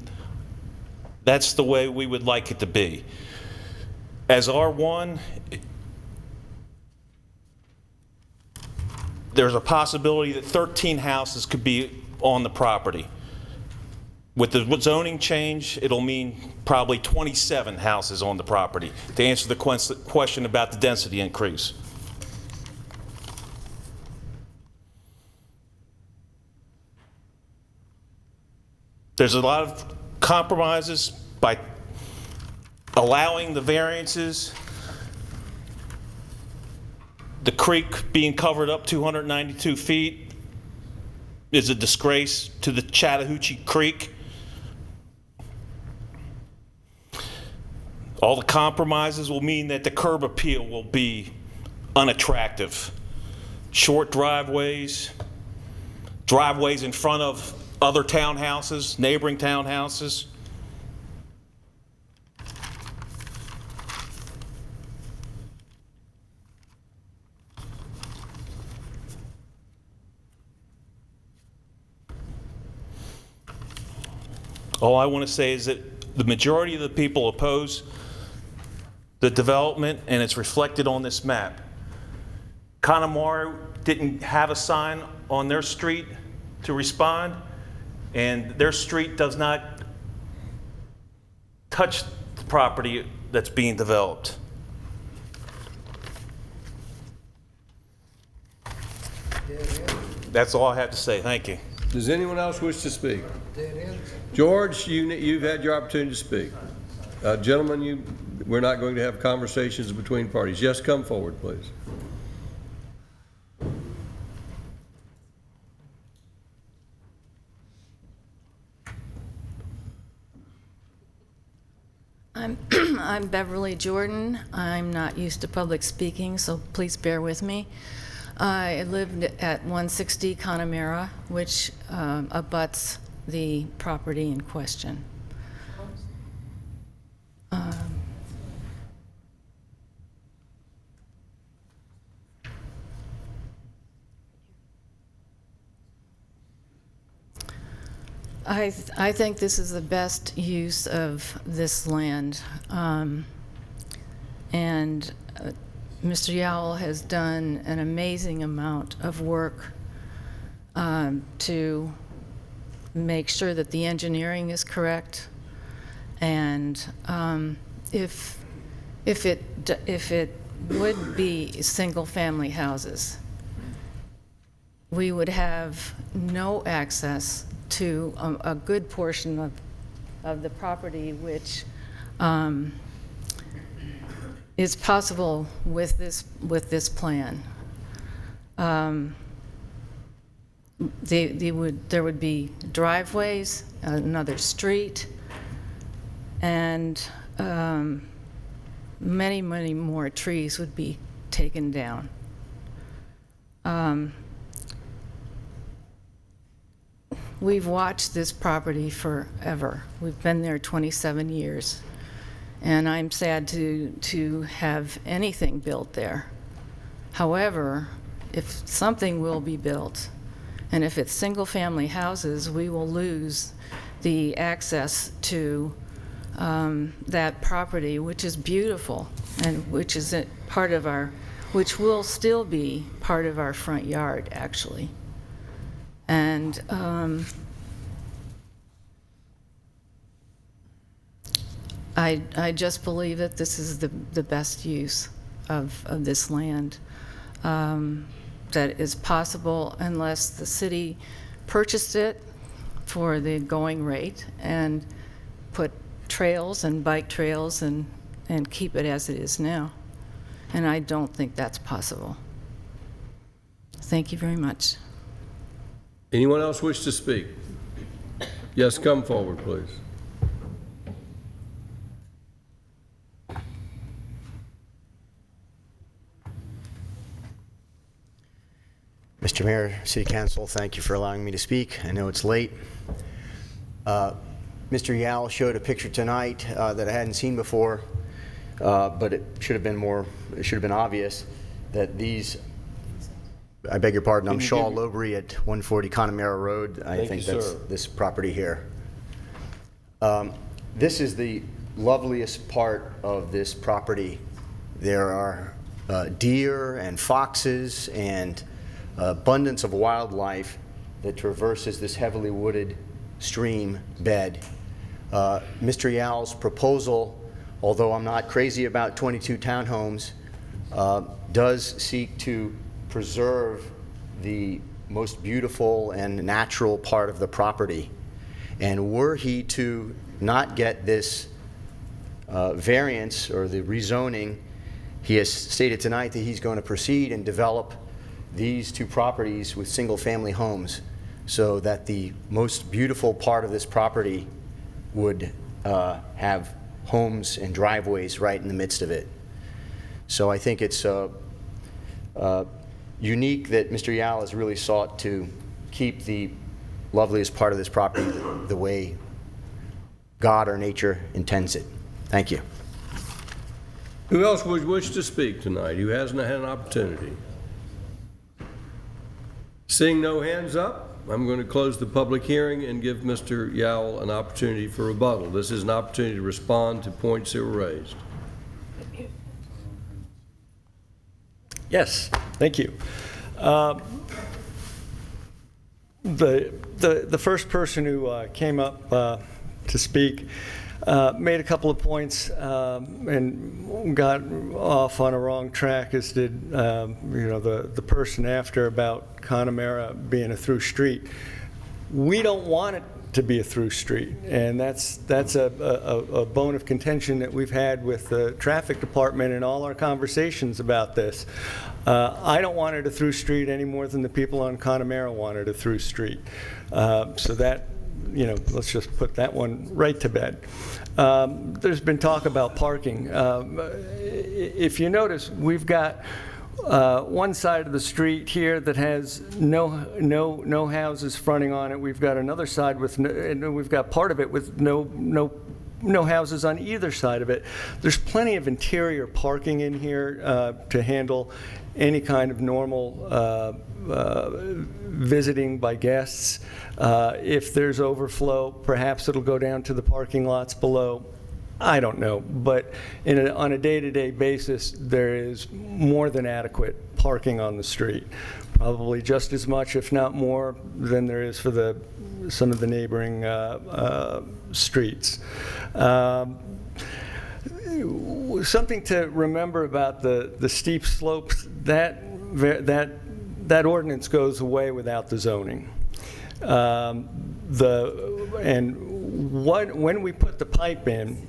F: that's the way we would like it to be. As R1, there's a possibility that 13 houses could be on the property. With the zoning change, it'll mean probably 27 houses on the property, to answer the question about the density increase. There's a lot of compromises by allowing the variances The creek being covered up 292 feet is a disgrace to the Chattahoochee Creek. All the compromises will mean that the curb appeal will be unattractive. Short driveways, driveways in front of other townhouses, neighboring townhouses. All I want to say is that the majority of the people oppose the development, and it's reflected on this map. Connemara didn't have a sign on their street to respond, and their street does not touch the property that's being developed. That's all I have to say. Thank you.
A: Does anyone else wish to speak? George, you've had your opportunity to speak. Gentlemen, we're not going to have conversations between parties. Yes, come forward, please.
P: I'm Beverly Jordan. I'm not used to public speaking, so please bear with me. I lived at 160 Connemara, which abuts the property in question. I think this is the best use of this land. And Mr. Yowell has done an amazing amount of work to make sure that the engineering is correct. And if it would be single-family houses, we would have no access to a good portion of the property, which is possible with this plan. There would be driveways, another street, and many, many more trees would be taken down. We've watched this property forever. We've been there 27 years. And I'm sad to have anything built there. However, if something will be built, and if it's single-family houses, we will lose the access to that property, which is beautiful, and which is which will still be part of our front yard, actually. And I just believe that this is the best use of this land that is possible, unless the city purchased it for the going rate and put trails and bike trails and keep it as it is now. And I don't think that's possible. Thank you very much.
A: Anyone else wish to speak? Yes, come forward, please.
S: Mr. Mayor, City Council, thank you for allowing me to speak. I know it's late. Mr. Yowell showed a picture tonight that I hadn't seen before, but it should have been obvious that these, I beg your pardon, I'm Shaw Lowbury at 140 Connemara Road. I think that's this property here. This is the loveliest part of this property. There are deer and foxes and abundance of wildlife that traverses this heavily wooded stream bed. Mr. Yowell's proposal, although I'm not crazy about 22 townhomes, does seek to preserve the most beautiful and natural part of the property. And were he to not get this variance or the rezoning, He has stated tonight that he's going to proceed and develop these two properties with single-family homes so that the most beautiful part of this property would have homes and driveways right in the midst of it. So I think it's unique that Mr. Yowell has really sought to keep the loveliest part of this property the way God or nature intends it. Thank you.
A: Who else would wish to speak tonight who hasn't had an opportunity? Seeing no hands up, I'm going to close the public hearing and give Mr. Yowell an opportunity for rebuttal. This is an opportunity to respond to points that were raised.
D: Yes, thank you. The first person who came up to speak made a couple of points and got off on a wrong track, as did the person after about Connemara being a through street. We don't want it to be a through street, and that's a bone of contention that we've had with the traffic department in all our conversations about this. I don't want it a through street any more than the people on Connemara want it a through street. So that, let's just put that one right to bed. There's been talk about parking. If you notice, we've got one side of the street here that has no houses fronting on it. We've got another side with we've got part of it with no houses on either side of it. There's plenty of interior parking in here to handle any kind of normal visiting by guests. If there's overflow, perhaps it'll go down to the parking lots below. I don't know, but on a day-to-day basis, there is more than adequate parking on the street. Probably just as much, if not more, than there is for some of the neighboring streets. Something to remember about the steep slopes, that ordinance goes away without the zoning. When we put the pipe in,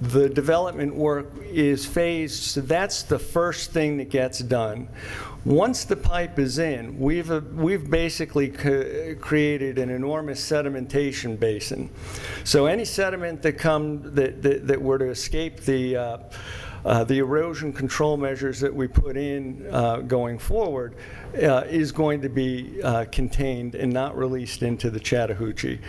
D: the development work is phased, so that's the first thing that gets done. Once the pipe is in, we've basically created an enormous sedimentation basin. So any sediment that were to escape the erosion control measures that we put in going forward is going to be contained and not released into the Chattahoochee.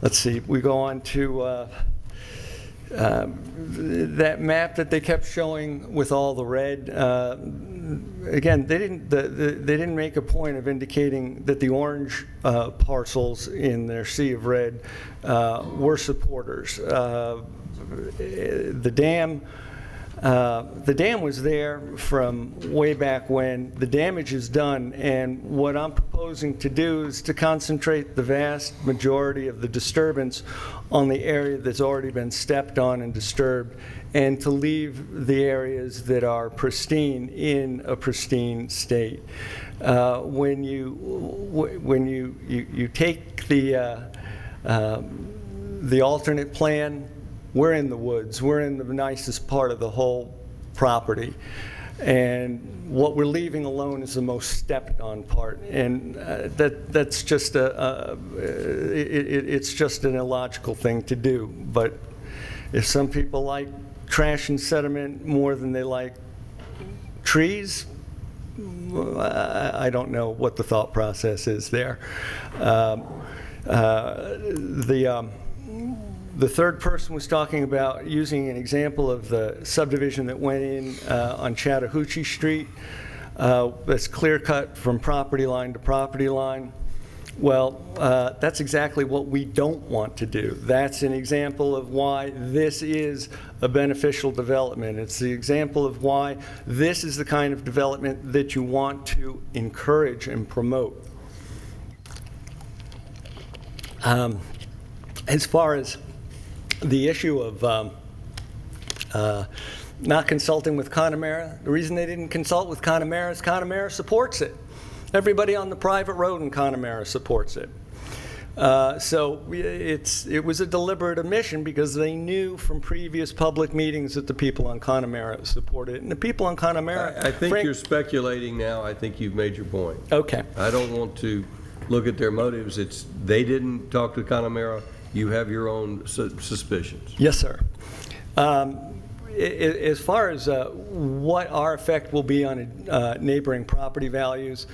D: Let's see, we go on to that map that they kept showing with all the red. Again, they didn't make a point of indicating that the orange parcels in their sea of red were supporters. The dam was there from way back when. The damage is done, and what I'm proposing to do is to concentrate the vast majority of the disturbance on the area that's already been stepped on and disturbed, and to leave the areas that are pristine in a pristine state. When you take the alternate plan, we're in the woods. We're in the nicest part of the whole property. And what we're leaving alone is the most stepped on part. And that's just it's just an illogical thing to do. But if some people like trash and sediment more than they like trees, I don't know what the thought process is there. The third person was talking about using an example of the subdivision that went in on Chattahoochee Street that's clear cut from property line to property line. Well, that's exactly what we don't want to do. That's an example of why this is a beneficial development. It's the example of why this is the kind of development that you want to encourage and promote. As far as the issue of not consulting with Connemara, the reason they didn't consult with Connemara is Connemara supports it. Everybody on the private road in Connemara supports it. So it was a deliberate omission because they knew from previous public meetings that the people on Connemara supported it. And the people on Connemara...
A: I think you're speculating now. I think you've made your point.
D: Okay.
A: I don't want to look at their motives. They didn't talk to Connemara. You have your own suspicions.
D: Yes, sir. As far as what our effect will be on neighboring property values,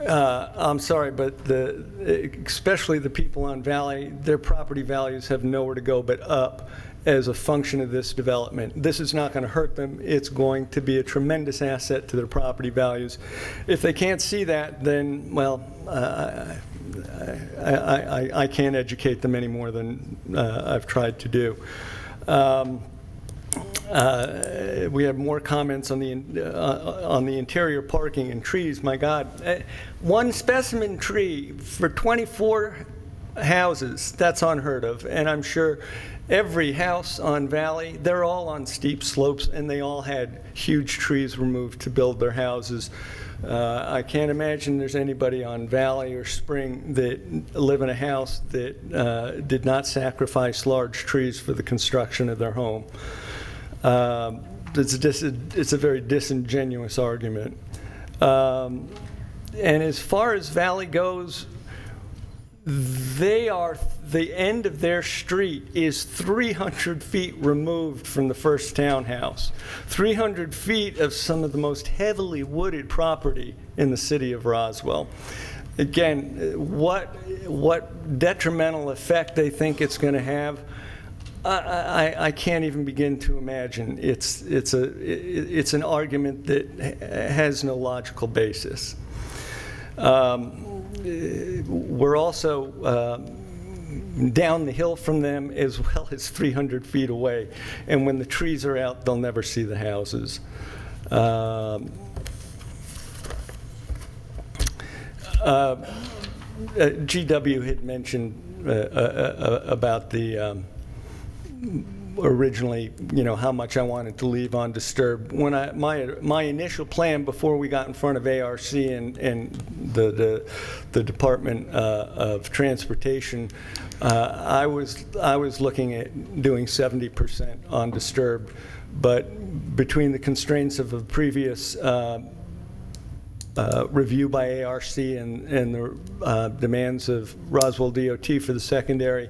D: I'm sorry, but especially the people on Valley, their property values have nowhere to go but up as a function of this development. This is not going to hurt them. It's going to be a tremendous asset to their property values. If they can't see that, then, well, I can't educate them any more than I've tried to do. We have more comments on the interior parking and trees. My God, one specimen tree for 24 houses, that's unheard of. And I'm sure every house on Valley, they're all on steep slopes, and they all had huge trees removed to build their houses. I can't imagine there's anybody on Valley or Spring that live in a house that did not sacrifice large trees for the construction of their home. It's a very disingenuous argument. And as far as Valley goes, the end of their street is 300 feet removed from the first townhouse. 300 feet of some of the most heavily wooded property in the city of Roswell. Again, what detrimental effect they think it's going to have, I can't even begin to imagine. It's an argument that has no logical basis. We're also down the hill from them as well as 300 feet away. And when the trees are out, they'll never see the houses. GW had mentioned about the originally, how much I wanted to leave undisturbed. When my initial plan before we got in front of ARC and the Department of Transportation, I was looking at doing 70% undisturbed, but between the constraints of a previous review by ARC and the demands of Roswell DOT for the secondary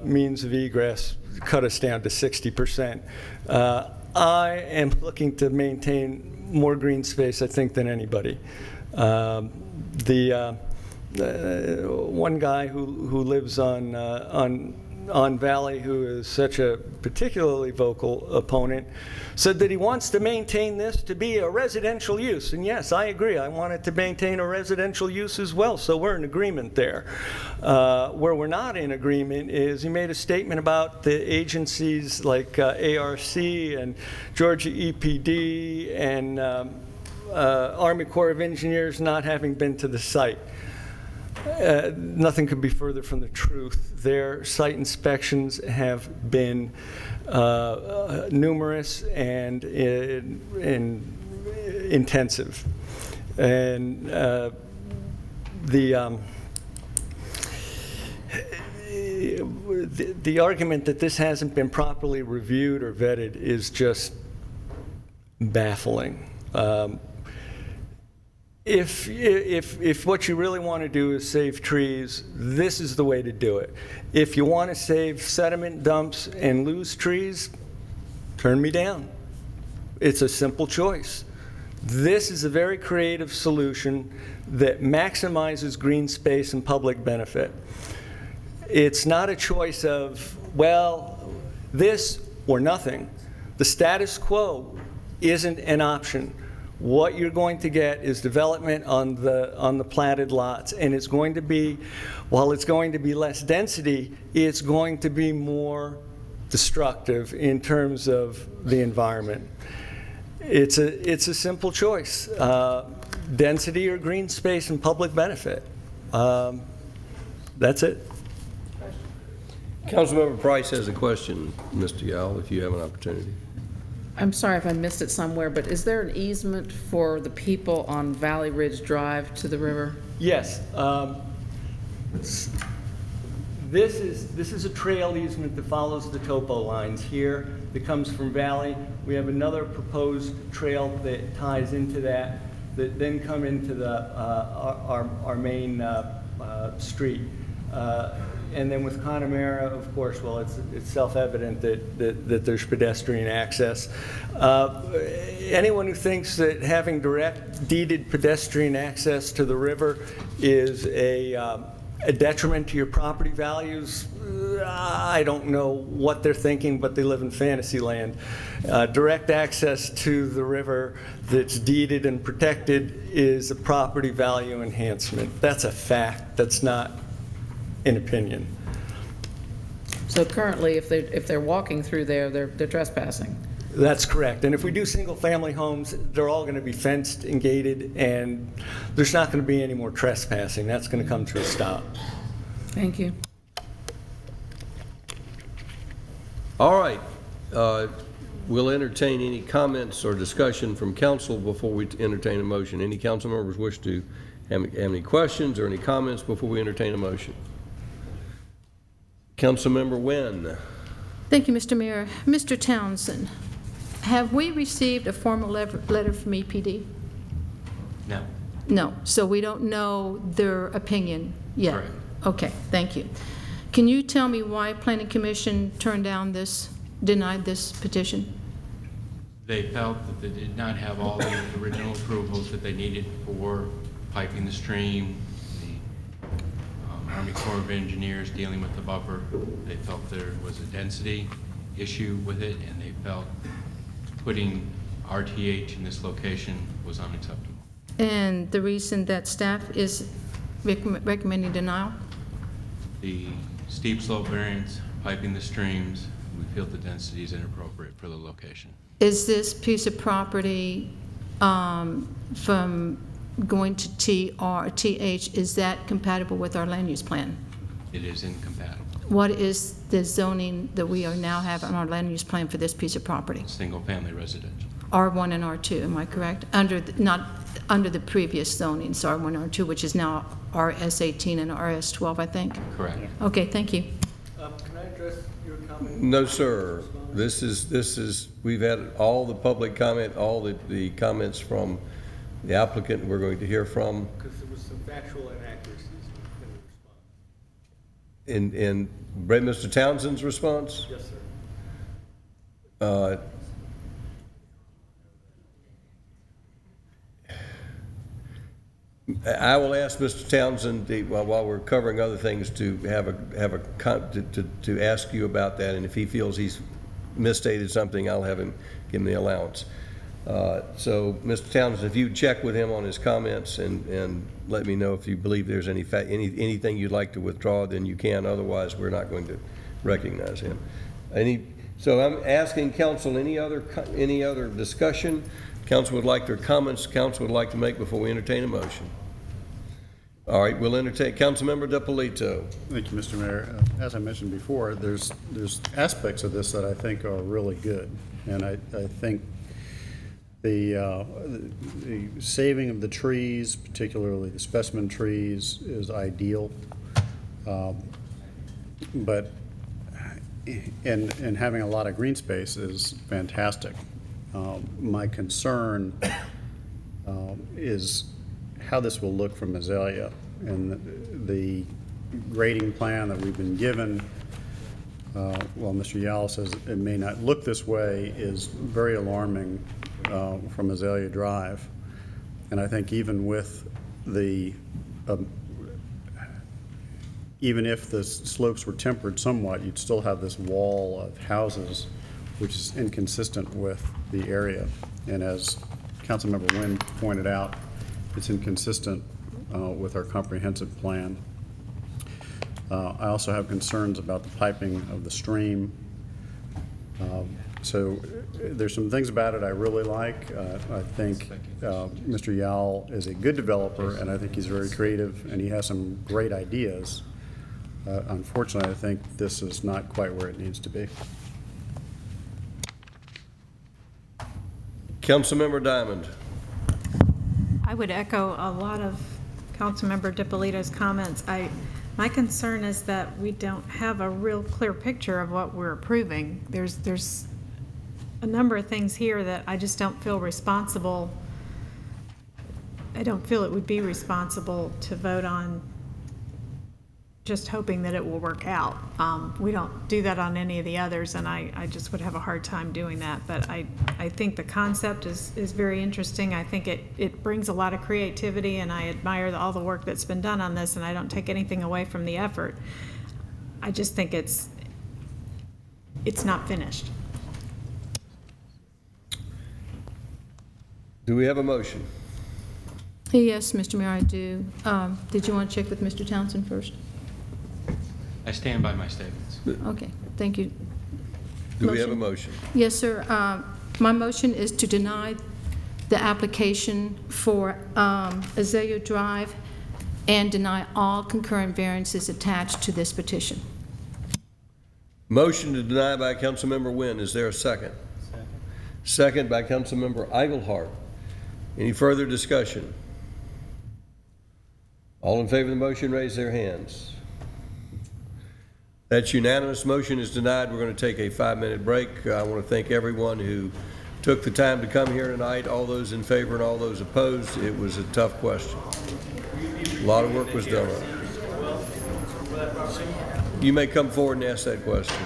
D: means of egress cut us down to 60%. I am looking to maintain more green space, I think, than anybody. The one guy who lives on Valley, who is such a particularly vocal opponent, said that he wants to maintain this to be a residential use. And yes, I agree. I want it to maintain a residential use as well. So we're in agreement there. Where we're not in agreement is he made a statement about the agencies like ARC and Georgia EPD and Army Corps of Engineers not having been to the site. Nothing could be further from the truth. Their site inspections have been numerous and intensive. And the argument that this hasn't been properly reviewed or vetted is just baffling. If what you really want to do is save trees, this is the way to do it. If you want to save sediment dumps and lose trees, turn me down. It's a simple choice. This is a very creative solution that maximizes green space and public benefit. It's not a choice of, well, this or nothing. The status quo isn't an option. What you're going to get is development on the platted lots, and it's going to be, while it's going to be less density, it's going to be more destructive in terms of the environment. It's a simple choice: density or green space and public benefit. That's it.
A: Councilmember Price has a question, Mr. Yowell, if you have an opportunity.
M: I'm sorry if I missed it somewhere, but is there an easement for the people on Valley Ridge Drive to the river?
D: Yes. This is a trail easement that follows the topo lines here that comes from Valley. We have another proposed trail that ties into that then come into our main street. And then with Connemara, of course, well, it's self-evident that there's pedestrian access. Anyone who thinks that having direct deeded pedestrian access to the river is a detriment to your property values, I don't know what they're thinking, but they live in fantasy land. Direct access to the river that's deeded and protected is a property value enhancement. That's a fact. That's not an opinion.
M: So currently, if they're walking through there, they're trespassing?
D: That's correct. And if we do single-family homes, they're all going to be fenced and gated, and there's not going to be any more trespassing. That's going to come to a stop.
M: Thank you.
A: All right. We'll entertain any comments or discussion from council before we entertain a motion. Any council members wish to have any questions or any comments before we entertain a motion? Councilmember Nguyen.
N: Thank you, Mr. Mayor. Mr. Townsend, have we received a formal letter from EPD?
E: No.
N: No, so we don't know their opinion yet?
E: Correct.
N: Okay, thank you. Can you tell me why Planning Commission denied this petition?
E: They felt that they did not have all the original approvals that they needed for piping the stream, the Army Corps of Engineers dealing with the buffer. They felt there was a density issue with it, and they felt putting RTH in this location was unacceptable.
N: And the reason that staff is recommending denial?
E: The steep slope variance, piping the streams, we feel the density is inappropriate for the location.
N: Is this piece of property from going to TH, is that compatible with our land use plan?
E: It is incompatible.
N: What is the zoning that we are now have on our land use plan for this piece of property?
E: Single-family residential.
N: R1 and R2, am I correct? Not under the previous zonings, R1 and R2, which is now RS18 and RS12, I think?
E: Correct.
N: Okay, thank you.
D: Can I address your comment?
A: No, sir. This is, we've had all the public comment, all the comments from the applicant we're going to hear from.
D: Because there was some factual inaccuracies
A: in Mr. Townsend's response?
D: Yes, sir.
A: I will ask Mr. Townsend, while we're covering other things, to to ask you about that, and if he feels he's misstated something, I'll have him give me the allowance. So, Mr. Townsend, if you check with him on his comments and let me know if you believe there's anything you'd like to withdraw, then you can. Otherwise, we're not going to recognize him. So I'm asking council any other discussion council would like, their comments council would like to make before we entertain a motion. All right, we'll entertain Councilmember DiPolito.
H: Thank you, Mr. Mayor. As I mentioned before, there's aspects of this that I think are really good, and I think the saving of the trees, particularly the specimen trees, is ideal. But having a lot of green space is fantastic. My concern is how this will look from Azalea, and the grading plan that we've been given, while Mr. Yowell says it may not look this way, is very alarming from Azalea Drive. And I think even with the even if the slopes were tempered somewhat, you'd still have this wall of houses, which is inconsistent with the area. And as Councilmember Nguyen pointed out, it's inconsistent with our comprehensive plan. I also have concerns about the piping of the stream. So there's some things about it I really like. I think Mr. Yowell is a good developer, and I think he's very creative, and he has some great ideas. Unfortunately, I think this is not quite where it needs to be.
A: Councilmember Diamond.
V: I would echo a lot of Councilmember DiPolito's comments.
O: My concern is that we don't have a real clear picture of what we're approving. There's a number of things here that I just don't feel responsible. I don't feel it would be responsible to vote on just hoping that it will work out. We don't do that on any of the others, and I just would have a hard time doing that. But I think the concept is very interesting. I think it brings a lot of creativity, and I admire all the work that's been done on this, and I don't take anything away from the effort. I just think it's not finished.
A: Do we have a motion?
N: Yes, Mr. Mayor, I do. Did you want to check with Mr. Townsend first?
E: I stand by my statements.
N: Okay, thank you.
A: Do we have a motion?
N: Yes, sir. My motion is to deny the application for Azalea Drive and deny all concurrent variances attached to this petition.
A: Motion to deny by Councilmember Nguyen. Is there a second? Second by Councilmember Eichelhardt. Any further discussion? All in favor of the motion, raise their hands. That's unanimous. Motion is denied. We're going to take a 5-minute break. I want to thank everyone who took the time to come here tonight, all those in favor and all those opposed. It was a tough question. A lot of work was done on it. You may come forward and ask that question.